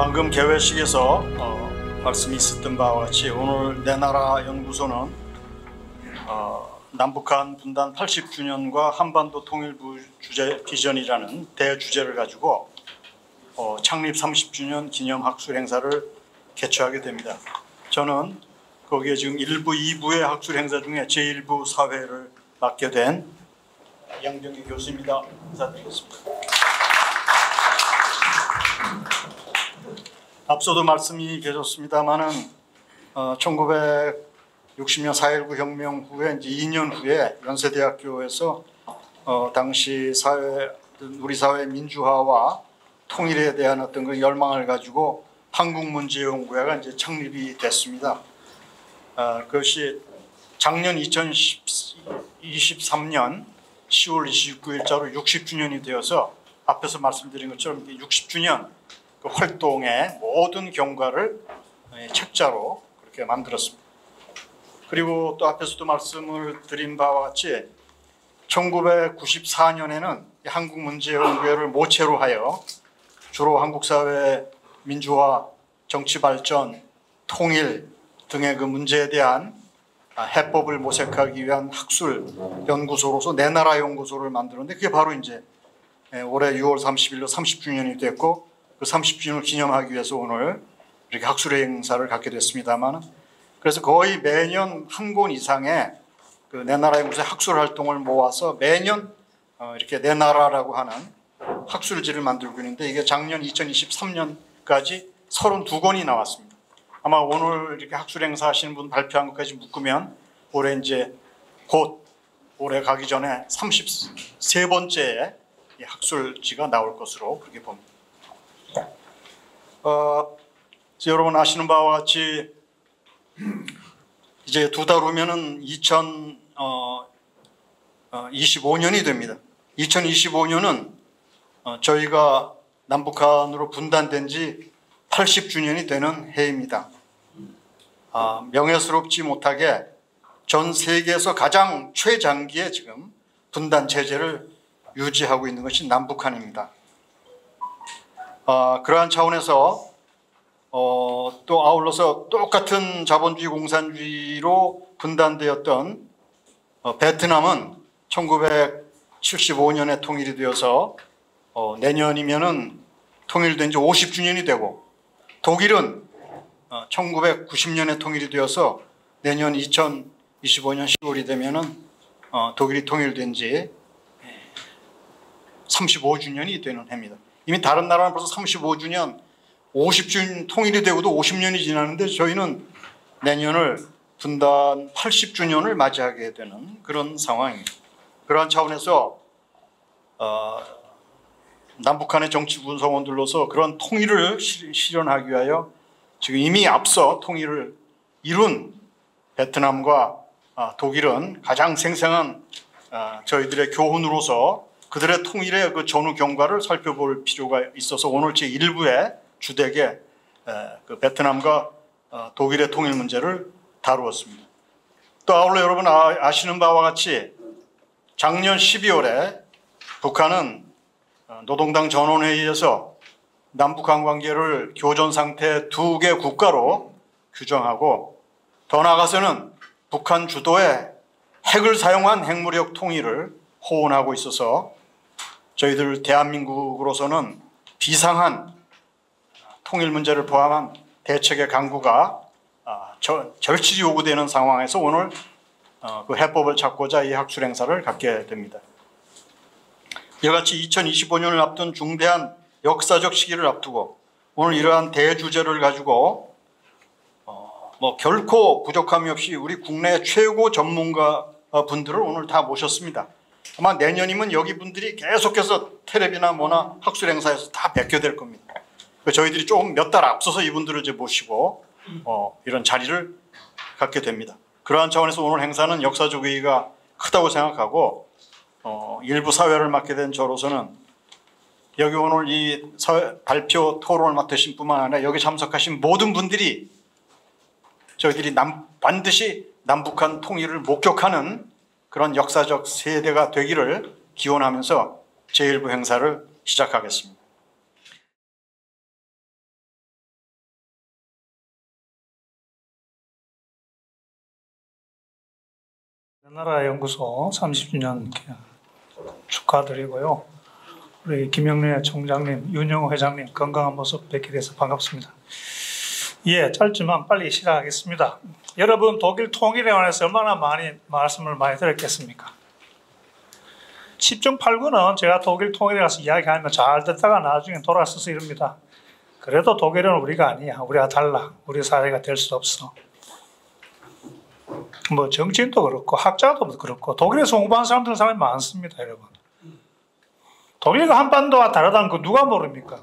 방금 개회식에서 말씀이 있었던 바와 같이 오늘 내 나라 연구소는 남북한 분단 80주년과 한반도 통일부 주제 비전이라는 대주제를 가지고 창립 30주년 기념 학술 행사를 개최하게 됩니다. 저는 거기에 지금 1부, 2부의 학술 행사 중에 제1부 사회를 맡게 된 양병기 교수입니다. 인사드리겠습니다. 앞서도 말씀이 계셨습니다마는 1960년 4.19 혁명 후에 이제 2년 후에 연세대학교에서 당시 우리 사회 민주화와 통일에 대한 어떤 그 열망을 가지고 한국문제연구회가 이제 창립이 됐습니다. 그것이 작년 2023년 10월 29일자로 60주년이 되어서 앞에서 말씀드린 것처럼 60주년 그 활동의 모든 경과를 책자로 그렇게 만들었습니다. 그리고 또 앞에서도 말씀을 드린 바와 같이 1994년에는 한국문제연구회를 모체로 하여 주로 한국사회 민주화, 정치발전, 통일 등의 그 문제에 대한 해법을 모색하기 위한 학술 연구소로서 내 나라 연구소를 만들었는데 그게 바로 이제 올해 6월 30일로 30주년이 됐고 그 30주년을 기념하기 위해서 오늘 이렇게 학술 행사를 갖게 됐습니다만 그래서 거의 매년 한 권 이상의 그 내 나라 연구소의 학술 활동을 모아서 매년 이렇게 내 나라라고 하는 학술지를 만들고 있는데 이게 작년 2023년까지 32권이 나왔습니다. 아마 오늘 이렇게 학술 행사 하시는 분 발표한 것까지 묶으면 올해 이제 곧 올해 가기 전에 33번째의 학술지가 나올 것으로 그렇게 봅니다. 여러분 아시는 바와 같이 이제 두 달 후면은 2025년이 됩니다. 2025년은 저희가 남북한으로 분단된 지 80주년이 되는 해입니다. 명예스럽지 못하게 전 세계에서 가장 최장기의 지금 분단 체제를 유지하고 있는 것이 남북한입니다. 그러한 차원에서 또 아울러서 똑같은 자본주의 공산주의로 분단되었던 베트남은 1975년에 통일이 되어서 내년이면은 통일된 지 50주년이 되고 독일은 1990년에 통일이 되어서 내년 2025년 10월이 되면은 독일이 통일된 지 35주년이 되는 해입니다. 이미 다른 나라는 벌써 35주년, 50주년 통일이 되고도 50년이 지났는데 저희는 내년을 분단 80주년을 맞이하게 되는 그런 상황입니다. 그러한 차원에서 남북한의 정치 군성원들로서 그런 통일을 실현하기 위하여 지금 이미 앞서 통일을 이룬 베트남과 독일은 가장 생생한 저희들의 교훈으로서 그들의 통일의 그 전후 경과를 살펴볼 필요가 있어서 오늘 제1부에 주되게 그 베트남과 독일의 통일 문제를 다루었습니다. 또 아울러 여러분 아시는 바와 같이 작년 12월에 북한은 노동당 전원회의에서 남북한 관계를 교전 상태 두 개 국가로 규정하고 더 나아가서는 북한 주도의 핵을 사용한 핵무력 통일을 호언하고 있어서 저희들 대한민국으로서는 비상한 통일 문제를 포함한 대책의 강구가 절실히 요구되는 상황에서 오늘 그 해법을 찾고자 이 학술 행사를 갖게 됩니다. 이와 같이 2025년을 앞둔 중대한 역사적 시기를 앞두고 오늘 이러한 대주제를 가지고 결코 부족함이 없이 우리 국내 최고 전문가 분들을 오늘 다 모셨습니다. 아마 내년이면 여기 분들이 계속해서 텔레비나 뭐나 학술 행사에서 다 뵙게 될 겁니다. 저희들이 조금 몇 달 앞서서 이분들을 이제 모시고 이런 자리를 갖게 됩니다. 그러한 차원에서 오늘 행사는 역사적 의의가 크다고 생각하고 일부 사회를 맡게 된 저로서는 여기 오늘 이 발표 토론을 맡으신 뿐만 아니라 여기 참석하신 모든 분들이 저희들이 반드시 남북한 통일을 목격하는 그런 역사적 세대가 되기를 기원하면서 제1부 행사를 시작하겠습니다. 나라 연구소 30주년 축하드리고요. 우리 김영래 총장님, 윤영호 회장님 건강한 모습 뵙게 돼서 반갑습니다. 예, 짧지만 빨리 시작하겠습니다. 여러분, 독일 통일에 관해서 얼마나 말씀을 많이 들었겠습니까? 10중 8구는 제가 독일 통일에 가서 이야기하면 잘 듣다가 나중에 돌아서서 이럽니다. 그래도 독일은 우리가 아니야. 우리가 달라. 우리 사회가 될 수 없어. 뭐 정치인도 그렇고 학자도 그렇고 독일에서 공부한 사람들은 사람이 많습니다, 여러분. 독일과 한반도와 다르다는 거 누가 모릅니까?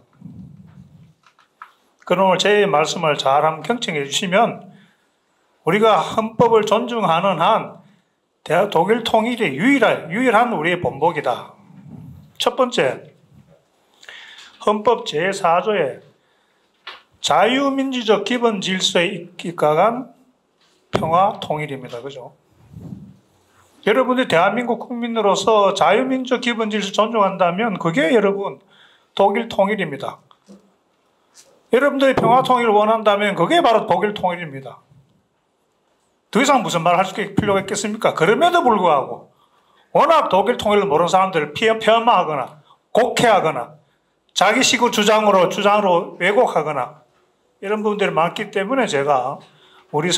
그럼 오늘 제 말씀을 잘 한번 경청해 주시면 우리가 헌법을 존중하는 한 독일 통일이 유일한 우리의 본보기다. 첫 번째, 헌법 제4조에 자유민주적 기본 질서에 입각한 평화 통일입니다. 그죠? 여러분이 대한민국 국민으로서 자유민주적 기본 질서 존중한다면 그게 여러분 독일 통일입니다. 여러분들이 평화 통일을 원한다면 그게 바로 독일 통일입니다. 더 이상 무슨 말 할 필요가 있겠습니까? 그럼에도 불구하고 워낙 독일 통일을 모르는 사람들을 폄하하거나 곡해하거나 자기식의 주장으로 왜곡하거나 이런 부분들이 많기 때문에 제가 우리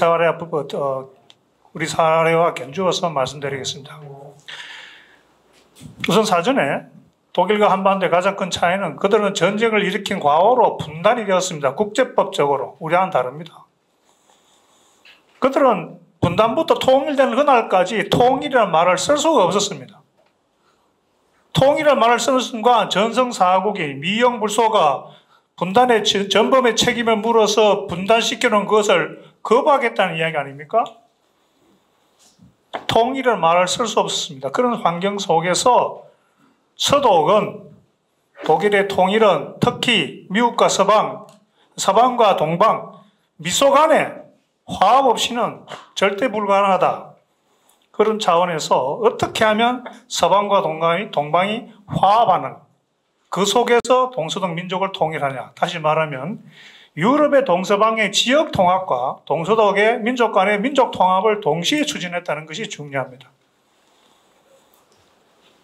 사례와 견주어서 말씀드리겠습니다. 우선 사전에 독일과 한반도의 가장 큰 차이는 그들은 전쟁을 일으킨 과오로 분단이 되었습니다. 국제법적으로 우리와는 다릅니다. 그들은 분단부터 통일되는 그날까지 통일이라는 말을 쓸 수가 없었습니다. 통일이라는 말을 쓰는 순간 전성사국이 미영불소가 분단의 전범의 책임을 물어서 분단시켜놓은 것을 거부하겠다는 이야기 아닙니까? 통일이라는 말을 쓸 수 없었습니다. 그런 환경 속에서 서독은 독일의 통일은 특히 미국과 서방과 동방, 미소 간에 화합 없이는 절대 불가능하다. 그런 차원에서 어떻게 하면 서방과 동방이 화합하는 그 속에서 동서동 민족을 통일하냐. 다시 말하면 유럽의 동서방의 지역 통합과 동서독의 민족 간의 민족 통합을 동시에 추진했다는 것이 중요합니다.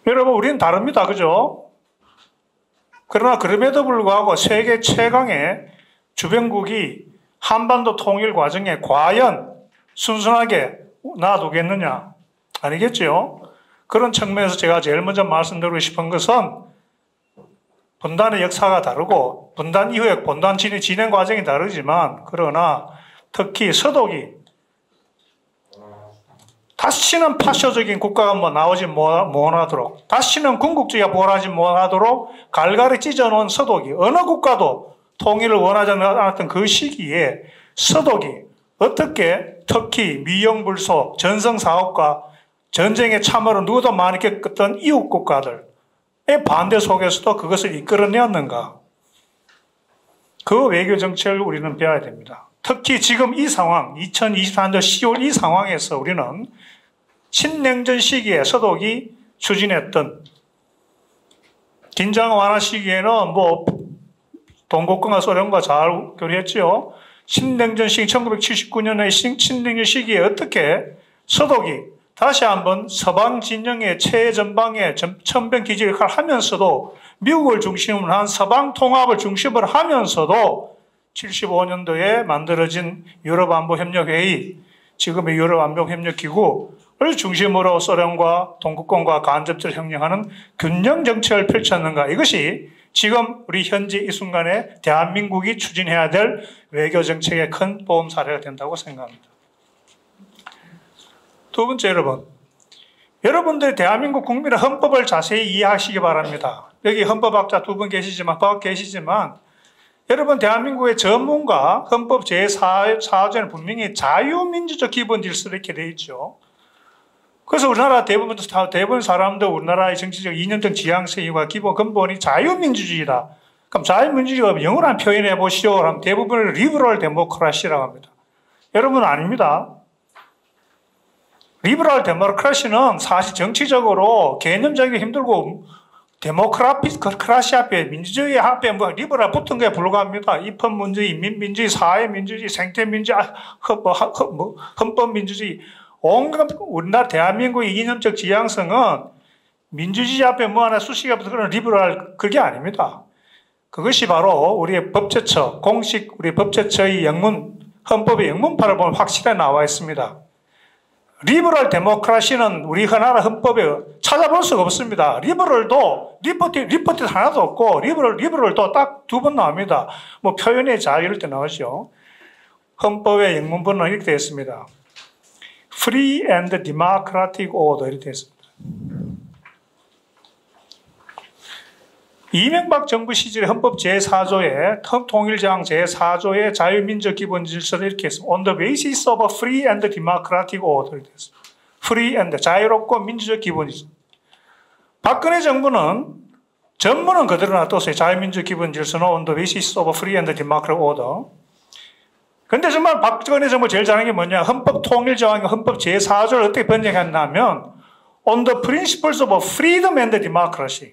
여러분, 우리는 다릅니다. 그죠? 그러나 그럼에도 불구하고 세계 최강의 주변국이 한반도 통일 과정에 과연 순순하게 놔두겠느냐? 아니겠죠? 그런 측면에서 제가 제일 먼저 말씀드리고 싶은 것은 분단의 역사가 다르고 분단 이후에 분단 진행 과정이 다르지만 그러나 특히 서독이 다시는 파쇼적인 국가가 나오지 못하도록 다시는 군국주의가 부활하지 못하도록 갈갈이 찢어놓은 서독이 어느 국가도 통일을 원하지 않았던 그 시기에 서독이 어떻게 특히 미영불소 전성사업과 전쟁에 참여로 누구도 많이 겪었던 이웃 국가들의 반대 속에서도 그것을 이끌어내었는가? 그 외교 정책을 우리는 배워야 됩니다. 특히 지금 이 상황, 2024년 10월 이 상황에서 우리는 신냉전 시기에 서독이 추진했던 긴장 완화 시기에는 동국과 소련과 잘 교류했지요. 신냉전 시기 1979년의 신냉전 시기에 어떻게 서독이 다시 한번 서방 진영의 최전방의 천병 기지 역할을 하면서도 미국을 중심으로 한 서방 통합을 중심으로 하면서도 75년도에 만들어진 유럽안보협력회의, 지금의 유럽안보협력기구를 중심으로 소련과 동국권과 간접적으로 협력하는 균형 정책을 펼쳤는가. 이것이 지금 우리 현재 이 순간에 대한민국이 추진해야 될 외교 정책의 큰 모범 사례가 된다고 생각합니다. 두 번째, 여러분들이 대한민국 국민의 헌법을 자세히 이해하시기 바랍니다. 여기 헌법학자 두 분 계시지만 여러분 대한민국의 전문가 헌법 제4조에는 분명히 자유민주적 기본 질서 이렇게 되어 있죠. 그래서 우리나라 대부분 사람들 우리나라의 정치적 이념적 지향성과 기본 근본이 자유민주주의다. 그럼 자유민주주의가 영어로 한 표현해 보시오. 그럼 대부분을 리버럴 데모크라시라고 합니다. 여러분 아닙니다. 리버럴 데모크라시는 사실 정치적으로 개념적이기 힘들고 데모크라시 앞에 민주주의 앞에 리버럴 붙은 거에 불과합니다. 입헌민주주의, 민주주의, 사회민주주의, 생태민주주의, 헌법민주주의 온갖 우리나라 대한민국의 이념적 지향성은 민주주의 앞에 뭐 하나 수식이 없어서 그런 리버럴 그게 아닙니다. 그것이 바로 우리의 법제처, 공식 우리 법제처의 영문, 헌법의 영문판을 보면 확실히 나와 있습니다. 리버럴 데모크라시는 우리 나라 헌법에 찾아볼 수가 없습니다. 리버럴도 리버티 하나도 없고 리버럴도 딱 두 번 나옵니다. 뭐 표현의 자유 이럴 때 나오죠. 헌법의 영문본은 이렇게 되어 있습니다. Free and democratic order 이렇게 되어 있습니다. 이명박 정부 시절에 헌법 제4조에 통일장 제4조의 자유민주 기본 질서를 이렇게 했습니다. On the basis of a free and democratic order 이렇게 했습니다. Free and 자유롭고 민주적 기본 질서. 박근혜 정부는 전문은 그대로 놔뒀어요. 자유민주 기본 질서는 on the basis of a free and democratic order. 근데 정말 박근혜 정부 제일 잘하는 게 뭐냐? 헌법 통일조항 헌법 제4조를 어떻게 번역했냐면 on the principles of freedom and democracy.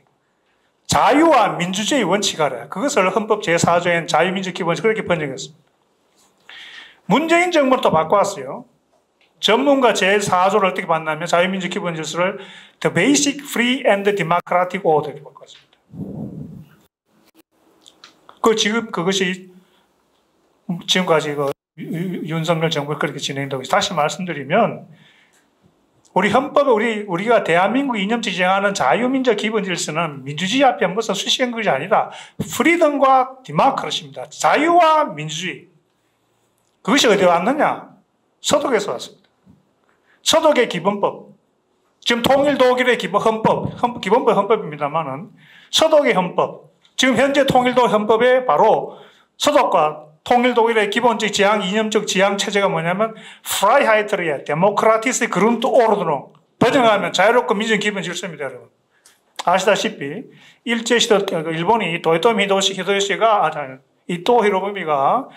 자유와 민주주의 원칙 아래 그것을 헌법 제4조엔 자유민주 기본칙 그렇게 번역했습니다. 문재인 정부는 또 바꿔왔어요. 전문가 제4조를 어떻게 봤냐면 자유민주 기본 질서를 The Basic Free and Democratic Order 이렇게 바꿨습니다. 그것이 지금까지 윤석열 정부가 그렇게 진행되고 있어요. 다시 말씀드리면 우리 헌법에 우리가 대한민국 이념 지향하는 자유민주 기본 질서는 민주주의 앞에 무슨 수식한 것이 아니라 프리덤과 디모크라시입니다. 자유와 민주주의. 그것이 어디에 왔느냐? 서독에서 왔습니다. 서독의 기본법. 지금 통일 독일의 기본법 헌법입니다만은 서독의 헌법. 지금 현재 통일도 헌법에 바로 서독과 통일 독일의 기본적 지향, 이념적 지향 체제가 뭐냐면 프라이하이트리에 데모크라티스 그룬트 오르드노 번역하면 자유롭고 민주적 기본 질서입니다, 여러분. 아시다시피 일제시대 일본이 도요토미 히데요시가 이토 히로부미가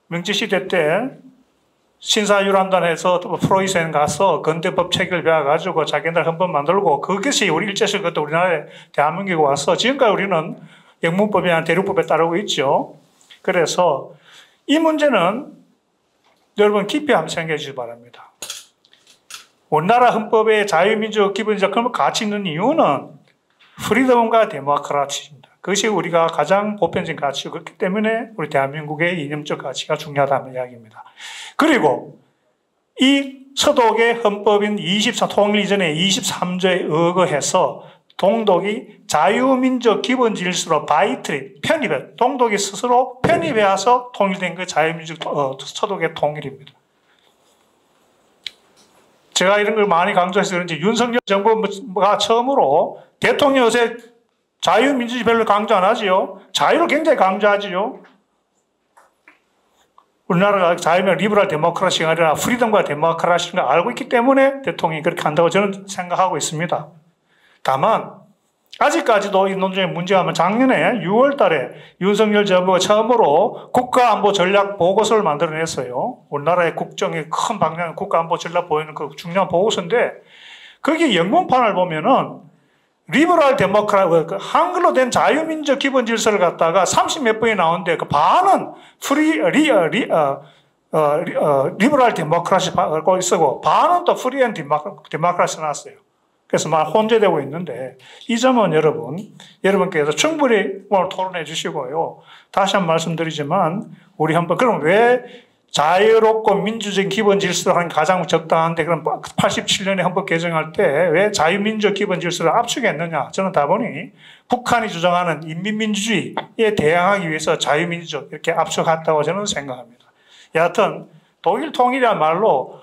명치시대 때 신사유람단에서 프로이센 가서 근대법 체계를 배워가지고 자기들 헌법 만들고 그것이 우리 일제시대 그때 우리나라에 대한민국에 와서 지금까지 우리는 영문법이나 대륙법에 따르고 있죠. 그래서 이 문제는 여러분 깊이 한번 생각해 주시기 바랍니다. 우리나라 헌법의 자유민주 기본적 가치 있는 이유는 프리덤과 데모크라시입니다. 그것이 우리가 가장 보편적인 가치고 그렇기 때문에 우리 대한민국의 이념적 가치가 중요하다는 이야기입니다. 그리고 이 서독의 헌법인 통일 이전의 23조에 의거해서 동독이 자유민주 기본 질서로 편입해 동독이 스스로 편입해서 통일된 그 자유민주 서독의 통일입니다. 제가 이런 걸 많이 강조해서 그런지 윤석열 정부가 처음으로 대통령 요새 자유민주주의 별로 강조 안 하지요. 자유를 굉장히 강조하지요. 우리나라가 자유는 리버럴 데모크라시가 아니라 프리덤과 데모크라시를 알고 있기 때문에 대통령이 그렇게 한다고 저는 생각하고 있습니다. 다만 아직까지도 이 논쟁의 문제가 뭐냐면 작년에 6월 달에 윤석열 정부가 처음으로 국가안보 전략 보고서를 만들어냈어요. 우리나라의 국정의 큰 방향 국가안보 전략 보이는 그 중요한 보고서인데 거기 영문판을 보면은 리버럴 한글로 된 자유민주 기본 질서를 갖다가 30몇 번이 나오는데 그 반은 리버럴 데모크라시라고 쓰고 반은 또 프리 앤 데모크라시 나왔어요. 그래서 막 혼재되고 있는데 이 점은 여러분께서 충분히 오늘 토론해 주시고요. 다시 한번 말씀드리지만 우리 한번 그럼 왜 자유롭고 민주적인 기본 질서를 하는 게 가장 적당한데 그럼 87년에 헌법 개정할 때 왜 자유민주 기본 질서를 압축했느냐? 저는 답변이 북한이 주장하는 인민민주주의에 대항하기 위해서 자유민주적 이렇게 압축했다고 저는 생각합니다. 여하튼 독일 통일이야말로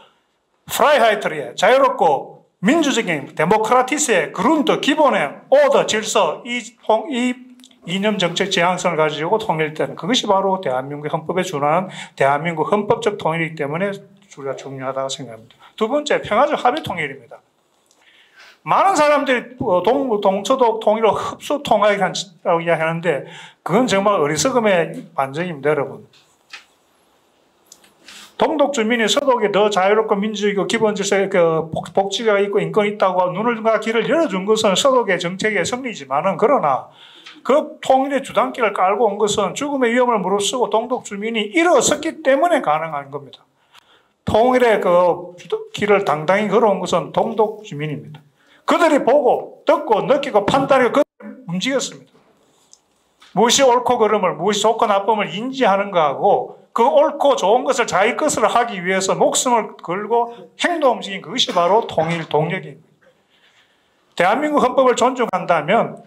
프라이하이트리에 자유롭고 민주적인 데모크라티스의 그룬트 기본의 오더 질서 이 이념 정책 지향성을 가지고 통일되는 그것이 바로 대한민국 헌법에 준하는 대한민국 헌법적 통일이기 때문에 우리가 중요하다고 생각합니다. 두 번째 평화적 합의 통일입니다. 많은 사람들이 동서독 통일로 흡수 통합이라고 이야기하는데 그건 정말 어리석음의 반증입니다, 여러분. 동독 주민이 서독에 더 자유롭고 민주주의고 기본 질서에 복지가 있고 인권이 있다고 눈과 귀를 열어준 것은 서독의 정책의 승리지만은 그러나 그 통일의 주단길을 깔고 온 것은 죽음의 위험을 무릅쓰고 동독 주민이 일어섰기 때문에 가능한 겁니다. 통일의 그 길을 당당히 걸어온 것은 동독 주민입니다. 그들이 보고 듣고 느끼고 판단하고 그들이 움직였습니다. 무엇이 옳고 그름을, 무엇이 좋고 나쁨을 인지하는 거하고 그 옳고 좋은 것을 자기 것을 하기 위해서 목숨을 걸고 행동 움직인 그것이 바로 통일 동력입니다. 대한민국 헌법을 존중한다면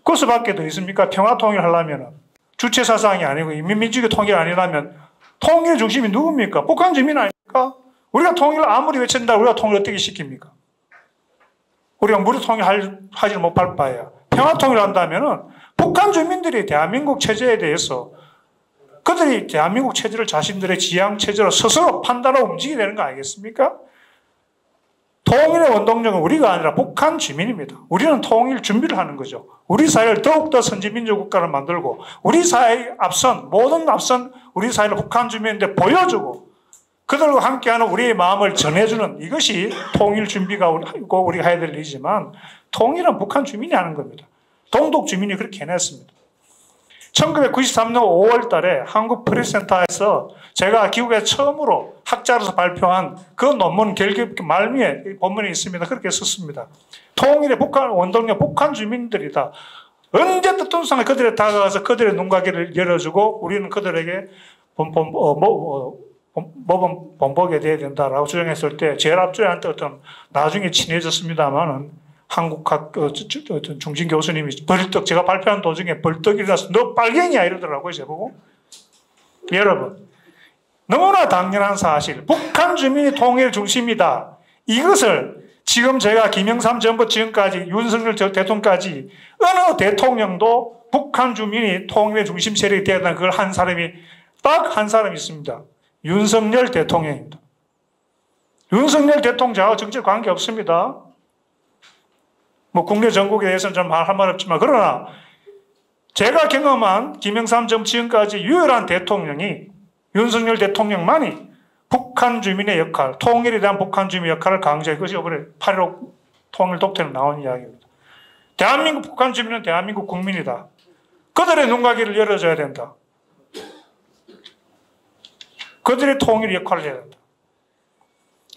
그 수밖에 더 있습니까? 평화 통일하려면 주체 사상이 아니고 인민민주주의 통일 아니라면 통일 중심이 누굽니까? 북한 주민 아닙니까? 우리가 통일을 아무리 외친다 우리가 통일 어떻게 시킵니까? 우리가 무리 통일하지 못할 바에야 평화 통일한다면은 북한 주민들이 대한민국 체제에 대해서 그들이 대한민국 체제를 자신들의 지향 체제로 스스로 판단하고 움직이게 되는 거 아니겠습니까? 통일의 원동력은 우리가 아니라 북한 주민입니다. 우리는 통일 준비를 하는 거죠. 우리 사회를 더욱더 선진민주 국가를 만들고 우리 사회의 모든 앞선 우리 사회를 북한 주민인데 보여주고 그들과 함께하는 우리의 마음을 전해주는 이것이 통일 준비가 우리가 해야 될 일이지만 통일은 북한 주민이 하는 겁니다. 동독 주민이 그렇게 해냈습니다. 1993년 5월 달에 한국 프레스센터에서 제가 기국에 처음으로 학자로서 발표한 그 논문 결계 말미에 본문이 있습니다. 그렇게 썼습니다. 통일의 북한 원동력 북한 주민들이다. 언제 뜻도 상에 그들에 다가가서 그들의 눈가게를 열어주고 우리는 그들에게 본보게 돼야 된다라고 주장했을 때 제일 앞줄에 한테 어떤 나중에 친해졌습니다만은 한국학 중진 교수님이 벌떡 제가 발표한 도중에 벌떡 일어나서 너 빨갱이야 이러더라고요. 저보고. 여러분 너무나 당연한 사실 북한 주민이 통일 중심이다. 이것을 지금 제가 김영삼 정부 지금까지 윤석열 대통령까지 어느 대통령도 북한 주민이 통일의 중심 세력이 되었다는 그걸 한 사람이 딱 한 사람이 있습니다. 윤석열 대통령입니다. 윤석열 대통령하고 정치적 관계 없습니다. 뭐 국내 정국에 대해서는 좀 할 말 없지만 그러나 제가 경험한 김영삼 정부 지금까지 유일한 대통령이 윤석열 대통령만이 북한 주민의 역할, 통일에 대한 북한 주민의 역할을 강조해 그것이 이번에 8.15 통일 독트린에 나온 이야기입니다. 대한민국 북한 주민은 대한민국 국민이다. 그들의 눈가기를 열어줘야 된다. 그들의 통일 역할을 해야 된다.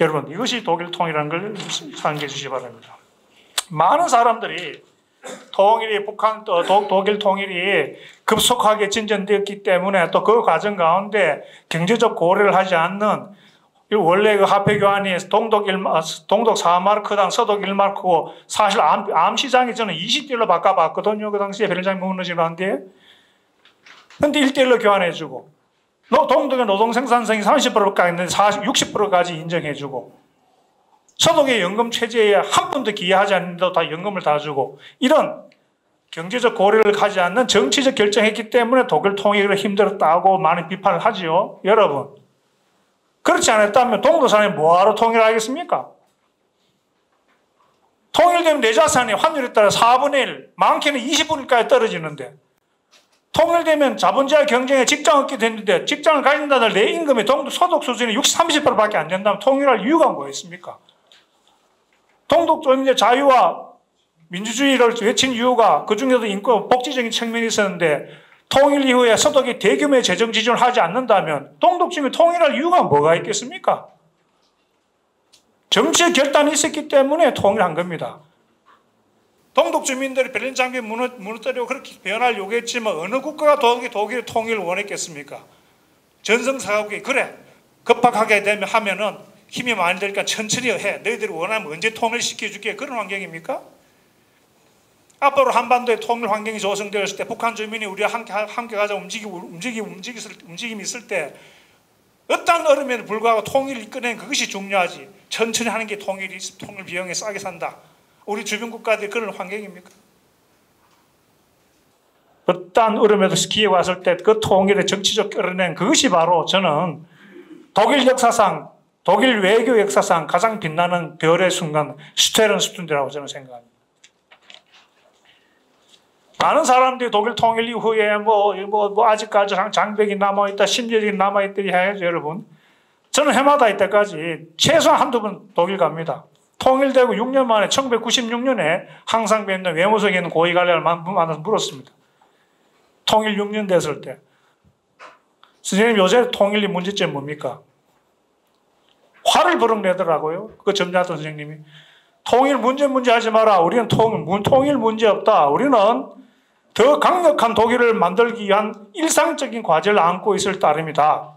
여러분 이것이 독일 통일이라는 걸 상기해 주시기 바랍니다. 많은 사람들이 통일이 독일 통일이 급속하게 진전되었기 때문에 또 그 과정 가운데 경제적 고려를 하지 않는 원래 그 화폐 교환이 동독 4마르크당 서독 1마르크고 사실 암시장이 저는 20달러 바꿔봤거든요. 그 당시에 베를린 무너지는데 근데 1달러 교환해주고 동독의 노동 생산성이 30%밖에 안 되는데 60%까지 인정해주고 서독의 연금 체제에 한 푼도 기여하지 않는데도 다 연금을 다 주고 이런 경제적 고려를 가지 않는 정치적 결정했기 때문에 독일 통일을 힘들었다고 많은 비판을 하지요. 여러분 그렇지 않았다면 동독 사람이 뭐하러 통일하겠습니까? 통일되면 내 자산이 환율에 따라 4분의 1 많게는 20분의 1까지 떨어지는데 통일되면 자본주의 경쟁에 직장 얻게 됐는데 직장을 가진다는 내 임금이 동독 소득 수준이 30%밖에 안 된다면 통일할 이유가 뭐였습니까? 동독 자유와 민주주의를 외친 이유가 그중에도 인권, 복지적인 측면이 있었는데 통일 이후에 서독이 대규모의 재정 지원을 하지 않는다면 동독 주민이 통일할 이유가 뭐가 있겠습니까? 정치의 결단이 있었기 때문에 통일한 겁니다. 동독 주민들이 베를린 장벽이 무너뜨리고 그렇게 변화를 요구했지만 어느 국가가 독일의 통일을 원했겠습니까? 전성사국이 그래 급박하게 되면 하면은 힘이 많이 되니까 천천히 해. 너희들이 원하면 언제 통일시켜줄게. 그런 환경입니까? 앞으로 한반도의 통일 환경이 조성되었을 때 북한 주민이 우리와 함께 가자 움직임이 있을 때 어떠한 어려움에도 불구하고 통일을 이끌어낸 그것이 중요하지. 천천히 하는 게 통일 비용이 싸게 산다. 우리 주변 국가들이 그런 환경입니까? 어떠한 어려움에도 기회가 왔을 때 그 통일의 정치적 끌어낸 그것이 바로 저는 독일 역사상 독일 외교 역사상 가장 빛나는 별의 순간 슈테른스tun드라고 저는 생각합니다. 많은 사람들이 독일 통일 이후에 아직까지 장벽이 남아있다, 심리적이 남아있다 해야죠, 여러분. 저는 해마다 이때까지 최소한 한두 번 독일 갑니다. 통일되고 6년 만에 1996년에 항상 뵙는 외무성에 있는 고위관리를 만나서 물었습니다. 통일 6년 됐을 때. 선생님 요새 통일의 문제점이 뭡니까? 화를 버럭내더라고요. 그 점잖던 선생님이. 통일 문제 하지 마라. 우리는 통일 문제 없다. 우리는 더 강력한 독일을 만들기 위한 일상적인 과제를 안고 있을 따름이다.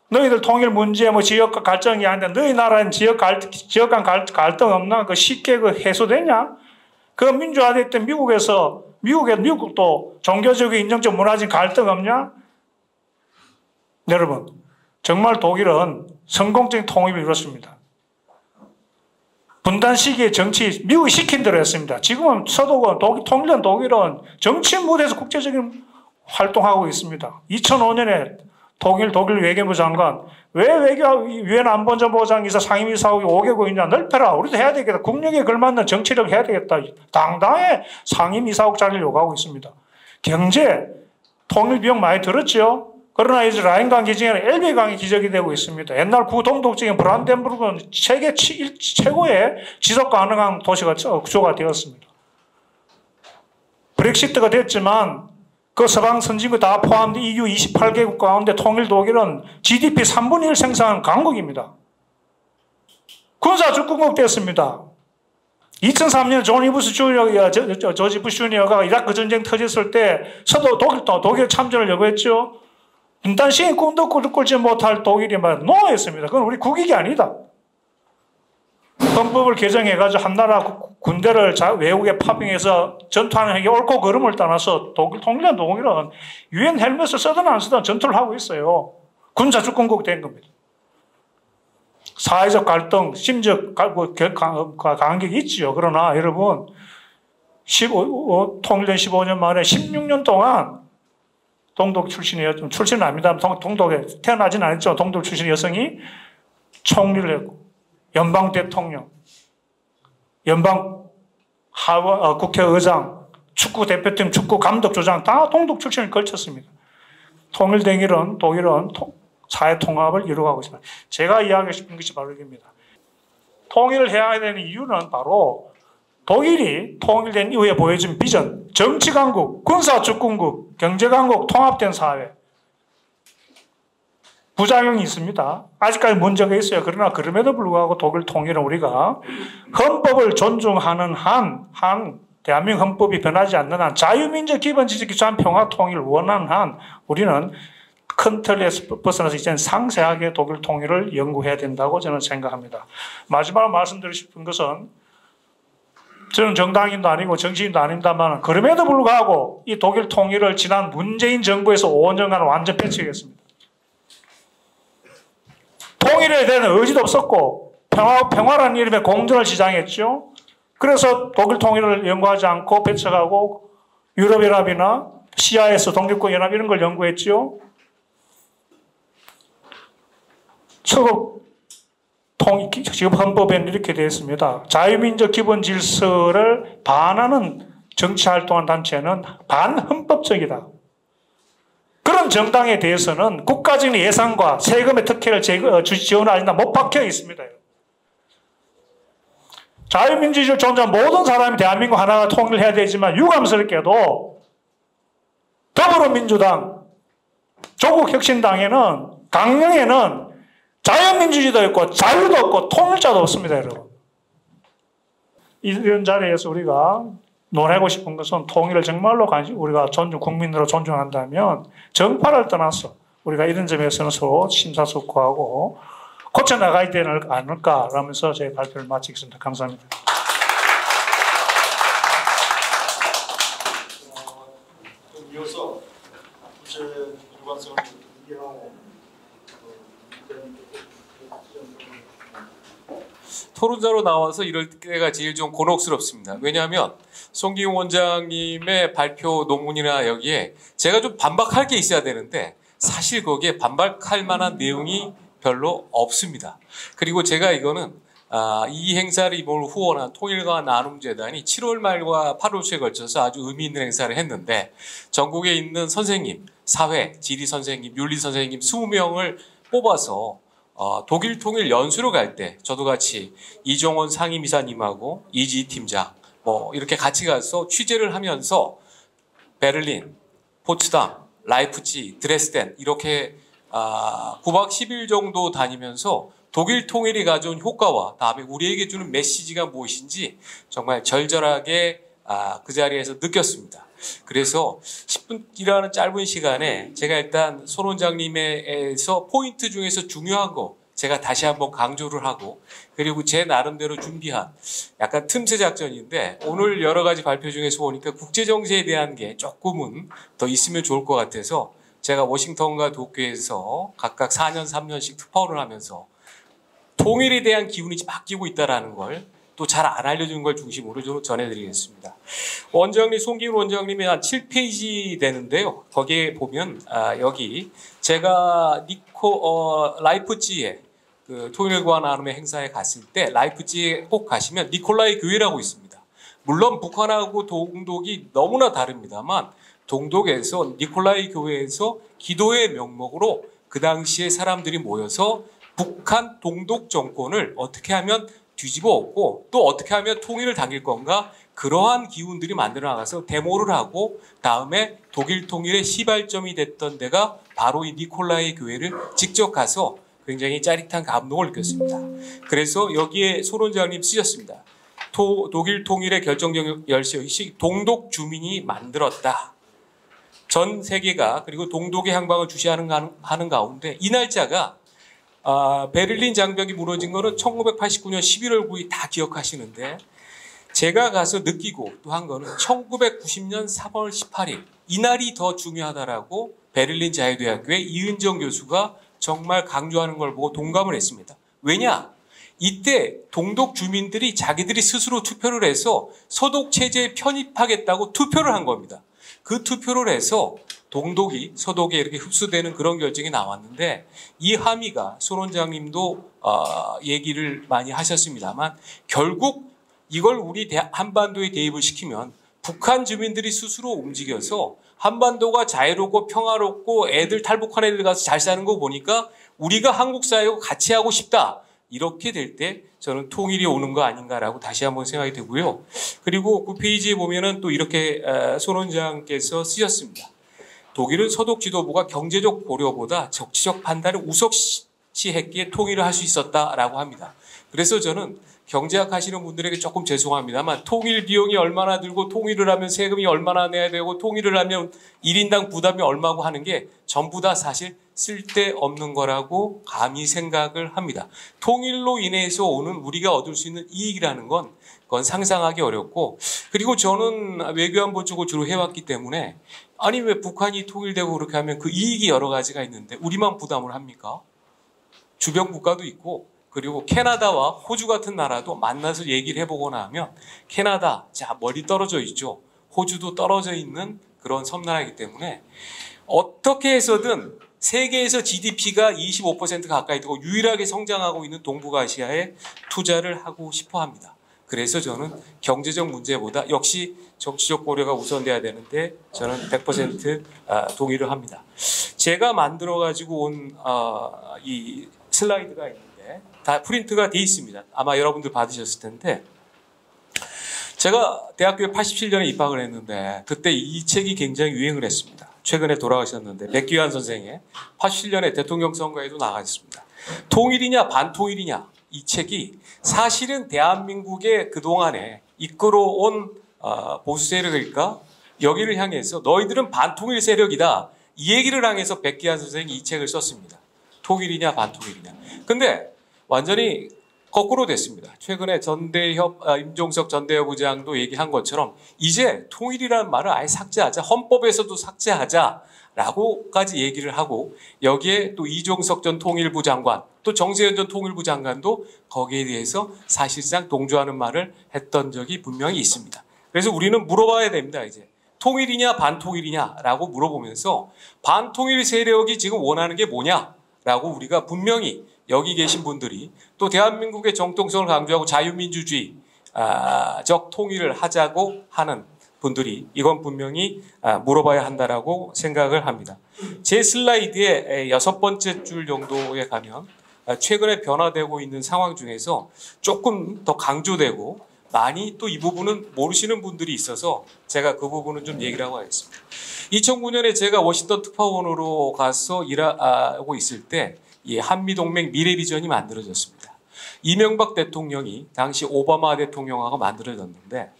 너희들 통일 문제, 지역과 갈등이 아닌데 너희 나라는 지역 간 갈등 없나? 그 쉽게 해소되냐? 그 민주화됐던 미국도 종교적인 인종적 문화적인 갈등 없냐? 여러분, 정말 독일은 성공적인 통일을 이뤘습니다. 분단 시기의 정치, 미국이 시킨 대로 했습니다. 지금은 서독은, 통일된 독일은 정치 무대에서 국제적인 활동하고 있습니다. 2005년에 독일 외교부 장관, 왜 유엔 안보전보장이사 상임이사국이 5개국이냐 넓혀라. 우리도 해야 되겠다. 국력에 걸맞는 정치력을 해야 되겠다. 당당히 상임이사국 자리를 요구하고 있습니다. 경제, 통일 비용 많이 들었죠. 그러나 이제 라인강 기증에는 엘베강이 기적이 되고 있습니다. 옛날 구동독적인 브란덴부르크는 세계 최고의 지속 가능한 도시가 구조가 되었습니다. 브렉시트가 됐지만 그 서방 선진국 다 포함된 EU 28개국 가운데 통일 독일은 GDP 3분의 1 생산한 강국입니다. 군사 주권국 됐습니다. 2003년 조지 부시 주니어가 이라크 전쟁 터졌을 때 독일 참전을 요구했죠. 분단 시에 꿈도 꿀지 못할 독일이 노했습니다. 그건 우리 국익이 아니다. 헌법을 개정해가지고 한 나라 군대를 외국에 파병해서 전투하는 게 옳고 그름을 떠나서 통일된 독일은 유엔 헬멧을 쓰든 안 쓰든 전투를 하고 있어요. 군사 주권국 된 겁니다. 사회적 갈등, 심적 간격이 있지요. 그러나 여러분, 통일된 15년 만에 16년 동안 동독 출신은 아닙니다. 동독에 태어나진 않았죠. 동독 출신 여성이 총리를 했고, 연방 대통령, 연방 국회의장, 축구 대표팀, 축구 감독 조장 다 동독 출신을 걸쳤습니다. 독일은 사회 통합을 이루어가고 있습니다. 제가 이야기하고 싶은 것이 바로 이겁니다. 통일을 해야 되는 이유는 바로 독일이 통일된 이후에 보여준 비전, 정치 강국, 군사 주권국, 경제 강국, 통합된 사회. 부작용이 있습니다. 아직까지 문제가 있어요. 그러나 그럼에도 불구하고 독일 통일은 우리가 헌법을 존중하는 한 대한민국 헌법이 변하지 않는 한 자유민주 기본지식 기초한 평화 통일을 원하는 한 우리는 큰 틀에서 벗어나서 이제는 상세하게 독일 통일을 연구해야 된다고 저는 생각합니다. 마지막으로 말씀드리고 싶은 것은 저는 정당인도 아니고 정치인도 아닙니다만 그럼에도 불구하고 이 독일 통일을 지난 문재인 정부에서 5년간 완전 폐쇄했습니다. 통일에 대한 의지도 없었고 평화라는 이름의 공존을 지향했죠. 그래서 독일 통일을 연구하지 않고 배척하고 유럽연합이나 CIS, 독립국연합 이런 걸 연구했죠. 지금 헌법에는 이렇게 되어 있습니다. 자유민족 기본 질서를 반하는 정치활동한 단체는 반헌법적이다. 그런 정당에 대해서는 국가적인 예산과 세금의 특혜를 지원하지 못 박혀 있습니다. 자유민주주의를 존중한 모든 사람이 대한민국 하나가 통일해야 되지만 유감스럽게도 더불어민주당, 조국혁신당에는 강령에는 자유민주주의도 있고 자유도 없고 통일자도 없습니다, 여러분. 이런 자리에서 우리가 논하고 싶은 것은 통일을 정말로 우리가 국민으로 존중한다면 정파를 떠나서 우리가 이런 점에서는 서로 심사숙고하고 고쳐나가야 되지 않을까 라면서 제 발표를 마치겠습니다. 감사합니다. 이어서 국제 일관성을 이해하고 토론자로 나와서 이럴 때가 제일 좀 곤혹스럽습니다. 왜냐하면 송기용 원장님의 발표 논문이나 여기에 제가 좀 반박할 게 있어야 되는데 사실 거기에 반박할 만한 내용이 별로 없습니다. 그리고 제가 이거는 이 행사를 이번 후원한 통일과 나눔재단이 7월 말과 8월 초에 걸쳐서 아주 의미 있는 행사를 했는데 전국에 있는 선생님, 사회, 지리 선생님, 윤리 선생님 20명을 뽑아서 독일 통일 연수로 갈 때 저도 같이 이종원 상임이사님하고 이지 팀장 이렇게 같이 가서 취재를 하면서 베를린, 포츠담, 라이프치, 드레스덴 이렇게 9박 10일 정도 다니면서 독일 통일이 가져온 효과와 다음에 우리에게 주는 메시지가 무엇인지 정말 절절하게 그 자리에서 느꼈습니다. 그래서 10분이라는 짧은 시간에 제가 일단 손 원장님에서 포인트 중에서 중요한 거 제가 다시 한번 강조를 하고 그리고 제 나름대로 준비한 약간 틈새 작전인데 오늘 여러 가지 발표 중에서 보니까 국제정세에 대한 게 조금은 더 있으면 좋을 것 같아서 제가 워싱턴과 도쿄에서 각각 4년, 3년씩 특파원을 하면서 통일에 대한 기운이 바뀌고 있다는 걸 또 잘 안 알려주는 걸 중심으로 좀 전해드리겠습니다. 원장님, 송기훈 원장님이 한 7페이지 되는데요. 거기에 보면 여기 제가 라이프치히에 그 통일과 나눔의 행사에 갔을 때 라이프치히에 꼭 가시면 니콜라이 교회라고 있습니다. 물론 북한하고 동독이 너무나 다릅니다만 동독에서 니콜라이 교회에서 기도의 명목으로 그 당시에 사람들이 모여서 북한 동독 정권을 어떻게 하면 뒤집어 엎고 또 어떻게 하면 통일을 당길 건가 그러한 기운들이 만들어 나가서 데모를 하고 다음에 독일 통일의 시발점이 됐던 데가 바로 이 니콜라이 교회를 직접 가서 굉장히 짜릿한 감동을 느꼈습니다. 그래서 여기에 손 원장님 쓰셨습니다. 독일 통일의 결정적 열쇠의식 동독 주민이 만들었다. 전 세계가 그리고 동독의 향방을 주시하는 가운데 이 날짜가 베를린 장벽이 무너진 거는 1989년 11월 9일 다 기억하시는데 제가 가서 느끼고 또 한 거는 1990년 3월 18일 이날이 더 중요하다라고 베를린 자유대학교의 이은정 교수가 정말 강조하는 걸 보고 동감을 했습니다. 왜냐? 이때 동독 주민들이 자기들이 스스로 투표를 해서 서독 체제에 편입하겠다고 투표를 한 겁니다. 그 투표를 해서 동독이 서독에 이렇게 흡수되는 그런 결정이 나왔는데 이 함의가 손 원장님도 얘기를 많이 하셨습니다만 결국 이걸 우리 한반도에 대입을 시키면 북한 주민들이 스스로 움직여서 한반도가 자유롭고 평화롭고 애들 탈북한 애들 가서 잘 사는 거 보니까 우리가 한국 사회하고 같이 하고 싶다. 이렇게 될 때 저는 통일이 오는 거 아닌가라고 다시 한번 생각이 되고요. 그리고 그 페이지에 보면은 또 이렇게 손 원장께서 쓰셨습니다. 독일은 서독 지도부가 경제적 고려보다 정치적 판단을 우선시했기에 통일을 할 수 있었다라고 합니다. 그래서 저는 경제학 하시는 분들에게 조금 죄송합니다만 통일 비용이 얼마나 들고 통일을 하면 세금이 얼마나 내야 되고 통일을 하면 1인당 부담이 얼마고 하는 게 전부 다 사실 쓸데없는 거라고 감히 생각을 합니다. 통일로 인해서 오는 우리가 얻을 수 있는 이익이라는 건 그건 상상하기 어렵고 그리고 저는 외교안보 쪽을 주로 해왔기 때문에 아니 왜 북한이 통일되고 그렇게 하면 그 이익이 여러 가지가 있는데 우리만 부담을 합니까? 주변 국가도 있고 그리고 캐나다와 호주 같은 나라도 만나서 얘기를 해보거나 하면 캐나다 자 멀리 떨어져 있죠. 호주도 떨어져 있는 그런 섬나라이기 때문에 어떻게 해서든 세계에서 GDP가 25% 가까이 되고 유일하게 성장하고 있는 동북아시아에 투자를 하고 싶어 합니다. 그래서 저는 경제적 문제보다 역시 정치적 고려가 우선돼야 되는데 저는 100% 동의를 합니다. 제가 만들어가지고 온 이 슬라이드가 있는데 다 프린트가 돼 있습니다. 아마 여러분들 받으셨을 텐데 제가 대학교에 87년에 입학을 했는데 그때 이 책이 굉장히 유행을 했습니다. 최근에 돌아가셨는데 백기환 선생의 87년에 대통령 선거에도 나가셨습니다. 통일이냐 반통일이냐 이 책이 사실은 대한민국의 그동안에 이끌어온 보수 세력일까 여기를 향해서 너희들은 반통일 세력이다 이 얘기를 향해서 백기환 선생이 이 책을 썼습니다. 통일이냐 반통일이냐. 근데 완전히 거꾸로 됐습니다. 최근에 임종석 전대협 부장도 얘기한 것처럼 이제 통일이라는 말을 아예 삭제하자. 헌법에서도 삭제하자라고까지 얘기를 하고 여기에 또 이종석 전 통일부 장관 또 정세현 전 통일부 장관도 거기에 대해서 사실상 동조하는 말을 했던 적이 분명히 있습니다. 그래서 우리는 물어봐야 됩니다. 이제 통일이냐 반통일이냐라고 물어보면서 반통일 세력이 지금 원하는 게 뭐냐라고 우리가 분명히 여기 계신 분들이 또 대한민국의 정통성을 강조하고 자유민주주의 적 통일을 하자고 하는 분들이 이건 분명히 물어봐야 한다라고 생각을 합니다. 제 슬라이드의 6번째 줄 정도에 가면 최근에 변화되고 있는 상황 중에서 조금 더 강조되고 많이 또 이 부분은 모르시는 분들이 있어서 제가 그 부분은 좀 얘기를 하고 하겠습니다. 2009년에 제가 워싱턴 특파원으로 가서 일하고 있을 때 이 한미동맹 미래비전이 만들어졌습니다. 이명박 대통령이 당시 오바마 대통령하고 만들어졌는데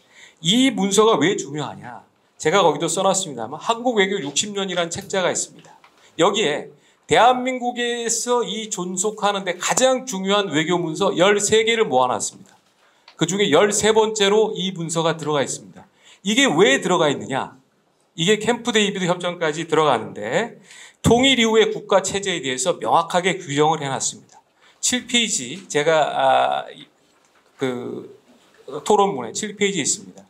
이 문서가 왜 중요하냐? 제가 거기도 써놨습니다만 한국 외교 60년이라는 책자가 있습니다. 여기에 대한민국에서 이 존속하는 데 가장 중요한 외교 문서 13개를 모아놨습니다. 그 중에 13번째로 이 문서가 들어가 있습니다. 이게 왜 들어가 있느냐? 이게 캠프 데이비드 협정까지 들어가는데 통일 이후의 국가 체제에 대해서 명확하게 규정을 해놨습니다. 7페이지 제가 토론문에 7페이지에 있습니다.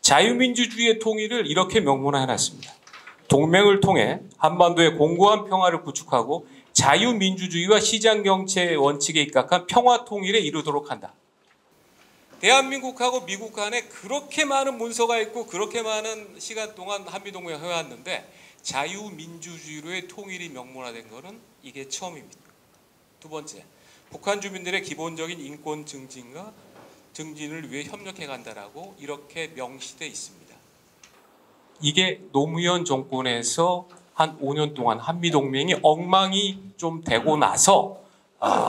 자유민주주의의 통일을 이렇게 명문화해놨습니다. 동맹을 통해 한반도의 공고한 평화를 구축하고 자유민주주의와 시장경제의 원칙에 입각한 평화 통일에 이르도록 한다. 대한민국하고 미국 간에 그렇게 많은 문서가 있고 그렇게 많은 시간 동안 한미동맹을 해왔는데 자유민주주의로의 통일이 명문화된 것은 이게 처음입니다. 두 번째, 북한 주민들의 기본적인 인권 증진을 위해 협력해 간다라고 이렇게 명시되어 있습니다. 이게 노무현 정권에서 한 5년 동안 한미동맹이 엉망이 좀 되고 나서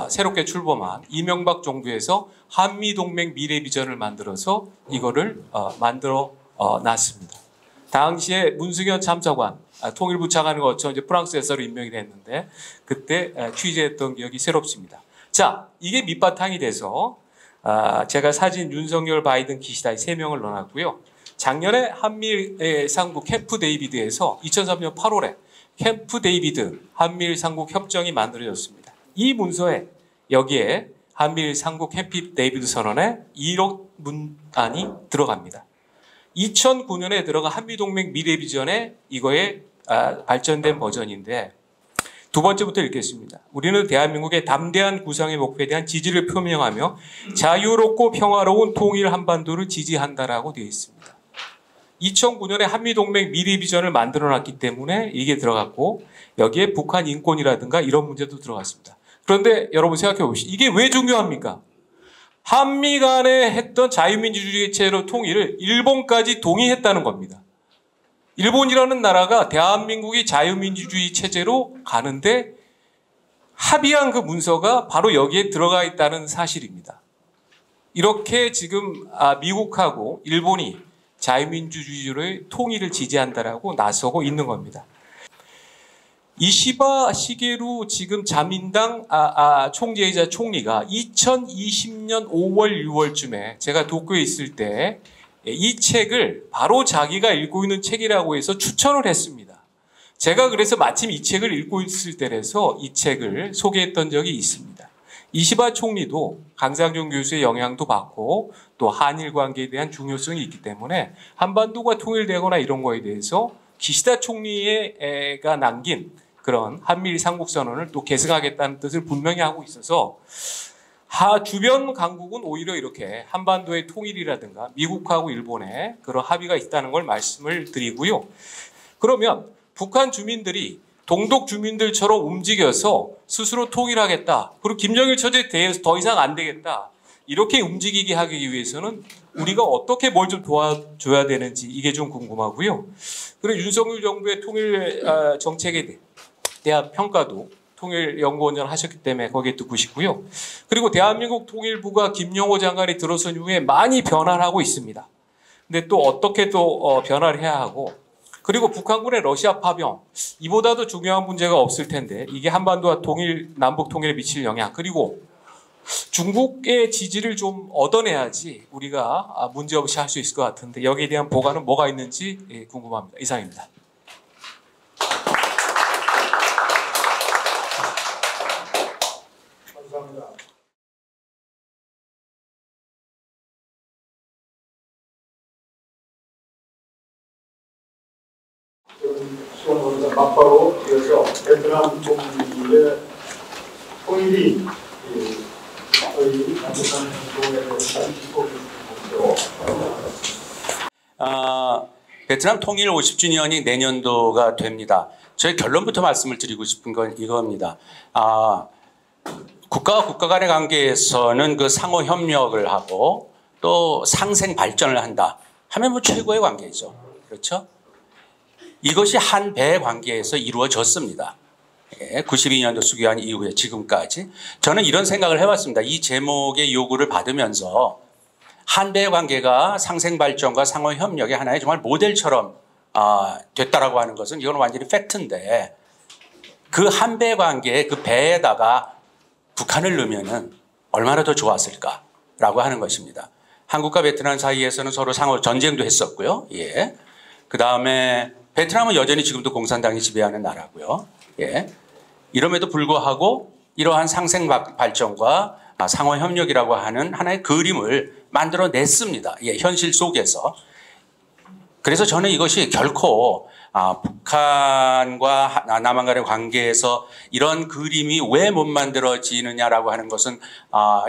새롭게 출범한 이명박 정부에서 한미동맹 미래비전을 만들어서 이거를 만들어 놨습니다. 당시에 문승현 참사관 통일부 차관을 거쳐 이제 프랑스에서로 임명이 됐는데 그때 취재했던 기억이 새롭습니다. 자, 이게 밑바탕이 돼서 제가 사진 윤석열, 바이든, 기시다 3명을 넣어놨고요. 작년에 한미일 상국 캠프 데이비드에서 2003년 8월에 캠프 데이비드 한미일 상국 협정이 만들어졌습니다. 이 문서에 여기에 한미일 상국 캠프 데이비드 선언에 1억 문안이 들어갑니다. 2009년에 들어간 한미동맹 미래비전에 이거에 발전된 버전인데 두 번째부터 읽겠습니다. 우리는 대한민국의 담대한 구상의 목표에 대한 지지를 표명하며 자유롭고 평화로운 통일 한반도를 지지한다라고 되어 있습니다. 2009년에 한미동맹 미래비전을 만들어놨기 때문에 이게 들어갔고 여기에 북한 인권이라든가 이런 문제도 들어갔습니다. 그런데 여러분 생각해 보시죠. 이게 왜 중요합니까? 한미 간에 했던 자유민주주의 체제로 통일을 일본까지 동의했다는 겁니다. 일본이라는 나라가 대한민국이 자유민주주의 체제로 가는데 합의한 그 문서가 바로 여기에 들어가 있다는 사실입니다. 이렇게 지금 미국하고 일본이 자유민주주의의 통일을 지지한다라고 나서고 있는 겁니다. 이시바 시게루 지금 자민당 총재이자 총리가 2020년 5월, 6월쯤에 제가 도쿄에 있을 때 이 책을 바로 자기가 읽고 있는 책이라고 해서 추천을 했습니다. 제가 그래서 마침 이 책을 읽고 있을 때라서 이 책을 소개했던 적이 있습니다. 이시바 총리도 강상준 교수의 영향도 받고 또 한일 관계에 대한 중요성이 있기 때문에 한반도가 통일되거나 이런 거에 대해서 기시다 총리가 남긴 그런 한미일 상국선언을 또 계승하겠다는 뜻을 분명히 하고 있어서 주변 강국은 오히려 이렇게 한반도의 통일이라든가 미국하고 일본의 그런 합의가 있다는 걸 말씀을 드리고요. 그러면 북한 주민들이 동독 주민들처럼 움직여서 스스로 통일하겠다. 그리고 김정일 체제에 대해서 더 이상 안 되겠다. 이렇게 움직이게 하기 위해서는 우리가 어떻게 뭘 좀 도와줘야 되는지 이게 좀 궁금하고요. 그리고 윤석열 정부의 통일 정책에 대한 평가도 통일연구원장 하셨기 때문에 거기에 듣고 싶고요. 그리고 대한민국 통일부가 김영호 장관이 들어선 이후에 많이 변화를 하고 있습니다. 근데 또 어떻게 또 변화를 해야 하고 그리고 북한군의 러시아 파병 이보다도 중요한 문제가 없을 텐데 이게 한반도와 남북 통일에 미칠 영향 그리고 중국의 지지를 좀 얻어내야지 우리가 문제없이 할 수 있을 것 같은데 여기에 대한 보관은 뭐가 있는지 궁금합니다. 이상입니다. 감사합니다. 수원원장 막바로 이어서 베트남 총리의 통일이 거의 완벽한 행동에 대해서 짚고 베트남 통일 50주년이 내년도가 됩니다. 저희 결론부터 말씀을 드리고 싶은 건 이겁니다. 국가와 국가 간의 관계에서는 그 상호 협력을 하고 또 상생 발전을 한다 하면 뭐 최고의 관계죠. 그렇죠? 이것이 한배 관계에서 이루어졌습니다. 예, 92년도 수교한 이후에 지금까지 저는 이런 생각을 해봤습니다. 이 제목의 요구를 받으면서 한배 관계가 상생 발전과 상호 협력의 하나의 정말 모델처럼 됐다라고 하는 것은 이건 완전히 팩트인데 그 한배 관계의 그 배에다가 북한을 넣으면은 얼마나 더 좋았을까라고 하는 것입니다. 한국과 베트남 사이에서는 서로 상호 전쟁도 했었고요. 예. 그 다음에 베트남은 여전히 지금도 공산당이 지배하는 나라고요. 예. 이럼에도 불구하고 이러한 상생 발전과 상호 협력이라고 하는 하나의 그림을 만들어냈습니다. 예, 현실 속에서. 그래서 저는 이것이 결코 북한과 남한 간의 관계에서 이런 그림이 왜 못 만들어지느냐라고 하는 것은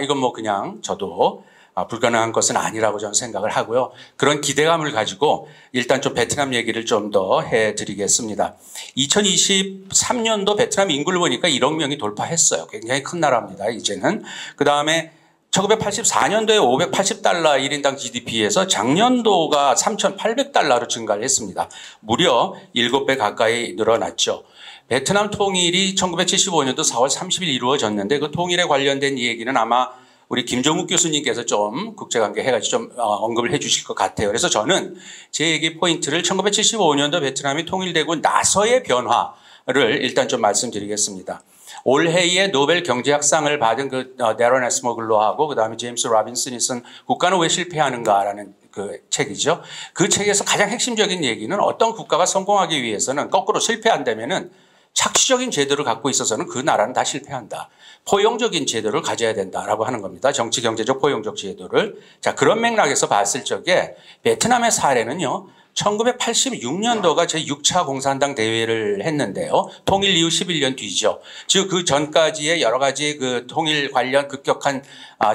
이건 뭐 그냥 저도 불가능한 것은 아니라고 저는 생각을 하고요. 그런 기대감을 가지고 일단 좀 베트남 얘기를 좀 더 해드리겠습니다. 2023년도 베트남 인구를 보니까 1억 명이 돌파했어요. 굉장히 큰 나라입니다. 이제는. 그 다음에 1984년도에 580달러 1인당 GDP에서 작년도가 3,800달러로 증가를 했습니다. 무려 7배 가까이 늘어났죠. 베트남 통일이 1975년도 4월 30일 이루어졌는데 그 통일에 관련된 얘기는 아마 우리 김종욱 교수님께서 좀 국제관계 해가지고 좀 언급을 해 주실 것 같아요. 그래서 저는 제 얘기 포인트를 1975년도 베트남이 통일되고 나서의 변화를 일단 좀 말씀드리겠습니다. 올해에 노벨 경제학상을 받은 그 데런 에스머글로하고 그다음에 제임스 로빈슨이 쓴 국가는 왜 실패하는가라는 그 책이죠. 그 책에서 가장 핵심적인 얘기는 어떤 국가가 성공하기 위해서는 거꾸로 실패한다면은 착취적인 제도를 갖고 있어서는 그 나라는 다 실패한다. 포용적인 제도를 가져야 된다라고 하는 겁니다. 정치 경제적 포용적 제도를. 자, 그런 맥락에서 봤을 적에 베트남의 사례는요. 1986년도가 제6차 공산당 대회를 했는데요. 통일 이후 11년 뒤죠. 즉 그 전까지의 여러 가지 그 통일 관련 급격한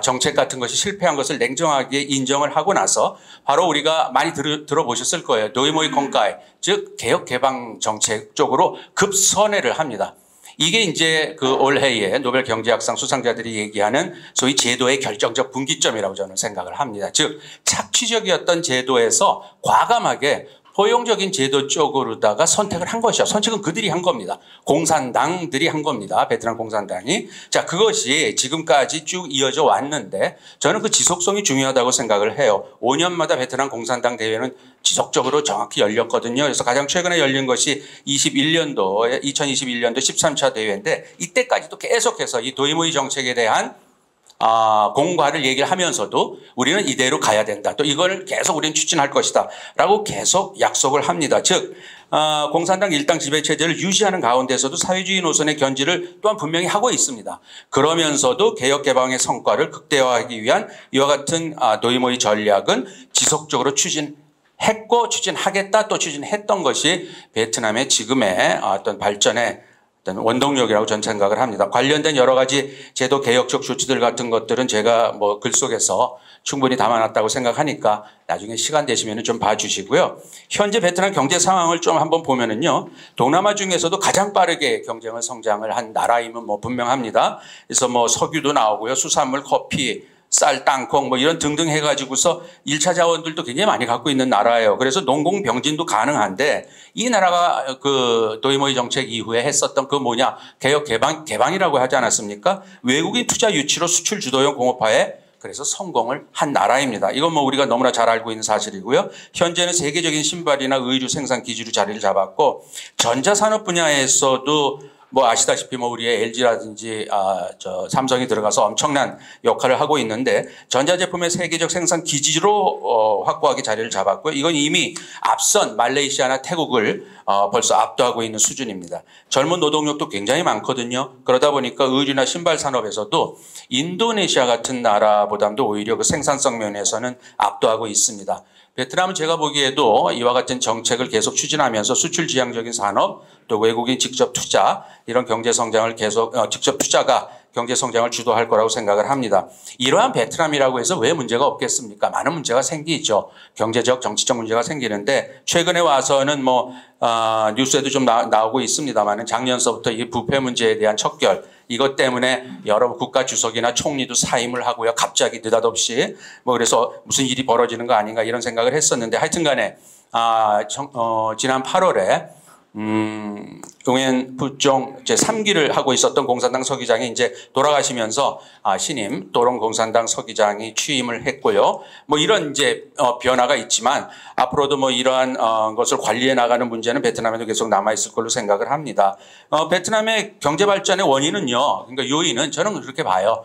정책 같은 것이 실패한 것을 냉정하게 인정을 하고 나서 바로 우리가 많이 들어보셨을 거예요. 노이모이 콩카이, 즉 개혁 개방 정책 쪽으로 급선회를 합니다. 이게 이제 그 올해의 노벨 경제학상 수상자들이 얘기하는 소위 제도의 결정적 분기점이라고 저는 생각을 합니다. 즉 착취적이었던 제도에서 과감하게 포용적인 제도 쪽으로다가 선택을 한 것이죠. 선택은 그들이 한 겁니다. 공산당들이 한 겁니다. 베트남 공산당이. 자, 그것이 지금까지 쭉 이어져 왔는데 저는 그 지속성이 중요하다고 생각을 해요. 5년마다 베트남 공산당 대회는 지속적으로 정확히 열렸거든요. 그래서 가장 최근에 열린 것이 2021년도 13차 대회인데 이때까지도 계속해서 이 도이모이 정책에 대한 공과를 얘기를 하면서도 우리는 이대로 가야 된다. 또 이걸 계속 우리는 추진할 것이다. 라고 계속 약속을 합니다. 즉 공산당 일당 지배체제를 유지하는 가운데서도 사회주의 노선의 견지를 또한 분명히 하고 있습니다. 그러면서도 개혁개방의 성과를 극대화하기 위한 이와 같은 도이모이 전략은 지속적으로 추진했고 추진하겠다 또 추진했던 것이 베트남의 지금의 어떤 발전의 원동력이라고 저는 생각을 합니다. 관련된 여러 가지 제도 개혁적 조치들 같은 것들은 제가 뭐 글 속에서 충분히 담아놨다고 생각하니까 나중에 시간 되시면 좀 봐주시고요. 현재 베트남 경제 상황을 좀 한번 보면은요, 동남아 중에서도 가장 빠르게 경제가 성장을 한 나라임은 뭐 분명합니다. 그래서 뭐 석유도 나오고요, 수산물, 커피, 쌀, 땅콩 뭐 이런 등등 해가지고서 1차 자원들도 굉장히 많이 갖고 있는 나라예요. 그래서 농공병진도 가능한데 이 나라가 그 도이모이 정책 이후에 했었던 그 뭐냐 개혁 개방이라고 하지 않았습니까? 외국인 투자 유치로 수출 주도형 공업화에 그래서 성공을 한 나라입니다. 이건 뭐 우리가 너무나 잘 알고 있는 사실이고요. 현재는 세계적인 신발이나 의류 생산 기지로 자리를 잡았고 전자산업 분야에서도 뭐 아시다시피 뭐 우리의 LG라든지 삼성이 들어가서 엄청난 역할을 하고 있는데 전자제품의 세계적 생산 기지로 확고하게 자리를 잡았고요. 이건 이미 앞선 말레이시아나 태국을 벌써 압도하고 있는 수준입니다. 젊은 노동력도 굉장히 많거든요. 그러다 보니까 의류나 신발 산업에서도 인도네시아 같은 나라보다도 오히려 그 생산성 면에서는 압도하고 있습니다. 베트남은 제가 보기에도 이와 같은 정책을 계속 추진하면서 수출 지향적인 산업 또 외국인 직접 투자 이런 경제 성장을 계속 직접 투자가 경제 성장을 주도할 거라고 생각을 합니다. 이러한 베트남이라고 해서 왜 문제가 없겠습니까? 많은 문제가 생기죠. 경제적, 정치적 문제가 생기는데 최근에 와서는 뭐 뉴스에도 좀 나오고 있습니다만 작년서부터 이 부패 문제에 대한 척결 이것 때문에 여러 국가 주석이나 총리도 사임을 하고요. 갑자기 느닷없이 뭐 그래서 무슨 일이 벌어지는 거 아닌가 이런 생각을 했었는데 하여튼간에 지난 8월에 응엔 부종 제 3기를 하고 있었던 공산당 서기장이 이제 돌아가시면서 신임 또론 공산당 서기장이 취임을 했고요. 뭐 이런 이제 변화가 있지만 앞으로도 뭐 이러한 것을 관리해 나가는 문제는 베트남에도 계속 남아 있을 걸로 생각을 합니다. 베트남의 경제 발전의 원인은요. 그러니까 요인은 저는 그렇게 봐요.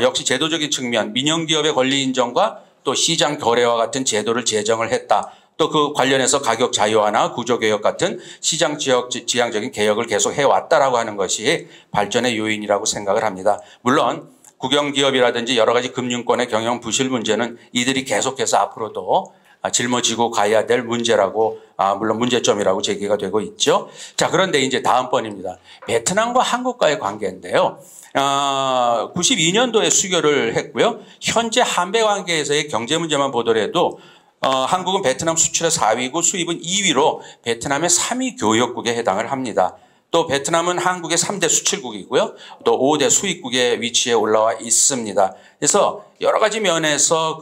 역시 제도적인 측면, 민영 기업의 권리 인정과 또 시장 거래와 같은 제도를 제정을 했다. 또 그 관련해서 가격 자유화나 구조개혁 같은 시장 지향적인 개혁을 계속 해왔다라고 하는 것이 발전의 요인이라고 생각을 합니다. 물론 국영기업이라든지 여러 가지 금융권의 경영 부실 문제는 이들이 계속해서 앞으로도 짊어지고 가야 될 문제라고 물론 문제점이라고 제기가 되고 있죠. 자, 그런데 이제 다음번입니다. 베트남과 한국과의 관계인데요. 92년도에 수교를 했고요. 현재 한배 관계에서의 경제 문제만 보더라도 한국은 베트남 수출의 4위고 수입은 2위로 베트남의 3위 교역국에 해당을 합니다. 또 베트남은 한국의 3대 수출국이고요. 또 5대 수입국의 위치에 올라와 있습니다. 그래서 여러 가지 면에서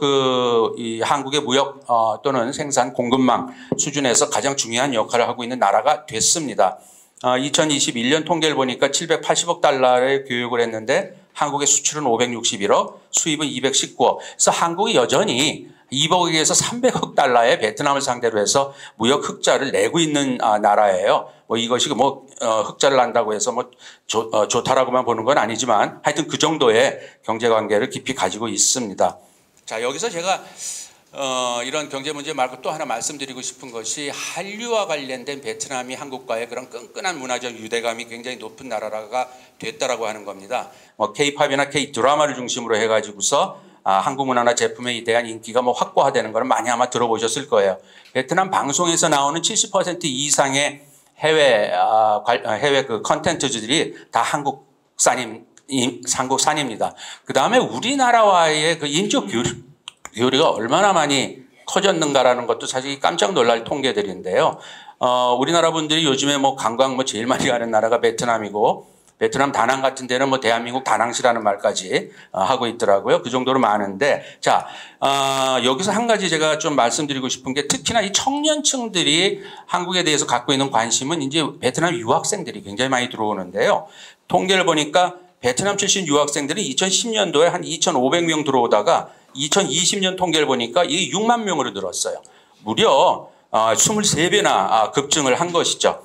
이 한국의 무역 또는 생산 공급망 수준에서 가장 중요한 역할을 하고 있는 나라가 됐습니다. 2021년 통계를 보니까 780억 달러의 교역을 했는데 한국의 수출은 561억, 수입은 219억. 그래서 한국이 여전히 200억에서 300억 달러의 베트남을 상대로 해서 무역 흑자를 내고 있는 나라예요. 뭐 이것이 흑자를 난다고 해서 좋다라고만 보는 건 아니지만 하여튼 그 정도의 경제 관계를 깊이 가지고 있습니다. 자, 여기서 제가 이런 경제 문제 말고 또 하나 말씀드리고 싶은 것이 한류와 관련된 베트남이 한국과의 그런 끈끈한 문화적 유대감이 굉장히 높은 나라가 됐다라고 하는 겁니다. K-팝이나 K-드라마를 중심으로 해가지고서 한국 문화나 제품에 대한 인기가 확고화되는 것을 많이 아마 들어보셨을 거예요. 베트남 방송에서 나오는 70% 이상의 해외 그 컨텐츠들이 다 한국산입니다. 그 다음에 우리나라와의 그 인적 교류가 얼마나 많이 커졌는가라는 것도 사실 깜짝 놀랄 통계들인데요. 우리나라 분들이 요즘에 관광 제일 많이 가는 나라가 베트남이고 베트남 다낭 같은 데는 대한민국 다낭시라는 말까지 하고 있더라고요. 그 정도로 많은데, 자, 여기서 한 가지 제가 좀 말씀드리고 싶은 게 특히나 이 청년층들이 한국에 대해서 갖고 있는 관심은 이제 베트남 유학생들이 굉장히 많이 들어오는데요. 통계를 보니까 베트남 출신 유학생들이 2010년도에 한 2,500명 들어오다가 2020년 통계를 보니까 이게 6만 명으로 늘었어요. 무려 23배나 급증을 한 것이죠.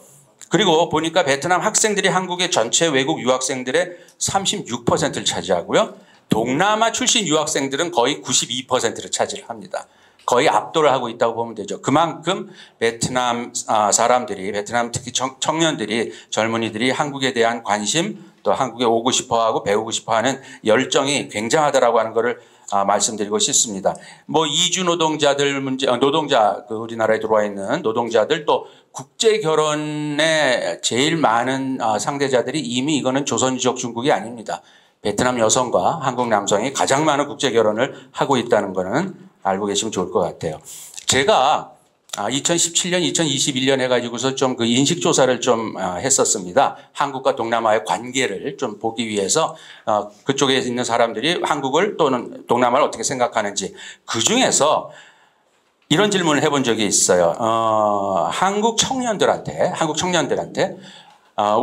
그리고 보니까 베트남 학생들이 한국의 전체 외국 유학생들의 36%를 차지하고요. 동남아 출신 유학생들은 거의 92%를 차지합니다. 거의 압도를 하고 있다고 보면 되죠. 그만큼 베트남 사람들이, 베트남 특히 청년들이, 젊은이들이 한국에 대한 관심, 또 한국에 오고 싶어하고 배우고 싶어하는 열정이 굉장하다라고 하는 것을 말씀드리고 싶습니다. 이주 노동자들 문제, 우리나라에 들어와 있는 노동자들 또 국제 결혼에 제일 많은 상대자들이 이미 이거는 조선족 중국이 아닙니다. 베트남 여성과 한국 남성이 가장 많은 국제 결혼을 하고 있다는 거는 알고 계시면 좋을 것 같아요. 제가 2017년, 2021년 해가지고서 좀 그 인식 조사를 좀 했었습니다. 한국과 동남아의 관계를 좀 보기 위해서 그쪽에 있는 사람들이 한국을 또는 동남아를 어떻게 생각하는지 그 중에서 이런 질문을 해본 적이 있어요. 한국 청년들한테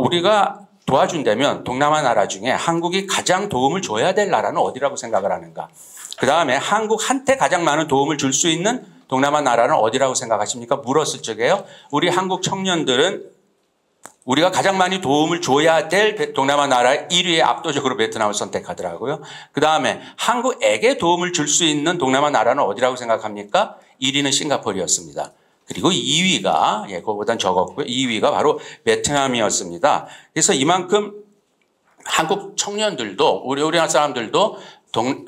우리가 도와준다면 동남아 나라 중에 한국이 가장 도움을 줘야 될 나라는 어디라고 생각을 하는가? 그 다음에 한국한테 가장 많은 도움을 줄 수 있는 동남아 나라는 어디라고 생각하십니까? 물었을 적에요. 우리 한국 청년들은 우리가 가장 많이 도움을 줘야 될 동남아 나라 1위에 압도적으로 베트남을 선택하더라고요. 그 다음에 한국에게 도움을 줄 수 있는 동남아 나라는 어디라고 생각합니까? 1위는 싱가포르였습니다. 그리고 2위가 그거보단 적었고요. 2위가 바로 베트남이었습니다. 그래서 이만큼 한국 청년들도 우리나라 사람들도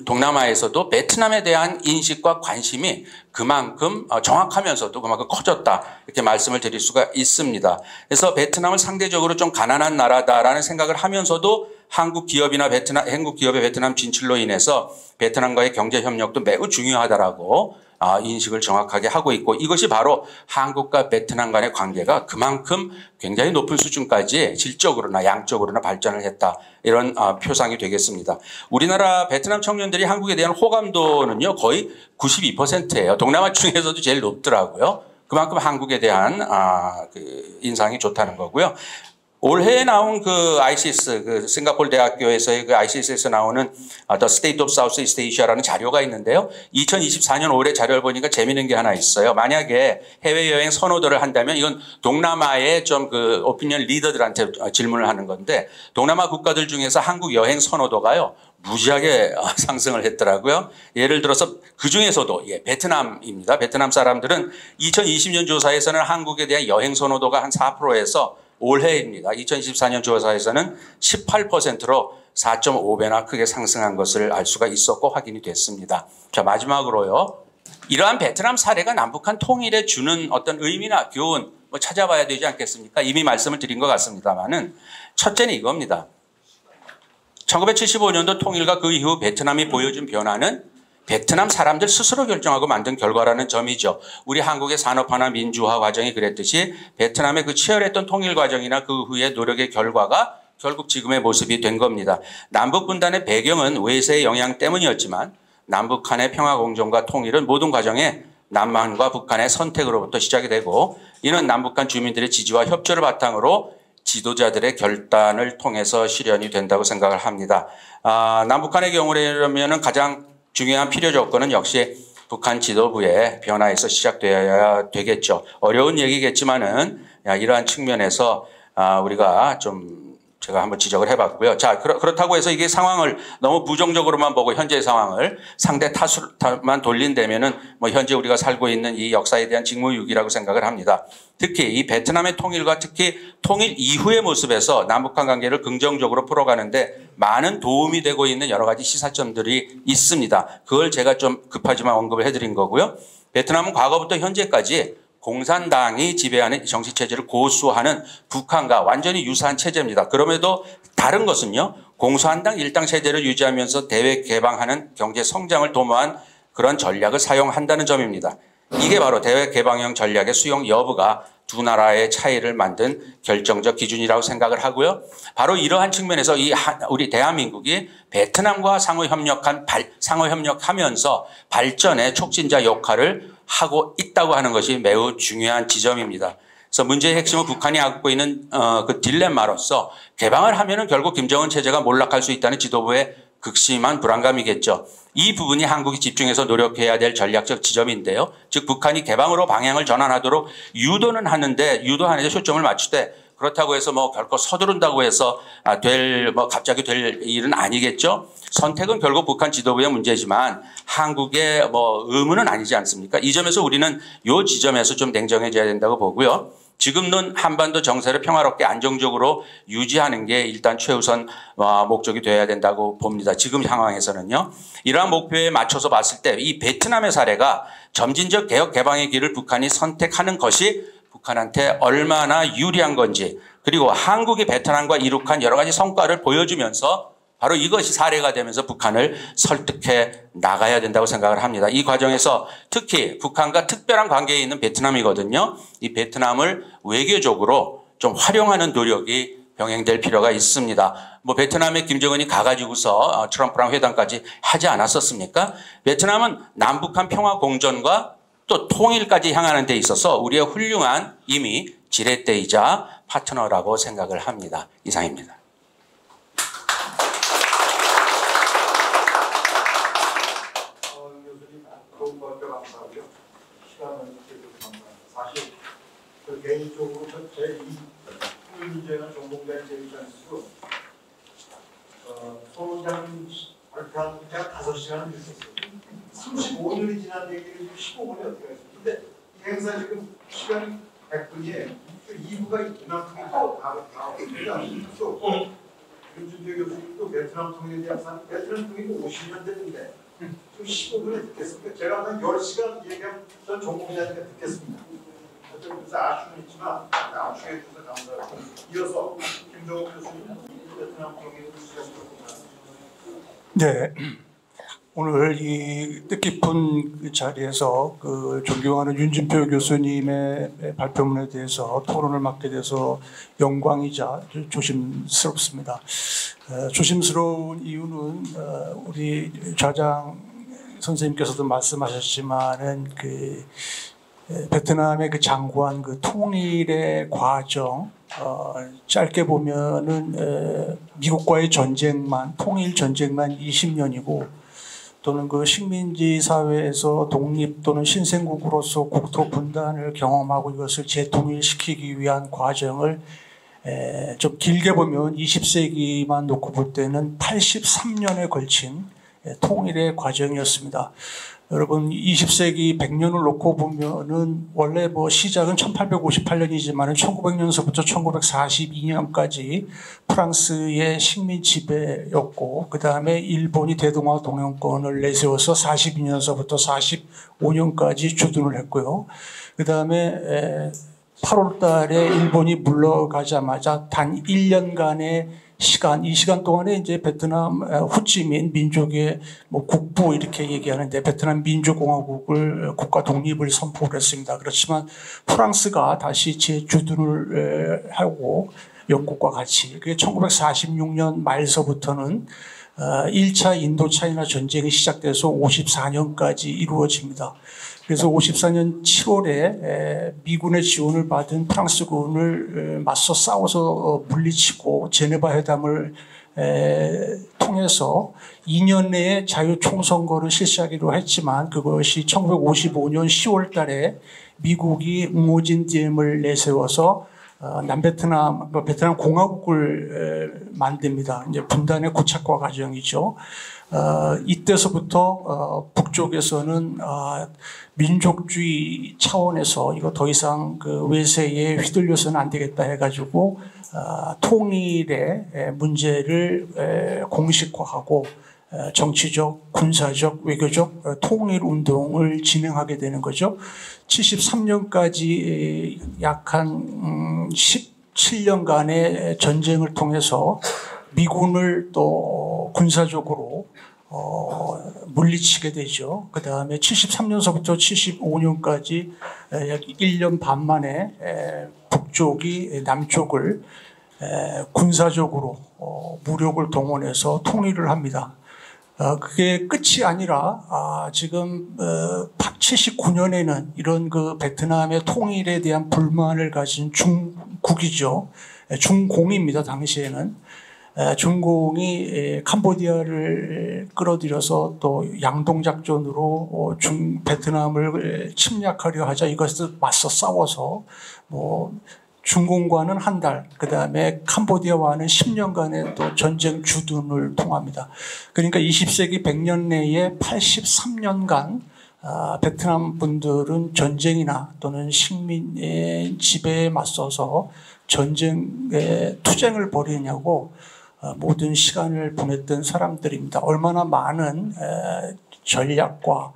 동남아에서도 베트남에 대한 인식과 관심이 그만큼 정확하면서도 그만큼 커졌다 이렇게 말씀을 드릴 수가 있습니다. 그래서 베트남을 상대적으로 좀 가난한 나라다라는 생각을 하면서도 한국 기업의 베트남 진출로 인해서 베트남과의 경제 협력도 매우 중요하다라고 인식을 정확하게 하고 있고 이것이 바로 한국과 베트남 간의 관계가 그만큼 굉장히 높은 수준까지 질적으로나 양적으로나 발전을 했다. 이런 표상이 되겠습니다. 우리나라 베트남 청년들이 한국에 대한 호감도는요 거의 92%예요. 동남아 중에서도 제일 높더라고요. 그만큼 한국에 대한 그 인상이 좋다는 거고요. 올해 나온 그 ICS, 그 싱가포르 대학교에서의 그 ICS에서 나오는 The State of Southeast Asia라는 자료가 있는데요. 2024년 올해 자료를 보니까 재미있는 게 하나 있어요. 만약에 해외여행 선호도를 한다면 이건 동남아의 좀 그 오피니언 리더들한테 질문을 하는 건데 동남아 국가들 중에서 한국 여행 선호도가요. 무지하게 상승을 했더라고요. 예를 들어서 그 중에서도 베트남입니다. 베트남 사람들은 2020년 조사에서는 한국에 대한 여행 선호도가 한 4%에서 올해입니다. 2024년 조사에서는 18%로 4.5배나 크게 상승한 것을 알 수가 있었고 확인이 됐습니다. 자, 마지막으로요. 이러한 베트남 사례가 남북한 통일에 주는 어떤 의미나 교훈 뭐 찾아봐야 되지 않겠습니까? 이미 말씀을 드린 것 같습니다만은 첫째는 이겁니다. 1975년도 통일과 그 이후 베트남이 보여준 변화는 베트남 사람들 스스로 결정하고 만든 결과라는 점이죠. 우리 한국의 산업화나 민주화 과정이 그랬듯이 베트남의 그 치열했던 통일 과정이나 그 후의 노력의 결과가 결국 지금의 모습이 된 겁니다. 남북 분단의 배경은 외세의 영향 때문이었지만 남북한의 평화 공존과 통일은 모든 과정에 남한과 북한의 선택으로부터 시작이 되고 이는 남북한 주민들의 지지와 협조를 바탕으로 지도자들의 결단을 통해서 실현이 된다고 생각을 합니다. 남북한의 경우라면 가장 중요한 필요 조건은 역시 북한 지도부의 변화에서 시작되어야 되겠죠. 어려운 얘기겠지만은 이러한 측면에서 우리가 좀 제가 한번 지적을 해봤고요. 자, 그렇다고 해서 이게 상황을 너무 부정적으로만 보고 현재의 상황을 상대 탓만 돌린다면은 뭐 현재 우리가 살고 있는 이 역사에 대한 직무유기라고 생각을 합니다. 특히 이 베트남의 통일과 특히 통일 이후의 모습에서 남북한 관계를 긍정적으로 풀어가는데 많은 도움이 되고 있는 여러 가지 시사점들이 있습니다. 그걸 제가 좀 급하지만 언급을 해드린 거고요. 베트남은 과거부터 현재까지 공산당이 지배하는 정치체제를 고수하는 북한과 완전히 유사한 체제입니다. 그럼에도 다른 것은요. 공산당 일당 체제를 유지하면서 대외 개방하는 경제 성장을 도모한 그런 전략을 사용한다는 점입니다. 이게 바로 대외 개방형 전략의 수용 여부가 두 나라의 차이를 만든 결정적 기준이라고 생각을 하고요. 바로 이러한 측면에서 우리 대한민국이 베트남과 상호협력하면서 발전의 촉진자 역할을 하고 있다고 하는 것이 매우 중요한 지점입니다. 그래서 문제의 핵심은 북한이 안고 있는 그 딜레마로서 개방을 하면은 결국 김정은 체제가 몰락할 수 있다는 지도부의 극심한 불안감이겠죠. 이 부분이 한국이 집중해서 노력해야 될 전략적 지점인데요. 즉 북한이 개방으로 방향을 전환하도록 유도하는데 초점을 맞추되 그렇다고 해서 뭐 결코 서두른다고 해서 갑자기 될 일은 아니겠죠. 선택은 결국 북한 지도부의 문제지만 한국의 뭐 의무는 아니지 않습니까? 이 점에서 우리는 이 지점에서 좀 냉정해져야 된다고 보고요. 지금은 한반도 정세를 평화롭게 안정적으로 유지하는 게 일단 최우선 목적이 되어야 된다고 봅니다. 지금 상황에서는요. 이러한 목표에 맞춰서 봤을 때 이 베트남의 사례가 점진적 개혁 개방의 길을 북한이 선택하는 것이 북한한테 얼마나 유리한 건지 그리고 한국이 베트남과 이룩한 여러 가지 성과를 보여주면서 바로 이것이 사례가 되면서 북한을 설득해 나가야 된다고 생각을 합니다. 이 과정에서 특히 북한과 특별한 관계에 있는 베트남이거든요. 이 베트남을 외교적으로 좀 활용하는 노력이 병행될 필요가 있습니다. 뭐 베트남에 김정은이 가가지고서 트럼프랑 회담까지 하지 않았었습니까? 베트남은 남북한 평화 공존과 또 통일까지 향하는 데 있어서 우리의 훌륭한 이미 지렛대이자 파트너라고 생각을 합니다. 이상입니다. 사실 개인적으로 제 문제는 전공자의 제 입장에서 송 원장님 발표한 제가 5시간을 있었어요. 35년이 지난 얘기를 15분에 어떻게 했어요? 근데 이 행사 지금 시간이 100분이에요. 2부가 이만큼이 또 다르다. 윤준표 교수님도 베트남 통일에 대한 베트남 통일이 50년 됐는데 지금 15분에 듣겠습니다. 제가 한 10시간 얘기하면 전 전공자니까 듣겠습니다. 그래서 아쉬움은 있지만 아쉬움에 대해서 감사하고 이어서 김종욱 교수님 베트남 통일을 시작하고 네. 오늘 이 뜻깊은 자리에서 그 존경하는 윤준표 교수님의 발표문에 대해서 토론을 맡게 돼서 영광이자 조심스럽습니다. 조심스러운 이유는 우리 좌장 선생님께서도 말씀하셨지만은 베트남의 그 장구한 그 통일의 과정, 짧게 보면은 미국과의 전쟁만, 통일 전쟁만 20년이고, 또는 그 식민지 사회에서 독립 또는 신생국으로서 국토 분단을 경험하고 이것을 재통일시키기 위한 과정을 좀 길게 보면 20세기만 놓고 볼 때는 83년에 걸친 통일의 과정이었습니다. 여러분 20세기 100년을 놓고 보면은 원래 뭐 시작은 1858년이지만 1900년서부터 1942년까지 프랑스의 식민 지배였고 그 다음에 일본이 대동아 동영권을 내세워서 42년서부터 45년까지 주둔을 했고요. 그 다음에 8월 달에 일본이 물러가자마자 단 1년간의 시간, 이 시간 동안에 이제 베트남 후찌민 민족의 뭐 국부 이렇게 얘기하는데 베트남 민주공화국을 국가 독립을 선포를 했습니다. 그렇지만 프랑스가 다시 재주둔을 하고 영국과 같이 그게 1946년 말서부터는 1차 인도차이나 전쟁이 시작돼서 54년까지 이루어집니다. 그래서 54년 7월에 미군의 지원을 받은 프랑스군을 맞서 싸워서 물리치고 제네바 회담을 통해서 2년 내에 자유총선거를 실시하기로 했지만 그것이 1955년 10월 달에 미국이 응오진 디엠을 내세워서 남베트남, 베트남 공화국을 만듭니다. 이제 분단의 고착화 과정이죠. 이때서부터 북쪽에서는 민족주의 차원에서 이거 더 이상 그 외세에 휘둘려서는 안 되겠다 해가지고 통일의 문제를 공식화하고 정치적, 군사적, 외교적 통일 운동을 진행하게 되는 거죠. 73년까지 약 한 17년간의 전쟁을 통해서 미군을 또 군사적으로 물리치게 되죠. 그 다음에 73년서부터 75년까지 약 1년 반 만에 북쪽이 남쪽을 군사적으로 무력을 동원해서 통일을 합니다. 그게 끝이 아니라 지금 79년에는 이런 그 베트남의 통일에 대한 불만을 가진 중국이죠. 중공입니다. 당시에는. 중공이 캄보디아를 끌어들여서 또 양동작전으로 베트남을 침략하려 하자 이것을 맞서 싸워서 뭐 중공과는 한 달, 그 다음에 캄보디아와는 10년간의 또 전쟁 주둔을 통합니다. 그러니까 20세기 100년 내에 83년간 베트남 분들은 전쟁이나 또는 식민의 지배에 맞서서 전쟁에 투쟁을 벌이냐고 모든 시간을 보냈던 사람들입니다. 얼마나 많은 전략과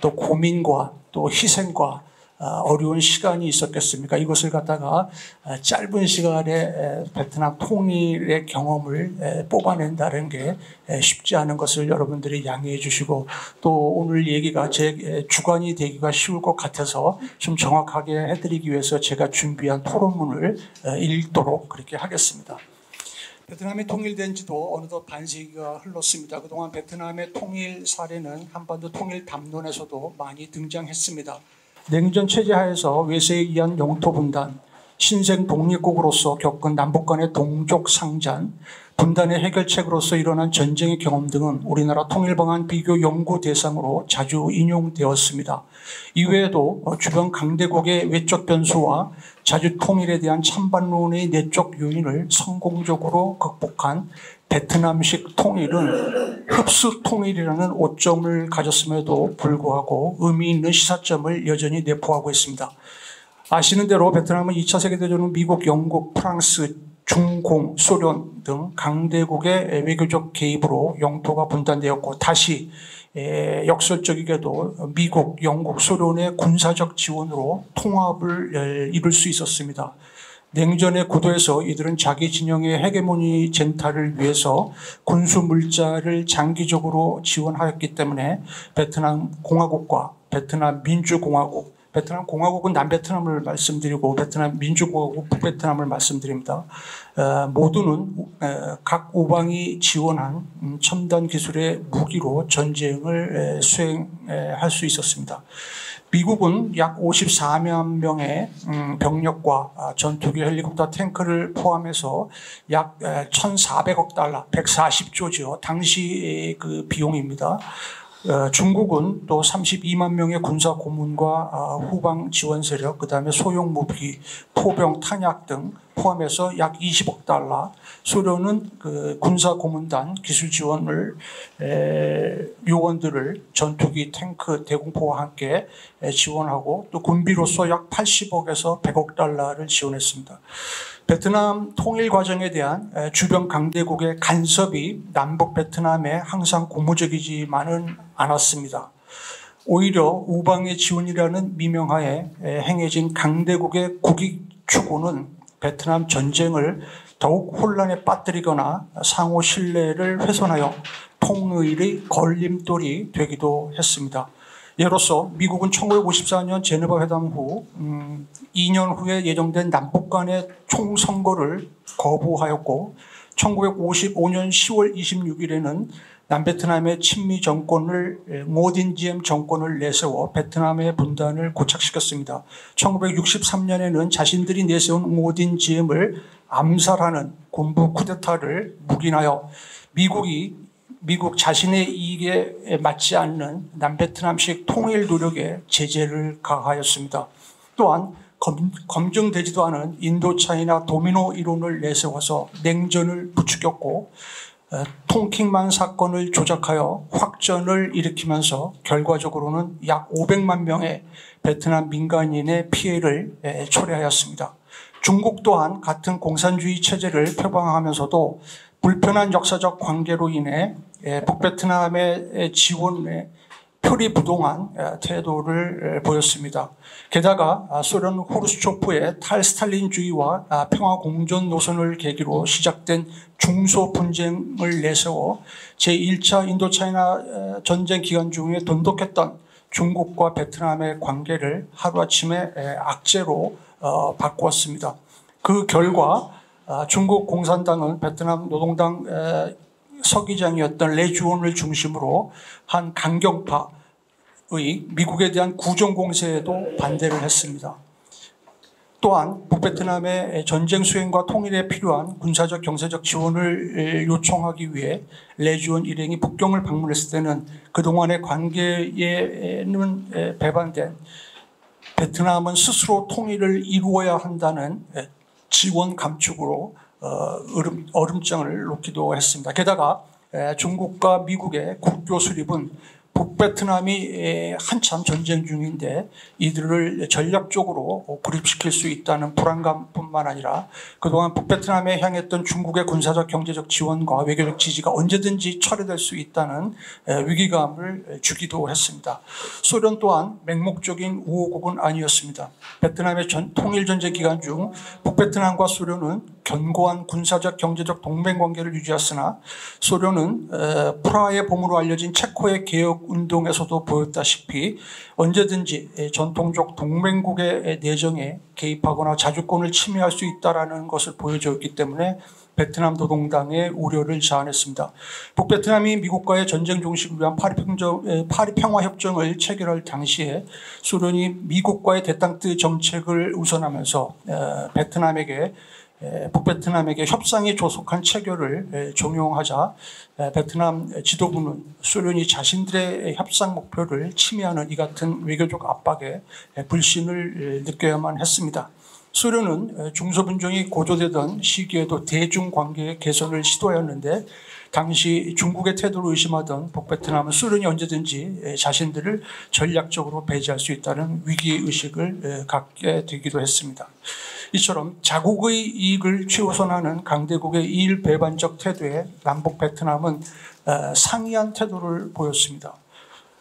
또 고민과 또 희생과 어려운 시간이 있었겠습니까? 이것을 갖다가 짧은 시간에 베트남 통일의 경험을 뽑아낸다는 게 쉽지 않은 것을 여러분들이 양해해 주시고 또 오늘 얘기가 제 주관이 되기가 쉬울 것 같아서 좀 정확하게 해드리기 위해서 제가 준비한 토론문을 읽도록 그렇게 하겠습니다. 베트남이 통일된 지도 어느덧 반세기가 흘렀습니다. 그동안 베트남의 통일 사례는 한반도 통일 담론에서도 많이 등장했습니다. 냉전 체제 하에서 외세에 의한 영토 분단, 신생 독립국으로서 겪은 남북 간의 동족 상잔, 분단의 해결책으로서 일어난 전쟁의 경험 등은 우리나라 통일 방안 비교 연구 대상으로 자주 인용되었습니다. 이외에도 주변 강대국의 외적 변수와 자주 통일에 대한 찬반론의 내적 요인을 성공적으로 극복한 베트남식 통일은 흡수 통일이라는 오점을 가졌음에도 불구하고 의미 있는 시사점을 여전히 내포하고 있습니다. 아시는 대로 베트남은 2차 세계대전 후 미국, 영국, 프랑스, 중공, 소련 등 강대국의 외교적 개입으로 영토가 분단되었고 다시 역설적이게도 미국, 영국, 소련의 군사적 지원으로 통합을 이룰 수 있었습니다. 냉전의 구도에서 이들은 자기 진영의 헤게모니 쟁탈을 위해서 군수 물자를 장기적으로 지원하였기 때문에 베트남 공화국과 베트남 민주공화국, 베트남 공화국은 남베트남을 말씀드리고 베트남 민주공화국 북베트남을 말씀드립니다. 모두는 각 우방이 지원한 첨단 기술의 무기로 전쟁을 수행할 수 있었습니다. 미국은 약 54만 명의 병력과 전투기, 헬리콥터, 탱크를 포함해서 약 1,400억 달러, 140조죠. 당시 그 비용입니다. 중국은 또 32만 명의 군사 고문과 후방 지원 세력, 그다음에 소형 무기, 포병, 탄약 등 포함해서 약 20억 달러. 소련은 그 군사 고문단 기술 지원을 요원들을 전투기, 탱크, 대공포와 함께 지원하고 또 군비로서 약 80억에서 100억 달러를 지원했습니다. 베트남 통일 과정에 대한 주변 강대국의 간섭이 남북 베트남에 항상 고무적이지만은 않았습니다. 오히려 우방의 지원이라는 미명하에 행해진 강대국의 국익 추구는 베트남 전쟁을 더욱 혼란에 빠뜨리거나 상호 신뢰를 훼손하여 통일의 걸림돌이 되기도 했습니다. 예로서 미국은 1954년 제네바 회담 후 2년 후에 예정된 남북 간의 총선거를 거부하였고 1955년 10월 26일에는 남베트남의 친미 정권을 ngoDinh 정권을 내세워 베트남의 분단을 고착시켰습니다. 1963년에는 자신들이 내세운 ngoDinh을 암살하는 군부 쿠데타를 묵인하여 미국 자신의 이익에 맞지 않는 남베트남식 통일 노력에 제재를 가하였습니다. 또한 검증되지도 않은 인도차이나 도미노 이론을 내세워서 냉전을 부추겼고 통킹만 사건을 조작하여 확전을 일으키면서 결과적으로는 약 500만 명의 베트남 민간인의 피해를 초래하였습니다. 중국 또한 같은 공산주의 체제를 표방하면서도 불편한 역사적 관계로 인해 북베트남의 지원에 표리부동한 태도를 보였습니다. 게다가 소련 후르츠초프의 탈스탈린주의와 평화공존 노선을 계기로 시작된 중소분쟁을 내세워 제1차 인도차이나 전쟁 기간 중에 돈독했던 중국과 베트남의 관계를 하루아침에 악재로 바꾸었습니다. 그 결과 중국 공산당은 베트남 노동당 서기장이었던 레주온을 중심으로 한 강경파의 미국에 대한 구정 공세에도 반대를 했습니다. 또한 북베트남의 전쟁 수행과 통일에 필요한 군사적 경제적 지원을 요청하기 위해 레주온 일행이 북경을 방문했을 때는 그동안의 관계에는 배반된 베트남은 스스로 통일을 이루어야 한다는 지원 감축으로 얼음장을 놓기도 했습니다. 게다가 중국과 미국의 국교 수립은 북베트남이 한참 전쟁 중인데 이들을 전략적으로 고립시킬 수 있다는 불안감뿐만 아니라 그동안 북베트남에 향했던 중국의 군사적 경제적 지원과 외교적 지지가 언제든지 철회될 수 있다는 위기감을 주기도 했습니다. 소련 또한 맹목적인 우호국은 아니었습니다. 베트남의 통일전쟁 기간 중 북베트남과 소련은 견고한 군사적 경제적 동맹관계를 유지했으나 소련은 프라하의 봄으로 알려진 체코의 개혁운동에서도 보였다시피 언제든지 전통적 동맹국의 내정에 개입하거나 자주권을 침해할 수 있다는 것을 보여줬기 때문에 베트남 노동당의 우려를 자아냈습니다. 북베트남이 미국과의 전쟁 종식을 위한 파리 평화협정을 체결할 당시에 소련이 미국과의 대땅뜨 정책을 우선하면서 북베트남에게 협상이 조속한 체결을 종용하자 베트남 지도부는 소련이 자신들의 협상 목표를 침해하는 이 같은 외교적 압박에 불신을 느껴야만 했습니다. 소련은 중소분쟁이 고조되던 시기에도 대중관계 개선을 시도하였는데 당시 중국의 태도를 의심하던 북베트남은 소련이 언제든지 자신들을 전략적으로 배제할 수 있다는 위기의식을 갖게 되기도 했습니다. 이처럼 자국의 이익을 최우선하는 강대국의 이일 배반적 태도에 남북 베트남은 상이한 태도를 보였습니다.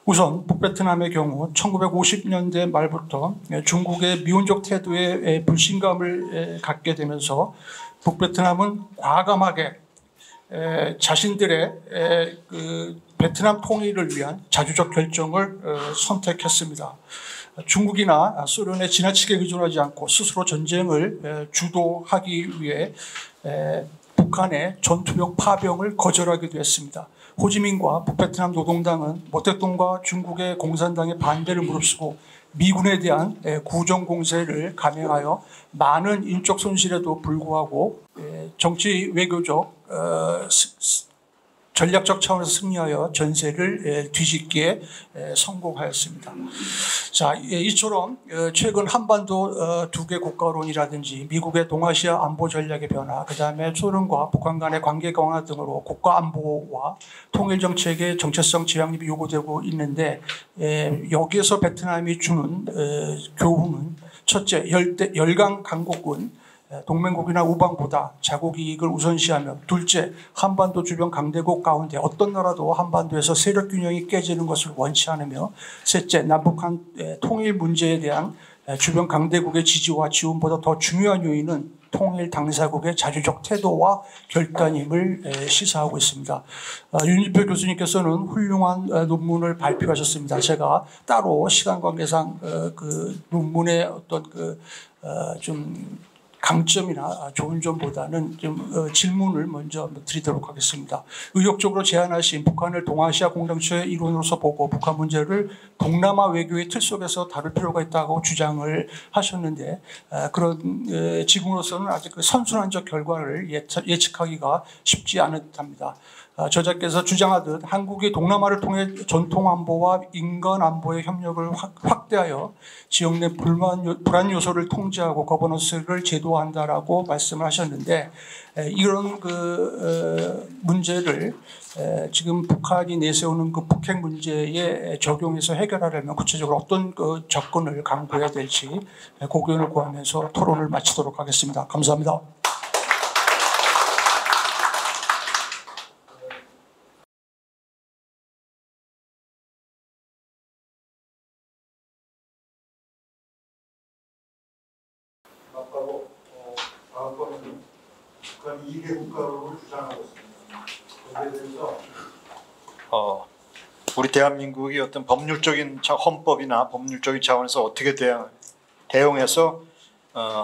우선 북베트남의 경우 1950년대 말부터 중국의 미온적 태도에 불신감을 갖게 되면서 북베트남은 과감하게 자신들의 그 베트남 통일을 위한 자주적 결정을 선택했습니다. 중국이나 소련에 지나치게 의존하지 않고 스스로 전쟁을 주도하기 위해 북한의 전투력 파병을 거절하기도 했습니다. 호지민과 북베트남 노동당은 모택동과 중국의 공산당의 반대를 무릅쓰고 미군에 대한 구정 공세를 감행하여 많은 인적 손실에도 불구하고 정치 외교적 전략적 차원에서 승리하여 전세를 뒤집기에 성공하였습니다. 자, 이처럼 최근 한반도 두 개 국가론이라든지 미국의 동아시아 안보 전략의 변화, 그다음에 소련과 북한 간의 관계 강화 등으로 국가 안보와 통일 정책의 정체성 지향립이 요구되고 있는데 여기에서 베트남이 주는 교훈은 첫째, 열강 강국군 동맹국이나 우방보다 자국 이익을 우선시하며, 둘째, 한반도 주변 강대국 가운데 어떤 나라도 한반도에서 세력 균형이 깨지는 것을 원치 않으며, 셋째, 남북한 통일 문제에 대한 주변 강대국의 지지와 지원보다 더 중요한 요인은 통일 당사국의 자주적 태도와 결단임을 시사하고 있습니다. 윤일표 교수님께서는 훌륭한 논문을 발표하셨습니다. 제가 따로 시간 관계상 그 논문의 어떤 좀 강점이나 좋은 점보다는 좀 질문을 먼저 드리도록 하겠습니다. 의욕적으로 제안하신 북한을 동아시아 공동체의 일원으로서 보고 북한 문제를 동남아 외교의 틀 속에서 다룰 필요가 있다고 주장을 하셨는데, 그런 지금으로서는 아직 그 선순환적 결과를 예측하기가 쉽지 않은 듯합니다. 저자께서 주장하듯 한국이 동남아를 통해 전통 안보와 인간 안보의 협력을 확대하여 지역 내 불안 요소를 통제하고 거버넌스를 제도한다라고 말씀을 하셨는데, 이런 문제를 지금 북한이 내세우는 그 북핵 문제에 적용해서 해결하려면 구체적으로 어떤 접근을 강구해야 될지 고견을 구하면서 토론을 마치도록 하겠습니다. 감사합니다. 아까로 다음번에는 북한 2개 국가론을 주장하고 있습니다. 거기에 대해서 우리 대한민국이 어떤 법률적인 헌법이나 법률적인 차원에서 어떻게 대응해서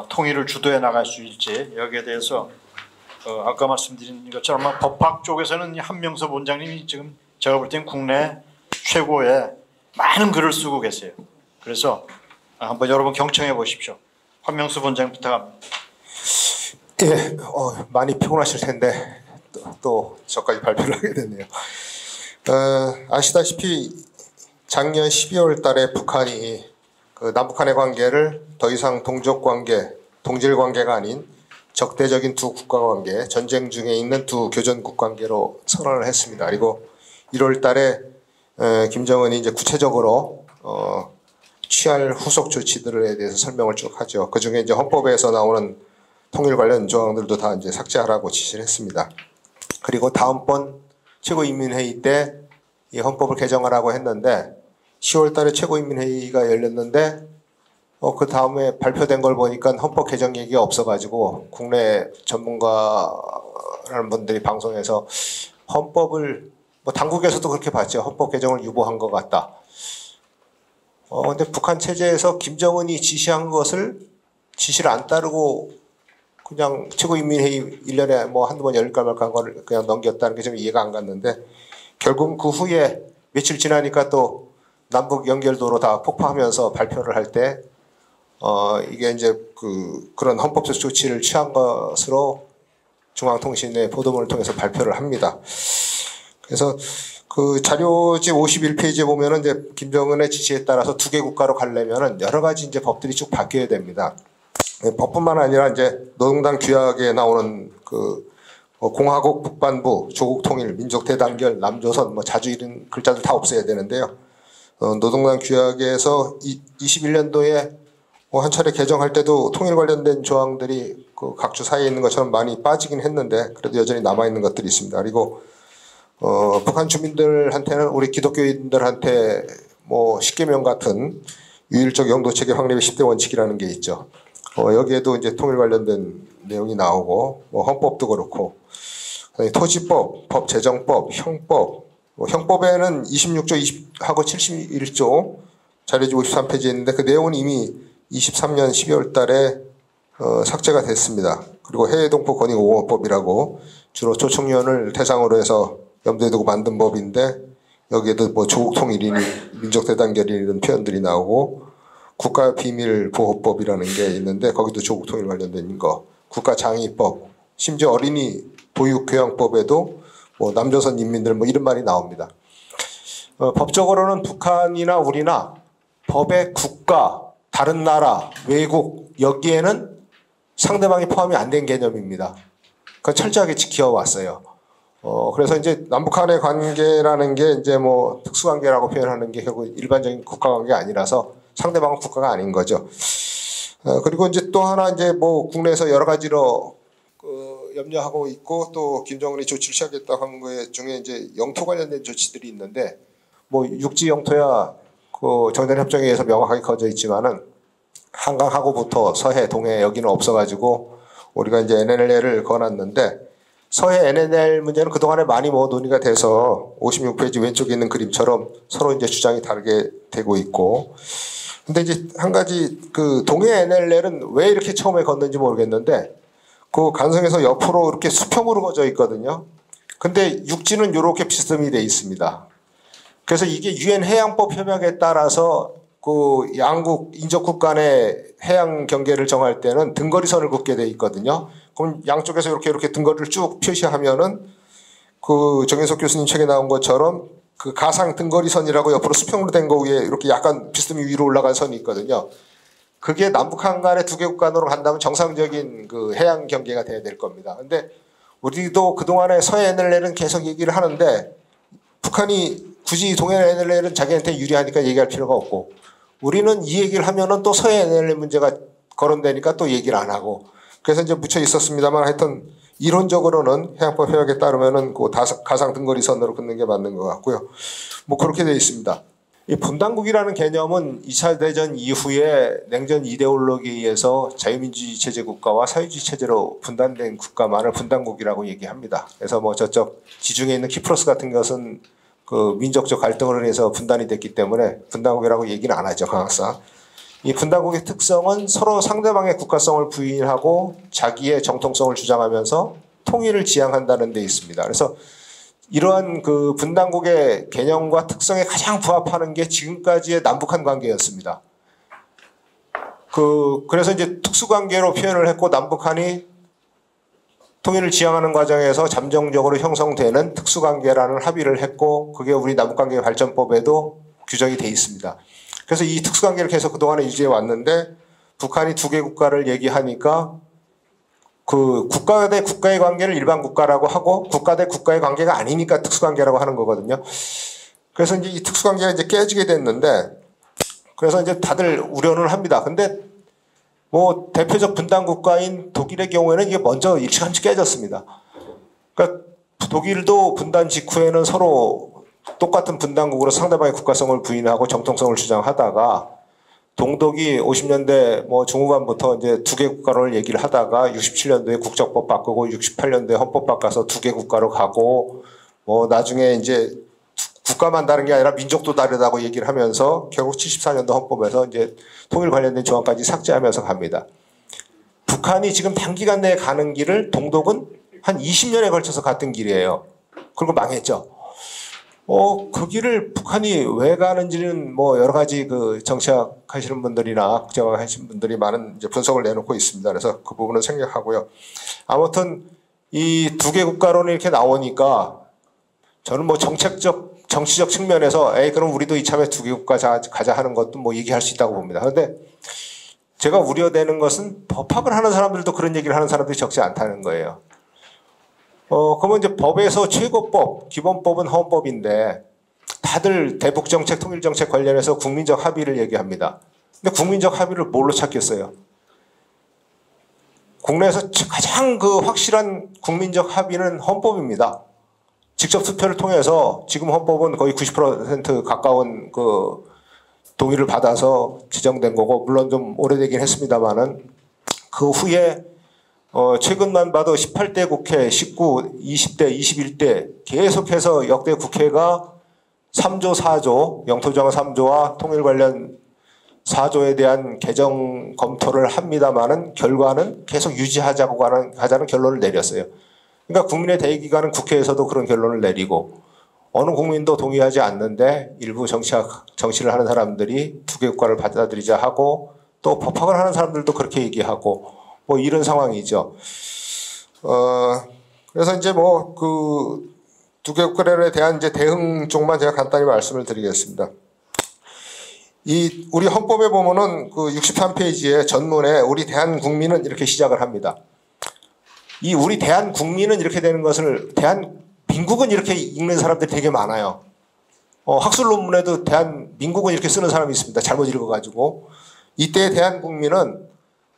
통일을 주도해 나갈 수 있지, 여기에 대해서 아까 말씀드린 것처럼 법학 쪽에서는 한명섭 원장님이 지금 제가 볼 땐 국내 최고의 많은 글을 쓰고 계세요. 그래서 한번 여러분 경청해 보십시오. 한명섭 원장 부탁합니다. 예, 많이 피곤하실 텐데 또 저까지 발표를 하게 됐네요. 아시다시피 작년 12월 달에 북한이 그 남북한의 관계를 더 이상 동족 관계, 동질 관계가 아닌 적대적인 두 국가 관계, 전쟁 중에 있는 두 교전국 관계로 선언을 했습니다. 그리고 1월 달에 김정은이 이제 구체적으로 취할 후속 조치들에 대해서 설명을 쭉 하죠. 그 중에 이제 헌법에서 나오는 통일 관련 조항들도 다 이제 삭제하라고 지시를 했습니다. 그리고 다음번 최고인민회의 때 이 헌법을 개정하라고 했는데 10월 달에 최고인민회의가 열렸는데 그 다음에 발표된 걸 보니까 헌법 개정 얘기가 없어가지고 국내 전문가라는 분들이 방송에서 헌법을 당국에서도 그렇게 봤죠. 헌법 개정을 유보한 것 같다. 근데 북한 체제에서 김정은이 지시한 것을 지시를 안 따르고 그냥 최고인민회의 1년에 뭐 한두 번 열릴까 말까 한 거를 그냥 넘겼다는 게 좀 이해가 안 갔는데, 결국 그 후에 며칠 지나니까 또 남북 연결도로 다 폭파하면서 발표를 할 때 이게 이제 그런 헌법적 조치를 취한 것으로 중앙통신의 보도문을 통해서 발표를 합니다. 그래서 그 자료집 51페이지에 보면은 이제 김정은의 지시에 따라서 두 개 국가로 가려면은 여러 가지 이제 법들이 쭉 바뀌어야 됩니다. 법뿐만 아니라 이제 노동당 규약에 나오는 공화국 북반부, 조국 통일, 민족 대단결, 남조선 자주 이런 글자들 다 없애야 되는데요. 노동당 규약에서 21년도에 한 차례 개정할 때도 통일 관련된 조항들이 각 주 사이에 있는 것처럼 많이 빠지긴 했는데 그래도 여전히 남아 있는 것들이 있습니다. 그리고 북한 주민들한테는 우리 기독교인들한테 10계명 같은 유일적 영도 체계 확립의 10대 원칙이라는 게 있죠. 여기에도 이제 통일 관련된 내용이 나오고 헌법도 그렇고 토지법, 법제정법, 형법, 형법에는 26조 20하고 71조 자료집 53페이지에 있는데 그 내용은 이미 23년 12월 달에 삭제가 됐습니다. 그리고 해외동포 권익옹호법이라고 주로 초청년을 대상으로 해서 염두에 두고 만든 법인데 여기에도 조국 통일이니 민족 대단결이 이런 표현들이 나오고 국가비밀보호법이라는 게 있는데 거기도 조국 통일 관련된 거, 국가장의법, 심지어 어린이 보육교양법에도 뭐 남조선 인민들 뭐 이런 말이 나옵니다. 법적으로는 북한이나 우리나 법의 국가, 다른 나라, 외국 여기에는 상대방이 포함이 안 된 개념입니다. 그건 철저하게 지켜왔어요. 그래서 이제 남북한의 관계라는 게 이제 뭐 특수관계라고 표현하는 게 결국 일반적인 국가관계가 아니라서 상대방은 국가가 아닌 거죠. 그리고 이제 또 하나 이제 뭐 국내에서 여러 가지로 염려하고 있고 또 김정은이 조치를 취하겠다고 한 거에 중에 이제 영토 관련된 조치들이 있는데 뭐 육지 영토야 그 정전협정에 의해서 명확하게 커져 있지만은 한강하고부터 서해, 동해 여기는 없어가지고 우리가 이제 NLL을 거놨는데 서해 NLL 문제는 그동안에 많이 뭐 논의가 돼서 56페이지 왼쪽에 있는 그림처럼 서로 이제 주장이 다르게 되고 있고 근데 이제 한 가지 그 동해 NLL은 왜 이렇게 처음에 걷는지 모르겠는데 그 간성에서 옆으로 이렇게 수평으로 거져 있거든요. 근데 육지는 이렇게 비스듬히 돼 있습니다. 그래서 이게 유엔 해양법 협약에 따라서 그 양국 인접국 간의 해양 경계를 정할 때는 등거리선을 긋게 돼 있거든요. 그럼 양쪽에서 이렇게 등거리를 쭉 표시하면은 그 정인석 교수님 책에 나온 것처럼 그 가상 등거리선이라고 옆으로 수평으로 된 거 위에 이렇게 약간 비스듬히 위로 올라간 선이 있거든요. 그게 남북한 간의 두 개국 간으로 간다면 정상적인 그 해양 경계가 돼야 될 겁니다. 근데 우리도 그동안에 서해 NLL은 계속 얘기를 하는데 북한이 굳이 동해 NLL은 자기한테 유리하니까 얘기할 필요가 없고 우리는 이 얘기를 하면은 또 서해 NLL 문제가 거론되니까 또 얘기를 안 하고 그래서 이제 묻혀 있었습니다만 하여튼 이론적으로는 해양법 협약에 따르면은 그 가상 등거리선으로 긋는 게 맞는 것 같고요. 뭐 그렇게 되어 있습니다. 이 분단국이라는 개념은 2차 대전 이후에 냉전 이데올로기에 의해서 자유민주주의 체제 국가와 사회주의 체제로 분단된 국가만을 분단국이라고 얘기합니다. 그래서 뭐 저쪽 지중해 있는 키프로스 같은 것은 그 민족적 갈등으로 인해서 분단이 됐기 때문에 분단국이라고 얘기는 안 하죠, 강학상. 이 분단국의 특성은 서로 상대방의 국가성을 부인하고 자기의 정통성을 주장하면서 통일을 지향한다는 데 있습니다. 그래서 이러한 그 분단국의 개념과 특성에 가장 부합하는 게 지금까지의 남북한 관계였습니다. 그래서 이제 특수관계로 표현을 했고 남북한이 통일을 지향하는 과정에서 잠정적으로 형성되는 특수관계라는 합의를 했고 그게 우리 남북관계 발전법에도 규정이 돼 있습니다. 그래서 이 특수관계를 계속 그동안에 유지해 왔는데 북한이 두 개 국가를 얘기하니까 그 국가 대 국가의 관계를 일반 국가라고 하고 국가 대 국가의 관계가 아니니까 특수관계라고 하는 거거든요. 그래서 이제 이 특수관계가 이제 깨지게 됐는데 그래서 이제 다들 우려는 합니다. 근데 뭐 대표적 분단 국가인 독일의 경우에는 이게 먼저 일찌감치 깨졌습니다. 그러니까 독일도 분단 직후에는 서로 똑같은 분단국으로 상대방의 국가성을 부인하고 정통성을 주장하다가 동독이 50년대 뭐 중후반부터 이제 두 개 국가를 얘기를 하다가 67년도에 국적법 바꾸고 68년도에 헌법 바꿔서 두 개 국가로 가고 뭐 나중에 이제 국가만 다른 게 아니라 민족도 다르다고 얘기를 하면서 결국 74년도 헌법에서 이제 통일 관련된 조항까지 삭제하면서 갑니다. 북한이 지금 단기간 내에 가는 길을 동독은 한 20년에 걸쳐서 갔던 길이에요. 그리고 망했죠. 그 길을 북한이 왜 가는지는 뭐 여러 가지 그 정치학 하시는 분들이나 국제학 하시는 분들이 많은 이제 분석을 내놓고 있습니다. 그래서 그 부분은 생략하고요. 아무튼 이 두 개 국가론이 이렇게 나오니까 저는 뭐 정치적 측면에서 그럼 우리도 이참에 두 개 국가 가자 하는 것도 뭐 얘기할 수 있다고 봅니다. 그런데 제가 우려되는 것은 법학을 하는 사람들도 그런 얘기를 하는 사람들이 적지 않다는 거예요. 그러면 이제 법에서 최고법, 기본법은 헌법인데 다들 대북정책, 통일정책 관련해서 국민적 합의를 얘기합니다. 근데 국민적 합의를 뭘로 찾겠어요? 국내에서 가장 그 확실한 국민적 합의는 헌법입니다. 직접 투표를 통해서 지금 헌법은 거의 90% 가까운 그 동의를 받아서 지정된 거고 물론 좀 오래되긴 했습니다만은 그 후에 최근만 봐도 18대 국회, 19, 20대, 21대 계속해서 역대 국회가 3조, 4조, 영토정화 3조와 통일 관련 4조에 대한 개정 검토를 합니다만은 결과는 계속 유지하자고 하자는 결론을 내렸어요. 그러니까 국민의 대의기관은 국회에서도 그런 결론을 내리고 어느 국민도 동의하지 않는데 일부 정치를 하는 사람들이 두 개 국가를 받아들이자 하고 또 법학을 하는 사람들도 그렇게 얘기하고 뭐 이런 상황이죠. 그래서 이제 뭐 그 두 개 국가에 대한 이제 대응 쪽만 제가 간단히 말씀을 드리겠습니다. 이 우리 헌법에 보면은 그 63페이지에 전문에 우리 대한국민은 이렇게 시작을 합니다. 이 우리 대한국민은 이렇게 되는 것을 대한민국은 이렇게 읽는 사람들이 되게 많아요. 학술 논문에도 대한민국은 이렇게 쓰는 사람이 있습니다. 잘못 읽어가지고. 이때 대한국민은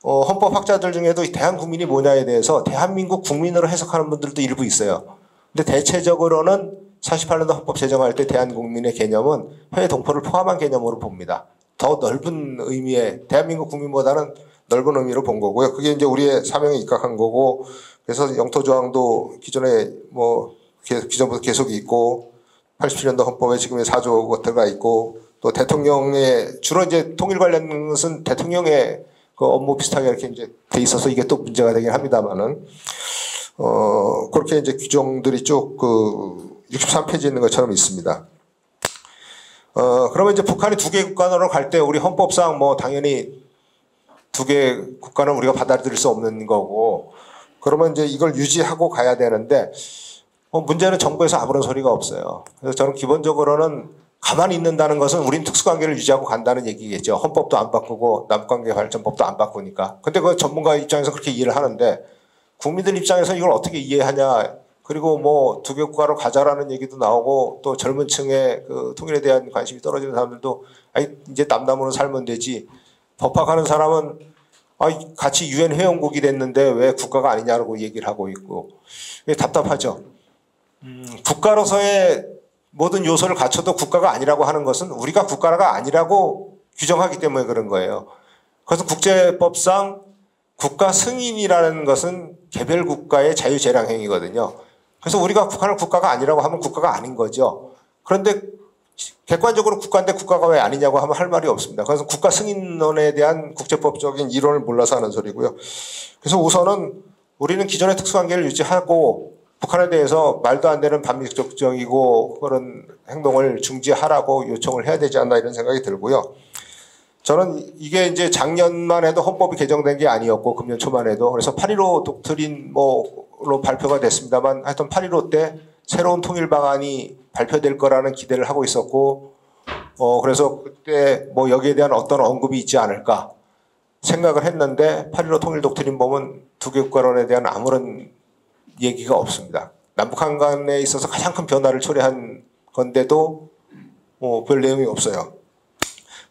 헌법학자들 중에도 대한국민이 뭐냐에 대해서 대한민국 국민으로 해석하는 분들도 일부 있어요. 근데 대체적으로는 48년도 헌법 제정할 때 대한국민의 개념은 해외 동포를 포함한 개념으로 봅니다. 더 넓은 의미의 대한민국 국민보다는 넓은 의미로 본 거고요. 그게 이제 우리의 사명에 입각한 거고, 그래서 영토조항도 기존에 뭐 기존부터 계속 있고 87년도 헌법에 지금의 4조가 들어가 있고 또 대통령의 주로 이제 통일 관련 것은 대통령의 그 업무 비슷하게 이렇게 이제 돼 있어서 이게 또 문제가 되긴 합니다만은 그렇게 이제 규정들이 쭉 그 63페이지에 있는 것처럼 있습니다. 그러면 이제 북한이 두 개 국가로 갈 때 우리 헌법상 뭐 당연히 두 개 국가는 우리가 받아들일 수 없는 거고 그러면 이제 이걸 유지하고 가야 되는데 문제는 정부에서 아무런 소리가 없어요. 그래서 저는 기본적으로는 가만히 있는다는 것은 우린 특수관계를 유지하고 간다는 얘기겠죠. 헌법도 안 바꾸고 남북관계발전법도 안 바꾸니까. 근데 그 전문가 입장에서 그렇게 이해를 하는데 국민들 입장에서 이걸 어떻게 이해하냐. 그리고 뭐 두 개 국가로 가자라는 얘기도 나오고 또 젊은 층의 그 통일에 대한 관심이 떨어지는 사람들도 아니 이제 남남으로 살면 되지. 법학하는 사람은 같이 유엔 회원국이 됐는데 왜 국가가 아니냐고 얘기를 하고 있고 답답하죠. 국가로서의 모든 요소를 갖춰도 국가가 아니라고 하는 것은 우리가 국가가 아니라고 규정하기 때문에 그런 거예요. 그래서 국제법상 국가 승인이라는 것은 개별 국가의 자유재량 행위거든요. 그래서 우리가 북한을 국가가 아니라고 하면 국가가 아닌 거죠. 그런데 객관적으로 국가인데 국가가 왜 아니냐고 하면 할 말이 없습니다. 그래서 국가 승인론에 대한 국제법적인 이론을 몰라서 하는 소리고요. 그래서 우선은 우리는 기존의 특수관계를 유지하고 북한에 대해서 말도 안 되는 반민족적이고 그런 행동을 중지하라고 요청을 해야 되지 않나 이런 생각이 들고요. 저는 이게 이제 작년만 해도 헌법이 개정된 게 아니었고 금년 초만 해도 그래서 8.15 독트린 뭐로 발표가 됐습니다만 하여튼 8.15 때 새로운 통일 방안이 발표될 거라는 기대를 하고 있었고 그래서 그때 뭐 여기에 대한 어떤 언급이 있지 않을까 생각을 했는데 8.15 통일 독트린 보면 두 개 국가론에 대한 아무런 얘기가 없습니다. 남북한 간에 있어서 가장 큰 변화를 초래한 건데도 별 내용이 없어요.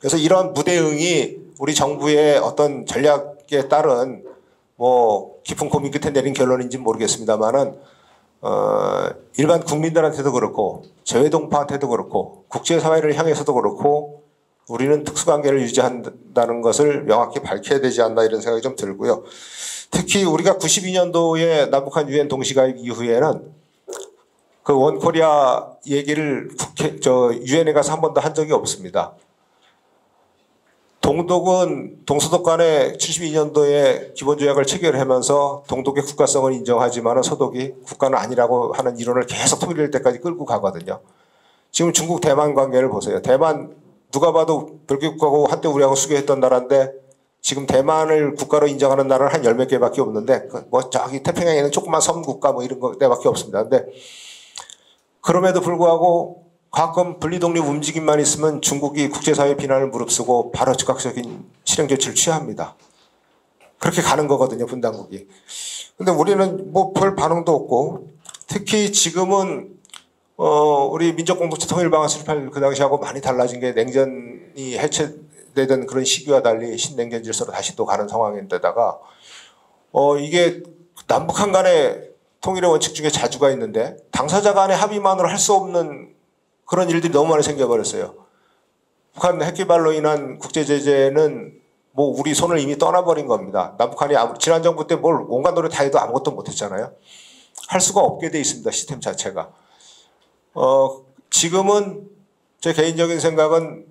그래서 이런 무대응이 우리 정부의 어떤 전략에 따른 뭐 깊은 고민 끝에 내린 결론인지는 모르겠습니다만은 일반 국민들한테도 그렇고 재외동파한테도 그렇고 국제사회를 향해서도 그렇고 우리는 특수관계를 유지한다는 것을 명확히 밝혀야 되지 않나 이런 생각이 좀 들고요. 특히 우리가 92년도에 남북한 유엔 동시가입 이후에는 그 원코리아 얘기를 유엔에 가서 한 번도 한 적이 없습니다. 동독은 동서독 간에 72년도에 기본조약을 체결하면서 동독의 국가성을 인정하지만 서독이 국가는 아니라고 하는 이론을 계속 통일될 때까지 끌고 가거든요. 지금 중국 대만 관계를 보세요. 대만 누가 봐도 별개 국가고 한때 우리하고 수교했던 나라인데 지금 대만을 국가로 인정하는 나라는 한 10몇 개밖에 없는데 뭐 저기 태평양에 있는 조그만 섬국가 뭐 이런 데밖에 없습니다. 근데 그럼에도 불구하고 가끔 분리독립 움직임만 있으면 중국이 국제사회 비난을 무릅쓰고 바로 즉각적인 실행 조치를 취합니다. 그렇게 가는 거거든요, 분단국이. 근데 우리는 뭐 별 반응도 없고 특히 지금은 우리 민족공동체 통일방안 수립할 그 당시하고 많이 달라진 게 냉전이 해체되던 그런 시기와 달리 신냉전 질서로 다시 또 가는 상황인데다가 이게 남북한 간의 통일의 원칙 중에 자주가 있는데 당사자 간의 합의만으로 할 수 없는 그런 일들이 너무 많이 생겨버렸어요. 북한 핵개발로 인한 국제제재는 뭐 우리 손을 이미 떠나버린 겁니다. 남북한이 지난 정부 때 뭘 온갖 노래 다 해도 아무것도 못했잖아요. 할 수가 없게 돼 있습니다. 시스템 자체가. 지금은 제 개인적인 생각은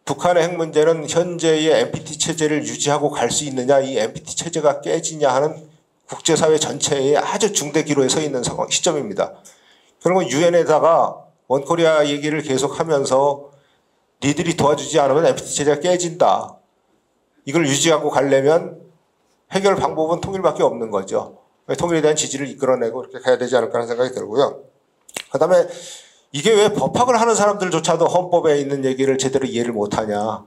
북한의 핵 문제는 현재의 NPT 체제를 유지하고 갈 수 있느냐, 이 NPT 체제가 깨지냐 하는 국제사회 전체의 아주 중대 기로에 서 있는 시점입니다. 그러면 유엔에다가 원코리아 얘기를 계속하면서 니들이 도와주지 않으면 NPT 체제가 깨진다. 이걸 유지하고 가려면 해결 방법은 통일밖에 없는 거죠. 통일에 대한 지지를 이끌어내고 이렇게 가야 되지 않을까 하는 생각이 들고요. 그 다음에 이게 왜 법학을 하는 사람들조차도 헌법에 있는 얘기를 제대로 이해를 못하냐.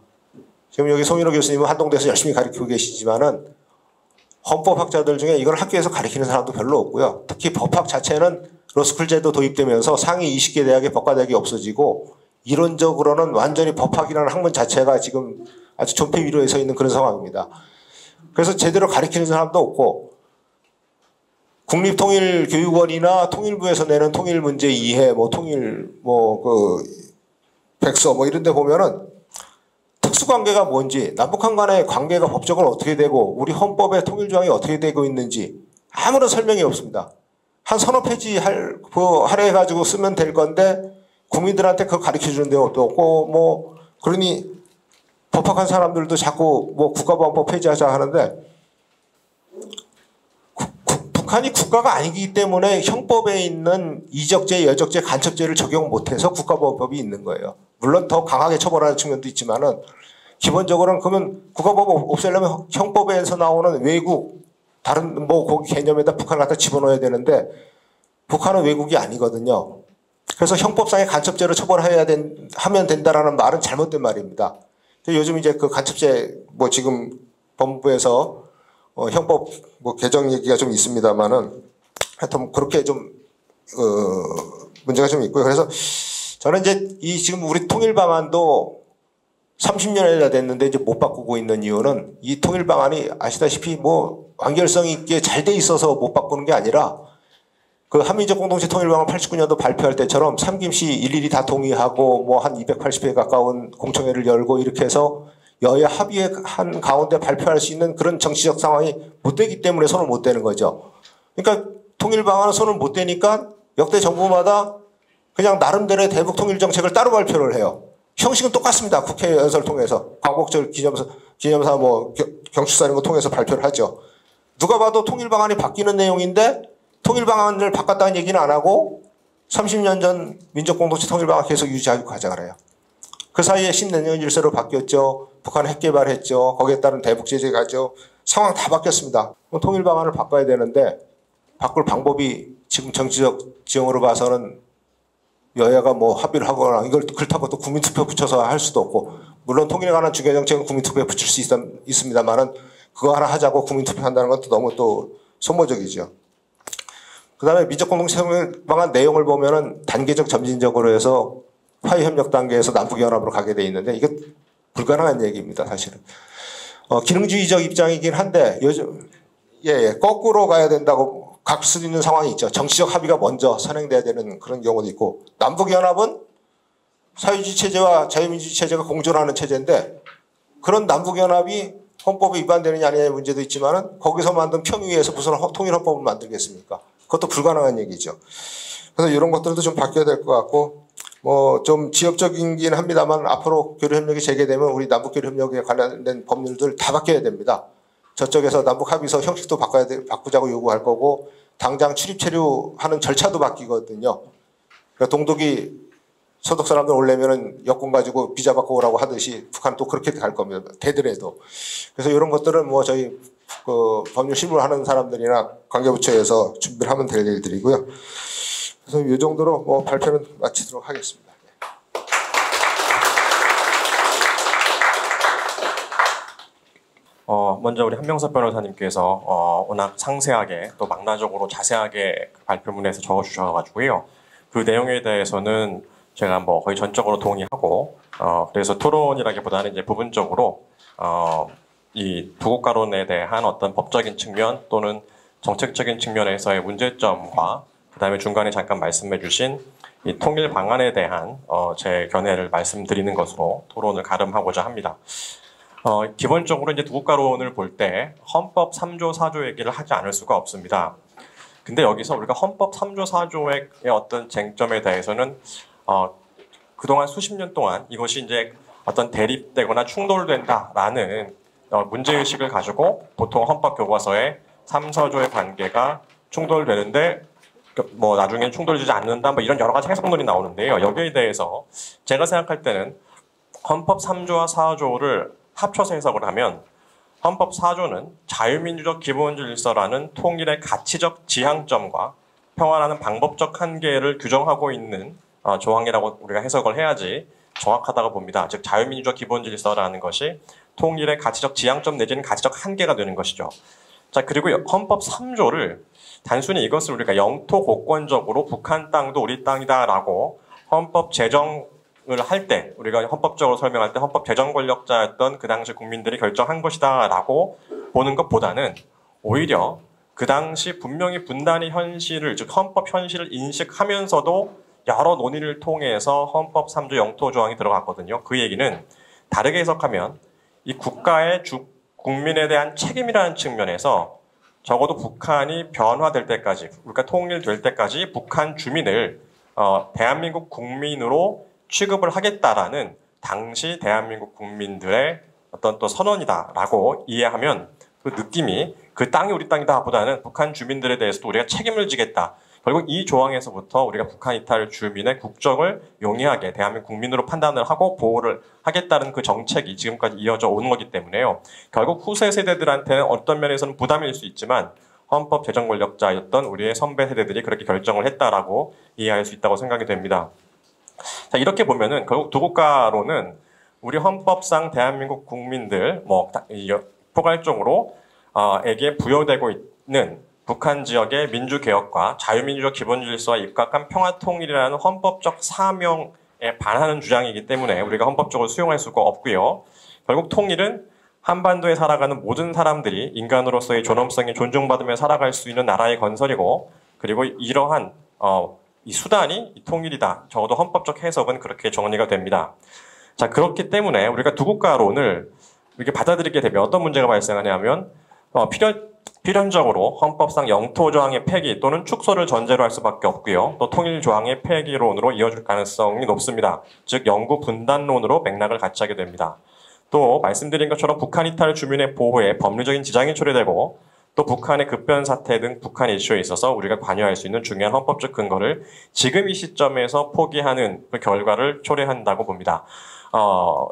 지금 여기 송인호 교수님은 한동대에서 열심히 가르치고 계시지만은 헌법학자들 중에 이걸 학교에서 가르치는 사람도 별로 없고요. 특히 법학 자체는 로스쿨 제도 도입되면서 상위 20개 대학의 법과대학이 없어지고 이론적으로는 완전히 법학이라는 학문 자체가 지금 아주 존폐 위로에 서 있는 그런 상황입니다. 그래서 제대로 가르치는 사람도 없고 국립통일교육원이나 통일부에서 내는 통일문제 이해, 백서 이런 데 보면은 특수관계가 뭔지, 남북한 간의 관계가 법적으로 어떻게 되고 우리 헌법의 통일조항이 어떻게 되고 있는지 아무런 설명이 없습니다. 한 서너 페이지 할애해가지고 쓰면 될 건데 국민들한테 그걸 가르쳐주는 데도 없고 그러니 법학한 사람들도 자꾸 국가보안법 폐지하자 하는데 북한이 국가가 아니기 때문에 형법에 있는 이적죄, 여적죄, 간첩죄를 적용 못해서 국가보안법이 있는 거예요. 물론 더 강하게 처벌하는 측면도 있지만은 기본적으로는 그러면 국가보안법 없애려면 형법에서 나오는 외국 다른 거기 개념에다 북한을 갖다 집어넣어야 되는데 북한은 외국이 아니거든요. 그래서 형법상의 간첩죄로 하면 된다라는 말은 잘못된 말입니다. 요즘 이제 그 간첩죄 지금 법무부에서 형법 개정 얘기가 좀 있습니다만은 하여튼 그렇게 좀 문제가 좀 있고요. 그래서 저는 이제 지금 우리 통일 방안도 30년이나 됐는데 이제 못 바꾸고 있는 이유는 이 통일 방안이 아시다시피 완결성 있게 잘 돼 있어서 못 바꾸는 게 아니라 그 한민족 공동체 통일 방안 89년도 발표할 때처럼 삼김씨 일일이 다 동의하고 한 280회 가까운 공청회를 열고 이렇게 해서 여야 합의한 가운데 발표할 수 있는 그런 정치적 상황이 못 되기 때문에 손을 못 대는 거죠. 그러니까 통일 방안은 손을 못 대니까 역대 정부마다 그냥 나름대로의 대북 통일 정책을 따로 발표를 해요. 형식은 똑같습니다. 국회 연설을 통해서 광복절 기념사 경축사 이런 거 통해서 발표를 하죠. 누가 봐도 통일 방안이 바뀌는 내용인데 통일 방안을 바꿨다는 얘기는 안 하고 30년 전 민족공동체 통일 방안 계속 유지하고 가자고 해요. 그 사이에 신내년 질서로 바뀌었죠. 북한 핵 개발했죠. 거기에 따른 대북 제재 가죠. 상황 다 바뀌었습니다. 통일 방안을 바꿔야 되는데 바꿀 방법이 지금 정치적 지형으로 봐서는 여야가 합의를 하거나 이걸 그렇다고 또 국민투표 붙여서 할 수도 없고 물론 통일에 관한 주요 정책은 국민투표에 붙일 수 있습니다만은 그거 하나 하자고 국민투표 한다는 것도 너무 또 소모적이죠. 그 다음에 민족공동체 통일 방안 내용을 보면은 단계적 점진적으로 해서 화해협력 단계에서 남북연합으로 가게 돼 있는데 이게 불가능한 얘기입니다, 사실은. 기능주의적 입장이긴 한데 요즘 거꾸로 가야 된다고 갈 수 있는 상황이 있죠. 정치적 합의가 먼저 선행돼야 되는 그런 경우도 있고 남북연합은 사회주의 체제와 자유민주주의 체제가 공존하는 체제인데 그런 남북연합이 헌법에 위반되느냐 아니냐의 문제도 있지만은 거기서 만든 평의회에서 무슨 통일헌법을 만들겠습니까? 그것도 불가능한 얘기죠. 그래서 이런 것들도 좀 바뀌어야 될 것 같고 좀 지역적이긴 합니다만 앞으로 교류협력이 재개되면 우리 남북교류협력에 관련된 법률들 다 바뀌어야 됩니다. 저쪽에서 남북합의서 형식도 바꾸자고 요구할 거고 당장 출입 체류하는 절차도 바뀌거든요. 그러니까 동독이 소득 사람들 오려면은 여권 가지고 비자 받고 오라고 하듯이 북한 또 그렇게 갈 겁니다. 되더라도. 그래서 이런 것들은 저희 법률 실무를 하는 사람들이나 관계부처에서 준비를 하면 될 일들이고요. 그래서 이 정도로 발표는 마치도록 하겠습니다. 먼저 우리 한명섭 변호사님께서 워낙 상세하게 또 망라적으로 자세하게 발표문에서 적어주셔가지고요. 그 내용에 대해서는 제가 거의 전적으로 동의하고 그래서 토론이라기보다는 이제 부분적으로 이 두국가론에 대한 어떤 법적인 측면 또는 정책적인 측면에서의 문제점과 그다음에 중간에 잠깐 말씀해주신 이 통일 방안에 대한 제 견해를 말씀드리는 것으로 토론을 가름하고자 합니다. 기본적으로 이제 두국가론을 볼 때 헌법 3조 4조 얘기를 하지 않을 수가 없습니다. 근데 여기서 우리가 헌법 3조 4조의 어떤 쟁점에 대해서는 그동안 수십 년 동안 이것이 이제 어떤 대립되거나 충돌된다라는 문제의식을 가지고 보통 헌법 교과서에 3, 4조의 관계가 충돌되는데 뭐 나중에 충돌되지 않는다 뭐 이런 여러 가지 해석론이 나오는데요. 여기에 대해서 제가 생각할 때는 헌법 3조와 4조를 합쳐서 해석을 하면 헌법 4조는 자유민주적 기본질서라는 통일의 가치적 지향점과 평화라는 방법적 한계를 규정하고 있는 조항이라고 우리가 해석을 해야지 정확하다고 봅니다. 즉 자유민주적 기본질서라는 것이 통일의 가치적 지향점 내지는 가치적 한계가 되는 것이죠. 자, 그리고 헌법 3조를 단순히 이것을 우리가 영토 공권적으로 북한 땅도 우리 땅이다라고 헌법 제정을 할 때 우리가 헌법적으로 설명할 때 헌법 제정 권력자였던 그 당시 국민들이 결정한 것이다라고 보는 것보다는 오히려 그 당시 분명히 분단의 현실을 즉 헌법 현실을 인식하면서도 여러 논의를 통해서 헌법 3조 영토 조항이 들어갔거든요. 그 얘기는 다르게 해석하면 이 국가의 국민에 대한 책임이라는 측면에서 적어도 북한이 변화될 때까지, 그러니까 통일될 때까지 북한 주민을 대한민국 국민으로 취급을 하겠다라는 당시 대한민국 국민들의 어떤 또 선언이다라고 이해하면 그 느낌이 그 땅이 우리 땅이다 보다는 북한 주민들에 대해서도 우리가 책임을 지겠다. 결국 이 조항에서부터 우리가 북한 이탈 주민의 국적을 용이하게 대한민국 국민으로 판단을 하고 보호를 하겠다는 그 정책이 지금까지 이어져 오는 거기 때문에요. 결국 후세 세대들한테는 어떤 면에서는 부담일 수 있지만 헌법 제정 권력자였던 우리의 선배 세대들이 그렇게 결정을 했다라고 이해할 수 있다고 생각이 됩니다. 자, 이렇게 보면은 결국 두 국가로는 우리 헌법상 대한민국 국민들 포괄적으로 에게 부여되고 있는 북한 지역의 민주개혁과 자유민주적 기본질서와 입각한 평화통일이라는 헌법적 사명에 반하는 주장이기 때문에 우리가 헌법적으로 수용할 수가 없고요. 결국 통일은 한반도에 살아가는 모든 사람들이 인간으로서의 존엄성이 존중받으며 살아갈 수 있는 나라의 건설이고, 그리고 이러한 이 수단이 이 통일이다. 적어도 헌법적 해석은 그렇게 정리가 됩니다. 자, 그렇기 때문에 우리가 두 국가론을 이렇게 받아들이게 되면 어떤 문제가 발생하냐면 필연적으로 헌법상 영토 조항의 폐기 또는 축소를 전제로 할 수밖에 없고요. 또 통일 조항의 폐기론으로 이어질 가능성이 높습니다. 즉 영구 분단론으로 맥락을 같이 하게 됩니다. 또 말씀드린 것처럼 북한 이탈 주민의 보호에 법리적인 지장이 초래되고, 또 북한의 급변 사태 등 북한 이슈에 있어서 우리가 관여할 수 있는 중요한 헌법적 근거를 지금 이 시점에서 포기하는 그 결과를 초래한다고 봅니다.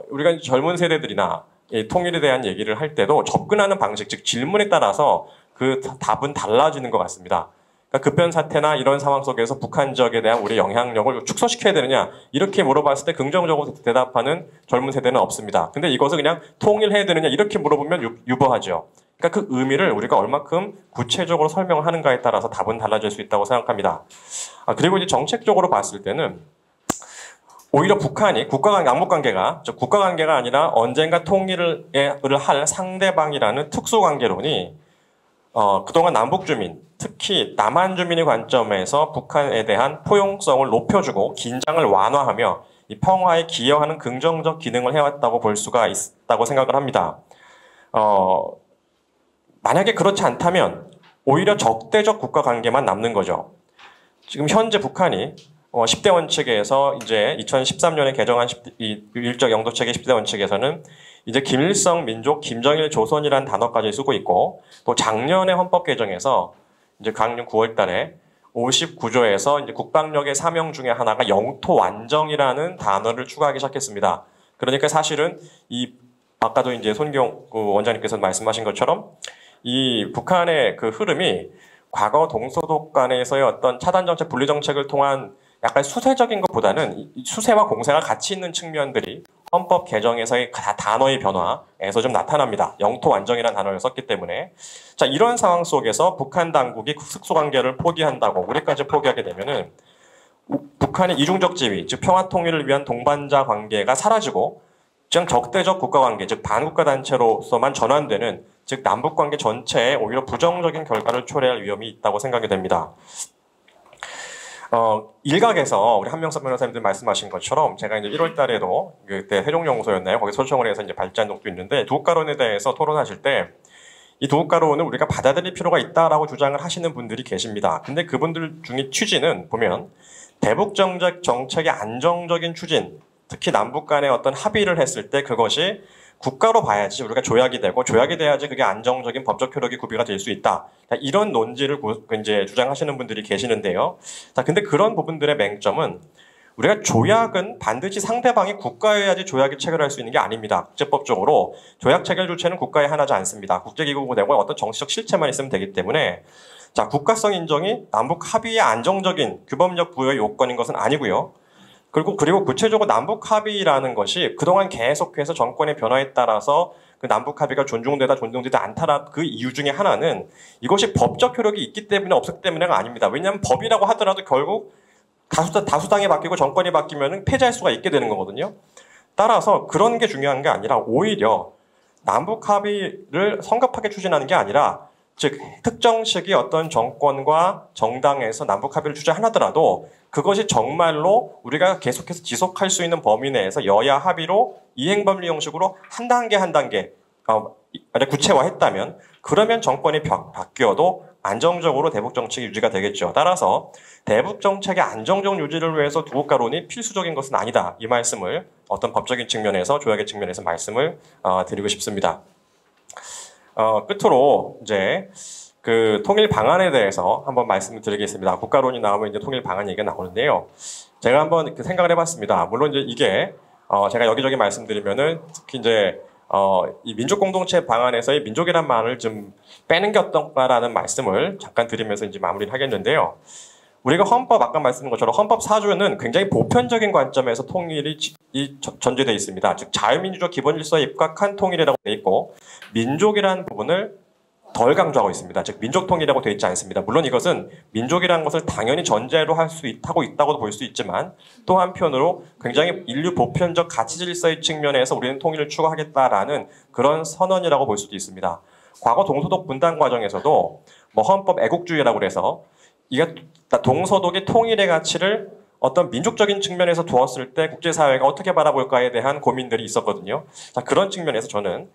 우리가 젊은 세대들이나 이 통일에 대한 얘기를 할 때도 접근하는 방식, 즉 질문에 따라서 그 답은 달라지는 것 같습니다. 그러니까 급변 사태나 이런 상황 속에서 북한 지역에 대한 우리 영향력을 축소시켜야 되느냐, 이렇게 물어봤을 때 긍정적으로 대답하는 젊은 세대는 없습니다. 근데 이것을 그냥 통일해야 되느냐 이렇게 물어보면 유보하죠. 그러니까 그 의미를 우리가 얼마큼 구체적으로 설명을 하는가에 따라서 답은 달라질 수 있다고 생각합니다. 그리고 이제 정책적으로 봤을 때는 오히려 북한이 남북관계가 국가관계가 아니라 언젠가 통일을 할 상대방이라는 특수관계론이 그동안 남북주민, 특히 남한 주민의 관점에서 북한에 대한 포용성을 높여주고 긴장을 완화하며 이 평화에 기여하는 긍정적 기능을 해왔다고 볼 수가 있다고 생각을 합니다. 만약에 그렇지 않다면 오히려 적대적 국가관계만 남는 거죠. 지금 현재 북한이 10대 원칙에서 이제 2013년에 개정한 이 일적 영도체계 10대 원칙에서는 이제 김일성 민족, 김정일 조선이라는 단어까지 쓰고 있고, 또 작년에 헌법 개정에서 이제 강년 9월 달에 59조에서 이제 국방력의 사명 중에 하나가 영토 완정이라는 단어를 추가하기 시작했습니다. 그러니까 사실은 이 아까도 이제 손기용 원장님께서 말씀하신 것처럼 이 북한의 그 흐름이 과거 동서독 간에서의 어떤 차단 정책, 분리 정책을 통한 약간 수세적인 것보다는 수세와 공세가 같이 있는 측면들이 헌법 개정에서의 단어의 변화에서 좀 나타납니다. 영토 완정이라는 단어를 썼기 때문에. 자, 이런 상황 속에서 북한 당국이 특수관계를 포기한다고 우리까지 포기하게 되면은 북한의 이중적 지위, 즉 평화 통일을 위한 동반자 관계가 사라지고 즉 적대적 국가관계, 즉 반국가 단체로서만 전환되는, 즉 남북관계 전체에 오히려 부정적인 결과를 초래할 위험이 있다고 생각이 됩니다. 일각에서 우리 한명섭 변호사님들 말씀하신 것처럼 제가 이제 1월 달에도 그때 세종연구소였나요? 거기 소청을 해서 이제 발제한 적도 있는데, 두국가론에 대해서 토론하실 때 이 두국가론을 우리가 받아들일 필요가 있다라고 주장을 하시는 분들이 계십니다. 근데 그분들 중에 취지는 보면 대북 정책의 안정적인 추진, 특히 남북 간의 어떤 합의를 했을 때 그것이 국가로 봐야지 우리가 조약이 되고 조약이 돼야지 그게 안정적인 법적 효력이 구비가 될 수 있다. 이런 논지를 이제 주장하시는 분들이 계시는데요. 자, 근데 그런 부분들의 맹점은 우리가 조약은 반드시 상대방이 국가여야지 조약을 체결할 수 있는 게 아닙니다. 국제법적으로 조약 체결 주체는 국가에 하나지 않습니다. 국제기구고 되고 어떤 정치적 실체만 있으면 되기 때문에 자, 국가성 인정이 남북 합의의 안정적인 규범력 부여의 요건인 것은 아니고요. 그리고 구체적으로 남북 합의라는 것이 그동안 계속해서 정권의 변화에 따라서 그 남북 합의가 존중되다 존중되지 않다라 그 이유 중에 하나는 이것이 법적 효력이 있기 때문에 없었기 때문에가 아닙니다. 왜냐하면 법이라고 하더라도 결국 다수당이 바뀌고 정권이 바뀌면 폐지할 수가 있게 되는 거거든요. 따라서 그런 게 중요한 게 아니라 오히려 남북 합의를 성급하게 추진하는 게 아니라 즉 특정 시기 어떤 정권과 정당에서 남북 합의를 추진하더라도 그것이 정말로 우리가 계속해서 지속할 수 있는 범위 내에서 여야 합의로 이행법리 형식으로 한 단계 구체화했다면 그러면 정권이 바뀌어도 안정적으로 대북 정책이 유지가 되겠죠. 따라서 대북 정책의 안정적 유지를 위해서 두 국가론이 필수적인 것은 아니다. 이 말씀을 어떤 법적인 측면에서 조약의 측면에서 말씀을 드리고 싶습니다. 끝으로 이제 그 통일 방안에 대해서 한번 말씀을 드리겠습니다. 국가론이 나오면 이제 통일 방안 얘기가 나오는데요. 제가 한번 생각을 해봤습니다. 물론 이제 이게 제가 여기저기 말씀드리면은 특히 이제 이 민족 공동체 방안에서의 민족이란 말을 좀 빼는 게 어떤가라는 말씀을 잠깐 드리면서 이제 마무리를 하겠는데요. 우리가 헌법 아까 말씀드린 것처럼 헌법 4조는 굉장히 보편적인 관점에서 통일이 전제되어 있습니다. 즉 자유민주적 기본질서에 입각한 통일이라고 되어 있고 민족이라는 부분을 덜 강조하고 있습니다. 즉 민족 통일이라고 되어 있지 않습니다. 물론 이것은 민족이라는 것을 당연히 전제로 하고 있다고도 볼 수 있지만 또 한편으로 굉장히 인류 보편적 가치 질서의 측면에서 우리는 통일을 추구하겠다라는 그런 선언이라고 볼 수도 있습니다. 과거 동서독 분단 과정에서도 뭐 헌법 애국주의라고 그래서 이게 동서독의 통일의 가치를 어떤 민족적인 측면에서 두었을 때 국제사회가 어떻게 바라볼까에 대한 고민들이 있었거든요. 자, 그런 측면에서 저는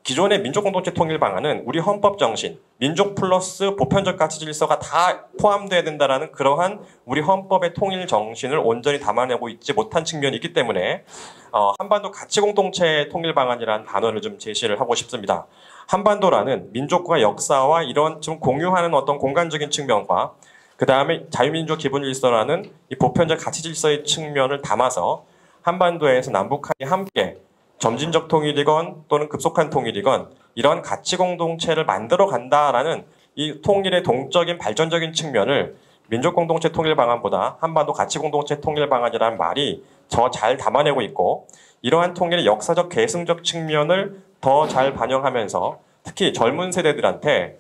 기존의 민족공동체 통일 방안은 우리 헌법 정신, 민족 플러스 보편적 가치 질서가 다 포함돼야 된다라는 그러한 우리 헌법의 통일 정신을 온전히 담아내고 있지 못한 측면이 있기 때문에 한반도 가치 공동체 통일 방안이라는 단어를 좀 제시를 하고 싶습니다. 한반도라는 민족과 역사와 이런 좀 공유하는 어떤 공간적인 측면과 그 다음에 자유민주적 기본질서라는 이 보편적 가치 질서의 측면을 담아서 한반도에서 남북한이 함께 점진적 통일이건 또는 급속한 통일이건 이런 가치 공동체를 만들어 간다라는 이 통일의 동적인 발전적인 측면을 민족 공동체 통일 방안보다 한반도 가치 공동체 통일 방안이라는 말이 더 잘 담아내고 있고 이러한 통일의 역사적 계승적 측면을 더 잘 반영하면서 특히 젊은 세대들한테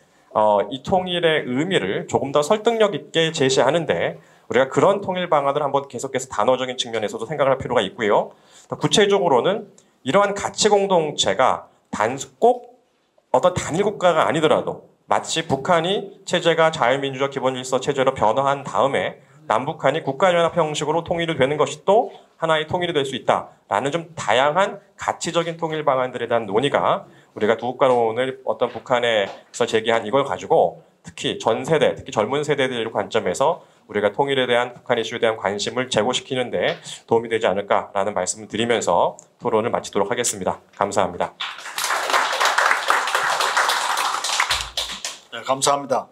이 통일의 의미를 조금 더 설득력 있게 제시하는데 우리가 그런 통일 방안을 한번 계속해서 단어적인 측면에서도 생각할 필요가 있고요. 구체적으로는 이러한 가치 공동체가 꼭 어떤 단일 국가가 아니더라도 마치 북한이 체제가 자유민주적 기본질서 체제로 변화한 다음에 남북한이 국가연합 형식으로 통일이 되는 것이 또 하나의 통일이 될 수 있다라는 좀 다양한 가치적인 통일 방안들에 대한 논의가 우리가 두 국가론을 어떤 북한에서 제기한 이걸 가지고 특히 전 세대, 특히 젊은 세대들의 관점에서 우리가 통일에 대한 북한 이슈에 대한 관심을 제고시키는데 도움이 되지 않을까라는 말씀을 드리면서 토론을 마치도록 하겠습니다. 감사합니다. 네, 감사합니다.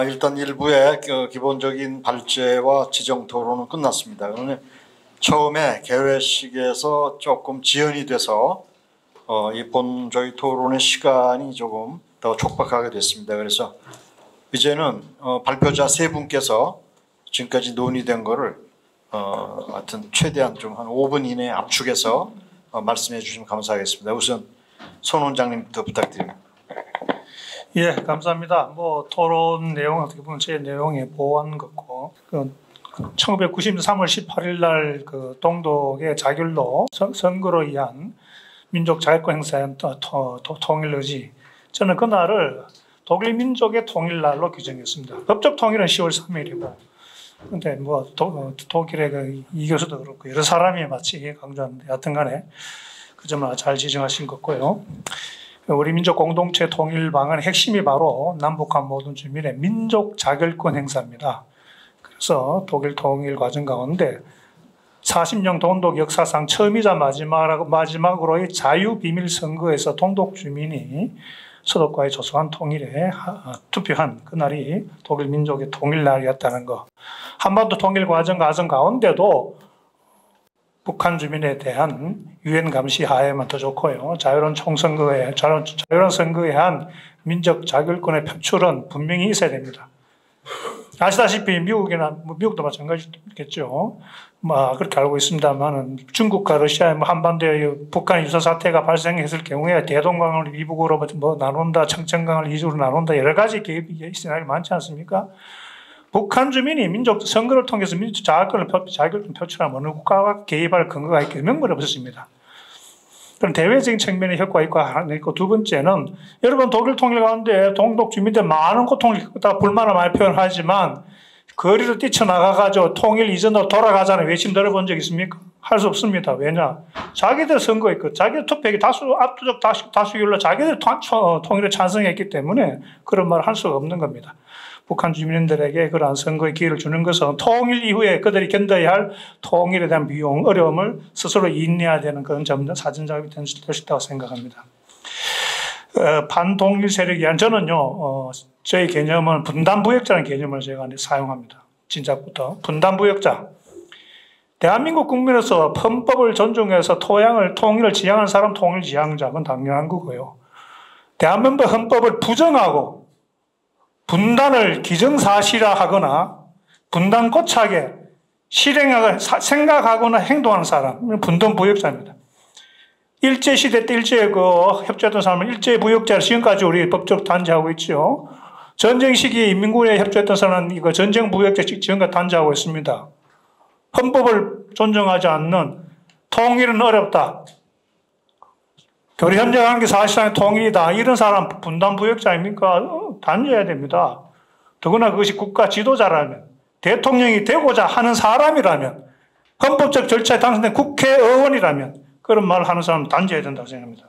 일단 일부의 기본적인 발제와 지정 토론은 끝났습니다. 그러면 처음에 개회식에서 조금 지연이 돼서 저희 토론의 시간이 조금 더 촉박하게 됐습니다. 그래서 이제는 발표자 세 분께서 지금까지 논의된 거를 하여튼 최대한 좀 한 5분 이내에 압축해서 말씀해 주시면 감사하겠습니다. 우선 손 원장님부터 부탁드립니다. 예, 감사합니다. 토론 내용 어떻게 보면 제 내용에 보완 같고 1990년 3월 18일 날 그 동독의 자결로 선거로 의한 민족 자율권 행사한 통일 의지, 저는 그날을 독일 민족의 통일날로 규정했습니다. 법적 통일은 10월 3일이고, 근데 독일의 이 교수도 그렇고 여러 사람이 마치 강조하는데 하여튼간에 그 점을 잘 지정하신 것 같고요. 우리 민족 공동체 통일 방안의 핵심이 바로 남북한 모든 주민의 민족 자결권 행사입니다. 그래서 독일 통일 과정 가운데 40년 동독 역사상 처음이자 마지막으로의 자유비밀선거에서 동독 주민이 서독과의 조속한 통일에 투표한 그날이 독일 민족의 통일날이었다는 거. 한반도 통일 과정 가운데도 북한 주민에 대한 유엔 감시 하에만 더 좋고요. 자유로운 총선거에, 자유로운 선거에 한 민족 자결권의 표출은 분명히 있어야 됩니다. 아시다시피 미국도 마찬가지겠죠. 그렇게 알고 있습니다만은 중국과 러시아의 한반도에 북한 유사 사태가 발생했을 경우에 대동강을 이북으로 나눈다, 청천강을 이주로 나눈다, 여러 가지 개입이 시나리오 많지 않습니까? 북한 주민이 민족 선거를 통해서 민족 자결권 표출하면 어느 국가가 개입할 근거가 있기 명분이 없었습니다. 그럼 대외적인 측면의 효과가 하나 있고, 두 번째는 여러분 독일 통일 가운데 동독 주민들 많은 고통을 겪다 불만을 많이 표현하지만 거리로 뛰쳐나가가지고 통일 이전으로 돌아가자는 외침 들어본 적 있습니까? 할 수 없습니다. 왜냐? 자기들 선거했고 자기들 투표기 압도적 다수결로 자기들 통일에 찬성했기 때문에 그런 말을 할 수가 없는 겁니다. 북한 주민들에게 그러한 선거의 기회를 주는 것은 통일 이후에 그들이 견뎌야 할 통일에 대한 비용, 어려움을 스스로 인내해야 되는 그런 점도 사전작업이 될 수 있다고 생각합니다. 반동일 세력이 저는요, 저희 개념은 분단부역자라는 개념을 제가 사용합니다. 진작부터. 분단부역자. 대한민국 국민으로서 헌법을 존중해서 통일을 지향하는 사람 통일 지향자, 그건 당연한 거고요. 대한민국 헌법을 부정하고 분단을 기정사실화하거나 분단고착에 생각하거나 행동하는 사람, 분단부역자입니다. 일제시대 때 협조했던 사람은 일제부역자를 지금까지 우리 법적으로 단죄하고 있죠. 전쟁 시기에 인민군에 협조했던 사람은 이거 전쟁부역자 지금까지 단죄하고 있습니다. 헌법을 존중하지 않는 통일은 어렵다. 교류 협력하는 게 사실상의 통일이다. 이런 사람 분단부역자입니까? 단죄해야 됩니다. 더구나 그것이 국가 지도자라면, 대통령이 되고자 하는 사람이라면, 헌법적 절차에 당선된 국회의원이라면 그런 말을 하는 사람은 단죄해야 된다고 생각합니다.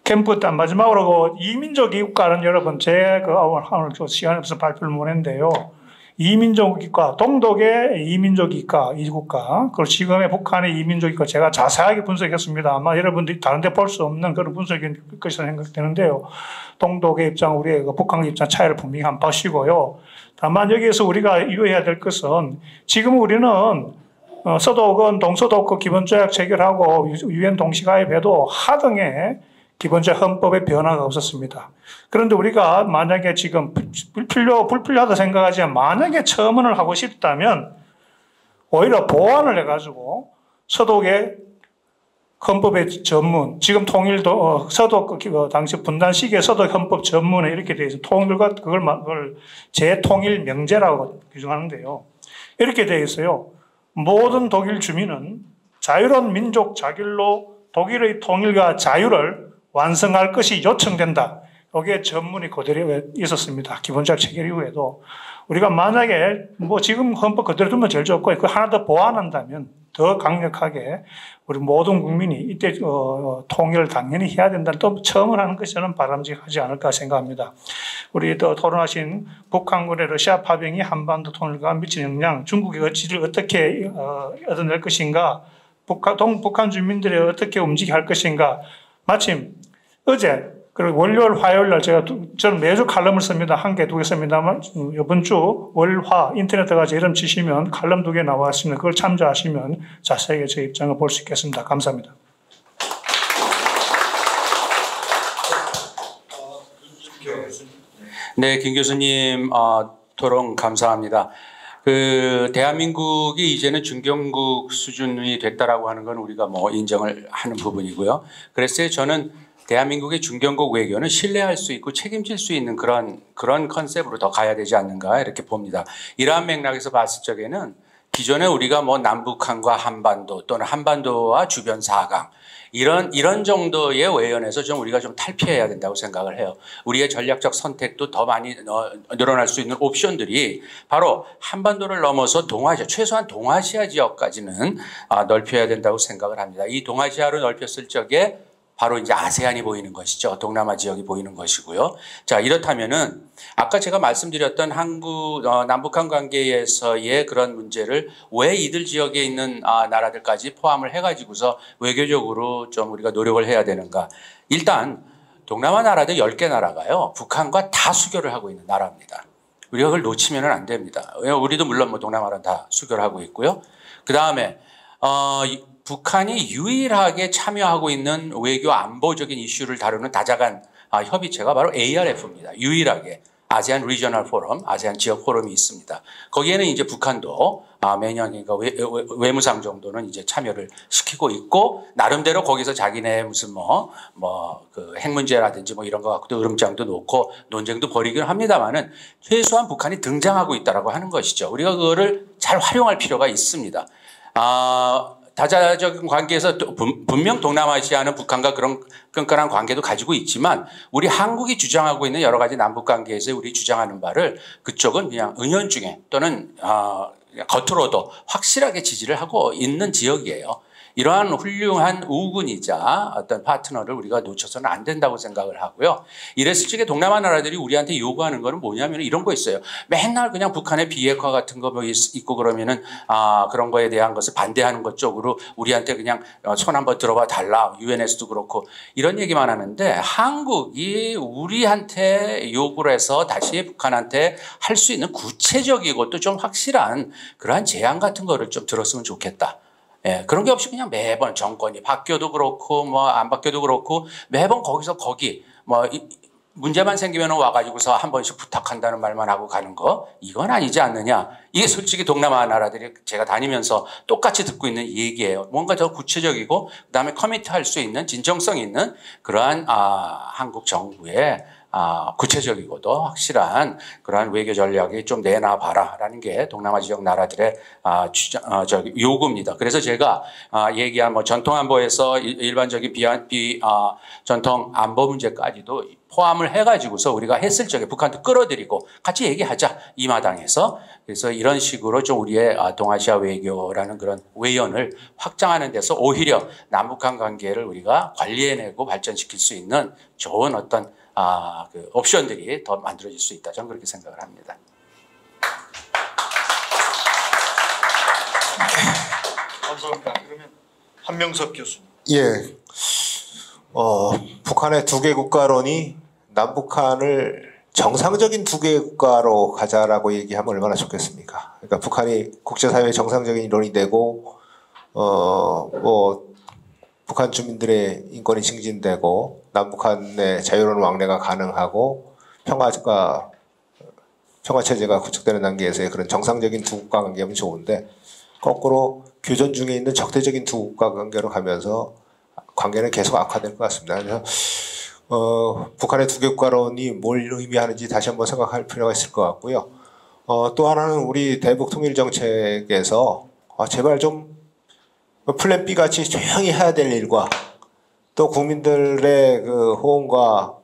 캠프 때 마지막으로 이민족 이국가는 여러분 오늘 시간이 없어서 발표를 못했는데요. 이민족 이국가, 동독의 이민족 이국가, 그리고 지금의 북한의 이민족 이국가 제가 자세하게 분석했습니다. 아마 여러분들이 다른 데 볼 수 없는 그런 분석일 것이라 생각되는데요. 동독의 입장, 우리의 북한의 입장 차이를 분명히 한번 보시고요. 다만 여기에서 우리가 유의해야 될 것은 지금 우리는 서독은 동서독 기본조약 체결하고 유엔 동시가입해도 하등의 기본적 헌법의 변화가 없었습니다. 그런데 우리가 만약에 지금 불필요하다 생각하지만 만약에 첨언을 하고 싶다면 오히려 보완을 해가지고 서독의 헌법의 전문, 지금 통일도 서독 당시 분단 시기의 서독 헌법 전문에 이렇게 되어 있어요. 통일과 그걸 재통일 명제라고 규정하는데요. 이렇게 되어 있어요. 모든 독일 주민은 자유로운 민족 자결로 독일의 통일과 자유를 완성할 것이 요청된다. 여기에 전문이 그대로 있었습니다. 기본적 체결 이후에도. 우리가 만약에 지금 헌법 그대로 두면 제일 좋고 그 하나 더 보완한다면 더 강력하게 우리 모든 국민이 이때 통일을 당연히 해야 된다는 또 첨언을 하는 것이 저는 바람직하지 않을까 생각합니다. 우리 또 토론하신 북한군의 러시아 파병이 한반도 통일과 미치는 영향, 중국의 어치를 어떻게 얻어낼 것인가, 북한 주민들이 어떻게 움직여 할 것인가. 마침 어제 그리고 월요일, 화요일 날 저는 매주 칼럼을 씁니다. 1개, 2개 씁니다만 이번 주 월, 화 인터넷에 가서 이름 치시면 칼럼 2개 나와 있습니다. 그걸 참조하시면 자세하게 제 입장을 볼 수 있겠습니다. 감사합니다. 네, 김 교수님 토론 감사합니다. 대한민국이 이제는 중견국 수준이 됐다라고 하는 건 우리가 인정을 하는 부분이고요. 그래서 저는 대한민국의 중견국 외교는 신뢰할 수 있고 책임질 수 있는 그런 컨셉으로 더 가야 되지 않는가 이렇게 봅니다. 이러한 맥락에서 봤을 적에는 기존에 우리가 남북한과 한반도 또는 한반도와 주변 4강 이런 정도의 외연에서 우리가 좀 탈피해야 된다고 생각을 해요. 우리의 전략적 선택도 더 많이 늘어날 수 있는 옵션들이 바로 한반도를 넘어서 동아시아, 최소한 동아시아 지역까지는 넓혀야 된다고 생각을 합니다. 이 동아시아로 넓혔을 적에 바로 이제 아세안이 보이는 것이죠. 동남아 지역이 보이는 것이고요. 자, 이렇다면은 아까 제가 말씀드렸던 남북한 관계에서의 그런 문제를 왜 이들 지역에 있는 나라들까지 포함을 해가지고서 외교적으로 좀 우리가 노력을 해야 되는가. 일단 동남아 나라들 10개 나라가요. 북한과 다 수교를 하고 있는 나라입니다. 우리가 그걸 놓치면 안 됩니다. 우리도 물론 뭐 동남아랑 다 수교를 하고 있고요. 그 다음에 북한이 유일하게 참여하고 있는 외교 안보적인 이슈를 다루는 다자간 협의체가 바로 ARF입니다. 유일하게 아세안 리저널 포럼, 아세안 지역 포럼이 있습니다. 거기에는 이제 북한도 매년 그러니까 외무상 정도는 이제 참여를 시키고 있고 나름대로 거기서 자기네 무슨 그 핵 문제라든지 뭐 이런 거 갖고도 으름장도 놓고 논쟁도 벌이긴 합니다만은 최소한 북한이 등장하고 있다라고 하는 것이죠. 우리가 그거를 잘 활용할 필요가 있습니다. 다자적인 관계에서 분명 동남아시아는 북한과 그런 끈끈한 관계도 가지고 있지만 우리 한국이 주장하고 있는 여러 가지 남북 관계에서 우리 주장하는 바를 그쪽은 그냥 은연중에 또는 겉으로도 확실하게 지지를 하고 있는 지역이에요. 이러한 훌륭한 우군이자 어떤 파트너를 우리가 놓쳐서는 안 된다고 생각을 하고요. 이랬을 적에 동남아 나라들이 우리한테 요구하는 거는 뭐냐면 이런 거 있어요. 맨날 그냥 북한의 비핵화 같은 거 뭐 있고 그러면은 그런 거에 대한 것을 반대하는 것 쪽으로 우리한테 그냥 손 한번 들어봐 달라. UNS도 그렇고 이런 얘기만 하는데 한국이 우리한테 요구를 해서 다시 북한한테 할 수 있는 구체적이고 또 좀 확실한 그러한 제안 같은 거를 좀 들었으면 좋겠다. 예, 그런 게 없이 그냥 매번 정권이 바뀌어도 그렇고 뭐 안 바뀌어도 그렇고 매번 거기서 거기 뭐 문제만 생기면 와가지고서 한 번씩 부탁한다는 말만 하고 가는 거 이건 아니지 않느냐. 이게 솔직히 동남아 나라들이 제가 다니면서 똑같이 듣고 있는 얘기예요. 뭔가 더 구체적이고 그다음에 커미트할 수 있는 진정성 있는 그러한 한국 정부의 구체적이고도 확실한 그러한 외교 전략이 좀 내놔봐라라는 게 동남아 지역 나라들의 요구입니다. 그래서 제가 얘기한 뭐 전통 안보에서 일반적인 전통 안보 문제까지도 포함을 해가지고서 우리가 했을 적에 북한도 끌어들이고 같이 얘기하자 이 마당에서. 그래서 이런 식으로 좀 우리의 동아시아 외교라는 그런 외연을 확장하는 데서 오히려 남북한 관계를 우리가 관리해내고 발전시킬 수 있는 좋은 어떤 그 옵션들이 더 만들어질 수 있다. 저는 그렇게 생각을 합니다. 감사합니다. 그러면 한명섭 교수님. 예. 북한의 두 개 국가론이 남북한을 정상적인 두 개 국가로 가자라고 얘기하면 얼마나 좋겠습니까? 그러니까 북한이 국제사회의 정상적인 일원이 되고, 북한 주민들의 인권이 증진되고, 남북한의 자유로운 왕래가 가능하고, 평화체제가 구축되는 단계에서의 그런 정상적인 두 국가 관계면 좋은데, 거꾸로 교전 중에 있는 적대적인 두 국가 관계로 가면서 관계는 계속 악화될 것 같습니다. 그래서 북한의 두 개 국가론이 뭘 의미하는지 다시 한번 생각할 필요가 있을 것 같고요. 또 하나는 우리 대북 통일 정책에서 제발 좀 플랜 B 같이 조용히 해야 될 일과 또 국민들의 그 호응과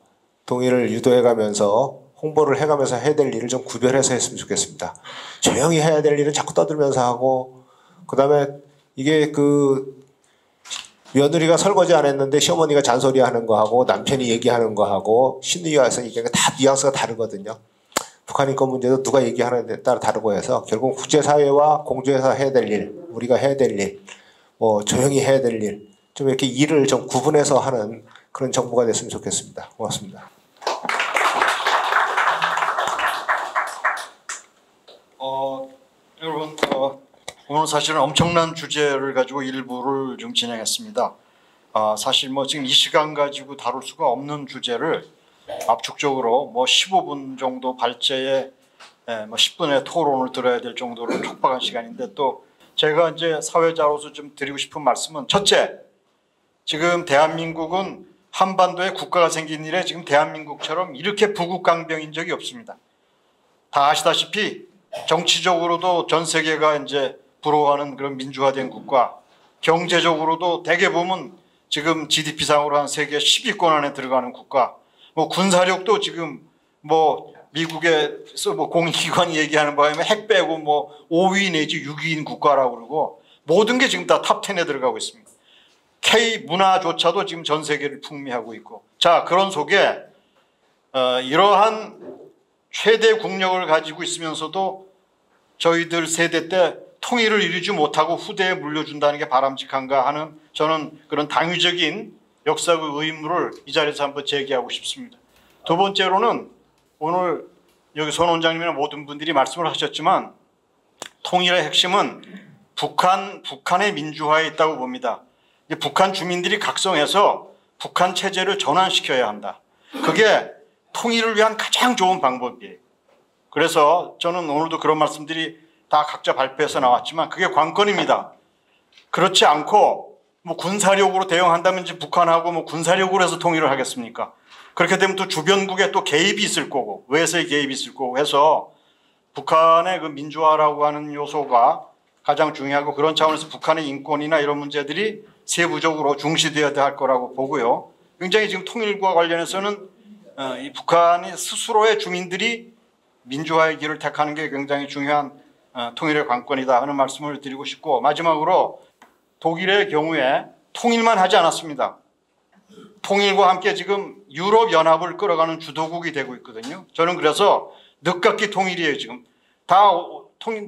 동의를 유도해가면서 홍보를 해가면서 해야 될 일을 좀 구별해서 했으면 좋겠습니다. 조용히 해야 될 일은 자꾸 떠들면서 하고, 그 다음에 이게 그 며느리가 설거지 안 했는데 시어머니가 잔소리 하는 거 하고 남편이 얘기하는 거 하고 신우이가 와서 얘기하는 거 다 뉘앙스가 다르거든요. 북한 인권 문제도 누가 얘기하는 데 따라 다르고 해서 결국 국제사회와 공조해서 해야 될 일, 우리가 해야 될 일, 조용히 해야 될 일, 좀 이렇게 일을 좀 구분해서 하는 그런 정부가 됐으면 좋겠습니다. 고맙습니다. 여러분, 오늘 사실은 엄청난 주제를 가지고 일부를 좀 진행했습니다. 사실 뭐 지금 이 시간 가지고 다룰 수가 없는 주제를 압축적으로 뭐 15분 정도 발제에 뭐 10분의 토론을 들어야 될 정도로 촉박한 시간인데, 또 제가 이제 사회자로서 좀 드리고 싶은 말씀은, 첫째, 지금 대한민국은 한반도에 국가가 생긴 이래 지금 대한민국처럼 이렇게 부국강병인 적이 없습니다. 다 아시다시피 정치적으로도 전 세계가 이제 부러워하는 그런 민주화된 국가, 경제적으로도 대개 보면 지금 GDP상으로 한 세계 10위권 안에 들어가는 국가, 뭐 군사력도 지금 뭐 미국에서 뭐 공익기관이 얘기하는 바에 핵 빼고 뭐 5위 내지 6위인 국가라고 그러고 모든 게 지금 다 탑 10에 들어가고 있습니다. K 문화조차도 지금 전 세계를 풍미하고 있고, 자, 그런 속에 이러한 최대 국력을 가지고 있으면서도 저희들 세대 때 통일을 이루지 못하고 후대에 물려준다는 게 바람직한가 하는 저는 그런 당위적인 역사의 의무를 이 자리에서 한번 제기하고 싶습니다. 두 번째로는 오늘 여기 손 원장님이나 모든 분들이 말씀을 하셨지만 통일의 핵심은 북한의 민주화에 있다고 봅니다. 북한 주민들이 각성해서 북한 체제를 전환시켜야 한다. 그게 통일을 위한 가장 좋은 방법이에요. 그래서 저는 오늘도 그런 말씀들이 다 각자 발표해서 나왔지만 그게 관건입니다. 그렇지 않고 뭐 군사력으로 대응한다면 이제 북한하고 뭐 군사력으로 해서 통일을 하겠습니까? 그렇게 되면 또 주변국에 또 개입이 있을 거고 외세의 개입이 있을 거고 해서 북한의 그 민주화라고 하는 요소가 가장 중요하고 그런 차원에서 북한의 인권이나 이런 문제들이 세부적으로 중시되어야 할 거라고 보고요. 굉장히 지금 통일과 관련해서는 이 북한이 스스로의 주민들이 민주화의 길을 택하는 게 굉장히 중요한 통일의 관건이다 하는 말씀을 드리고 싶고 마지막으로 독일의 경우에 통일만 하지 않았습니다. 통일과 함께 지금 유럽연합을 끌어가는 주도국이 되고 있거든요. 저는 그래서 늦깎이 통일이에요. 지금 다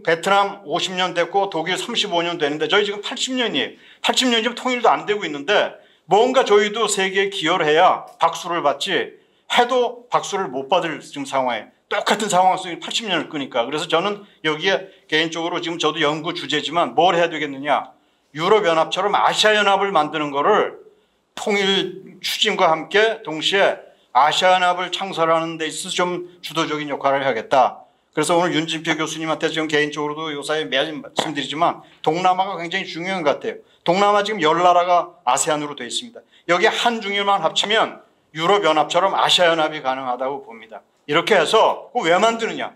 베트남 50년 됐고 독일 35년 되는데 저희 지금 80년이에요. 80년이면 통일도 안 되고 있는데 뭔가 저희도 세계에 기여를 해야 박수를 받지 해도 박수를 못 받을 지금 상황에 똑같은 상황 속에 80년을 끄니까 그래서 저는 여기에 개인적으로 지금 저도 연구 주제지만 뭘 해야 되겠느냐 유럽연합처럼 아시아연합을 만드는 거를 통일 추진과 함께 동시에 아시아연합을 창설하는 데 있어서 좀 주도적인 역할을 해야겠다. 그래서 오늘 윤진표 교수님한테 지금 개인적으로도 요사에 매일 말씀드리지만 동남아가 굉장히 중요한 것 같아요. 동남아 지금 10나라가 아세안으로 되어 있습니다. 여기 한중일만 합치면 유럽연합처럼 아시아연합이 가능하다고 봅니다. 이렇게 해서 왜 만드느냐.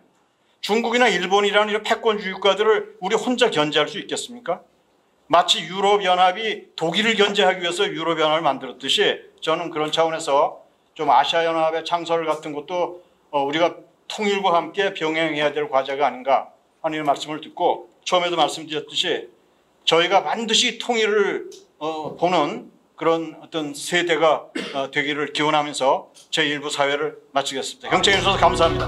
중국이나 일본이라는 이런 패권주의 국가들을 우리 혼자 견제할 수 있겠습니까? 마치 유럽연합이 독일을 견제하기 위해서 유럽연합을 만들었듯이 저는 그런 차원에서 좀 아시아연합의 창설 같은 것도 우리가 통일과 함께 병행해야 될 과제가 아닌가 하는 말씀을 듣고 처음에도 말씀드렸듯이 저희가 반드시 통일을 보는 그런 어떤 세대가 되기를 기원하면서 제1부 사회를 마치겠습니다. 경청해 주셔서 감사합니다.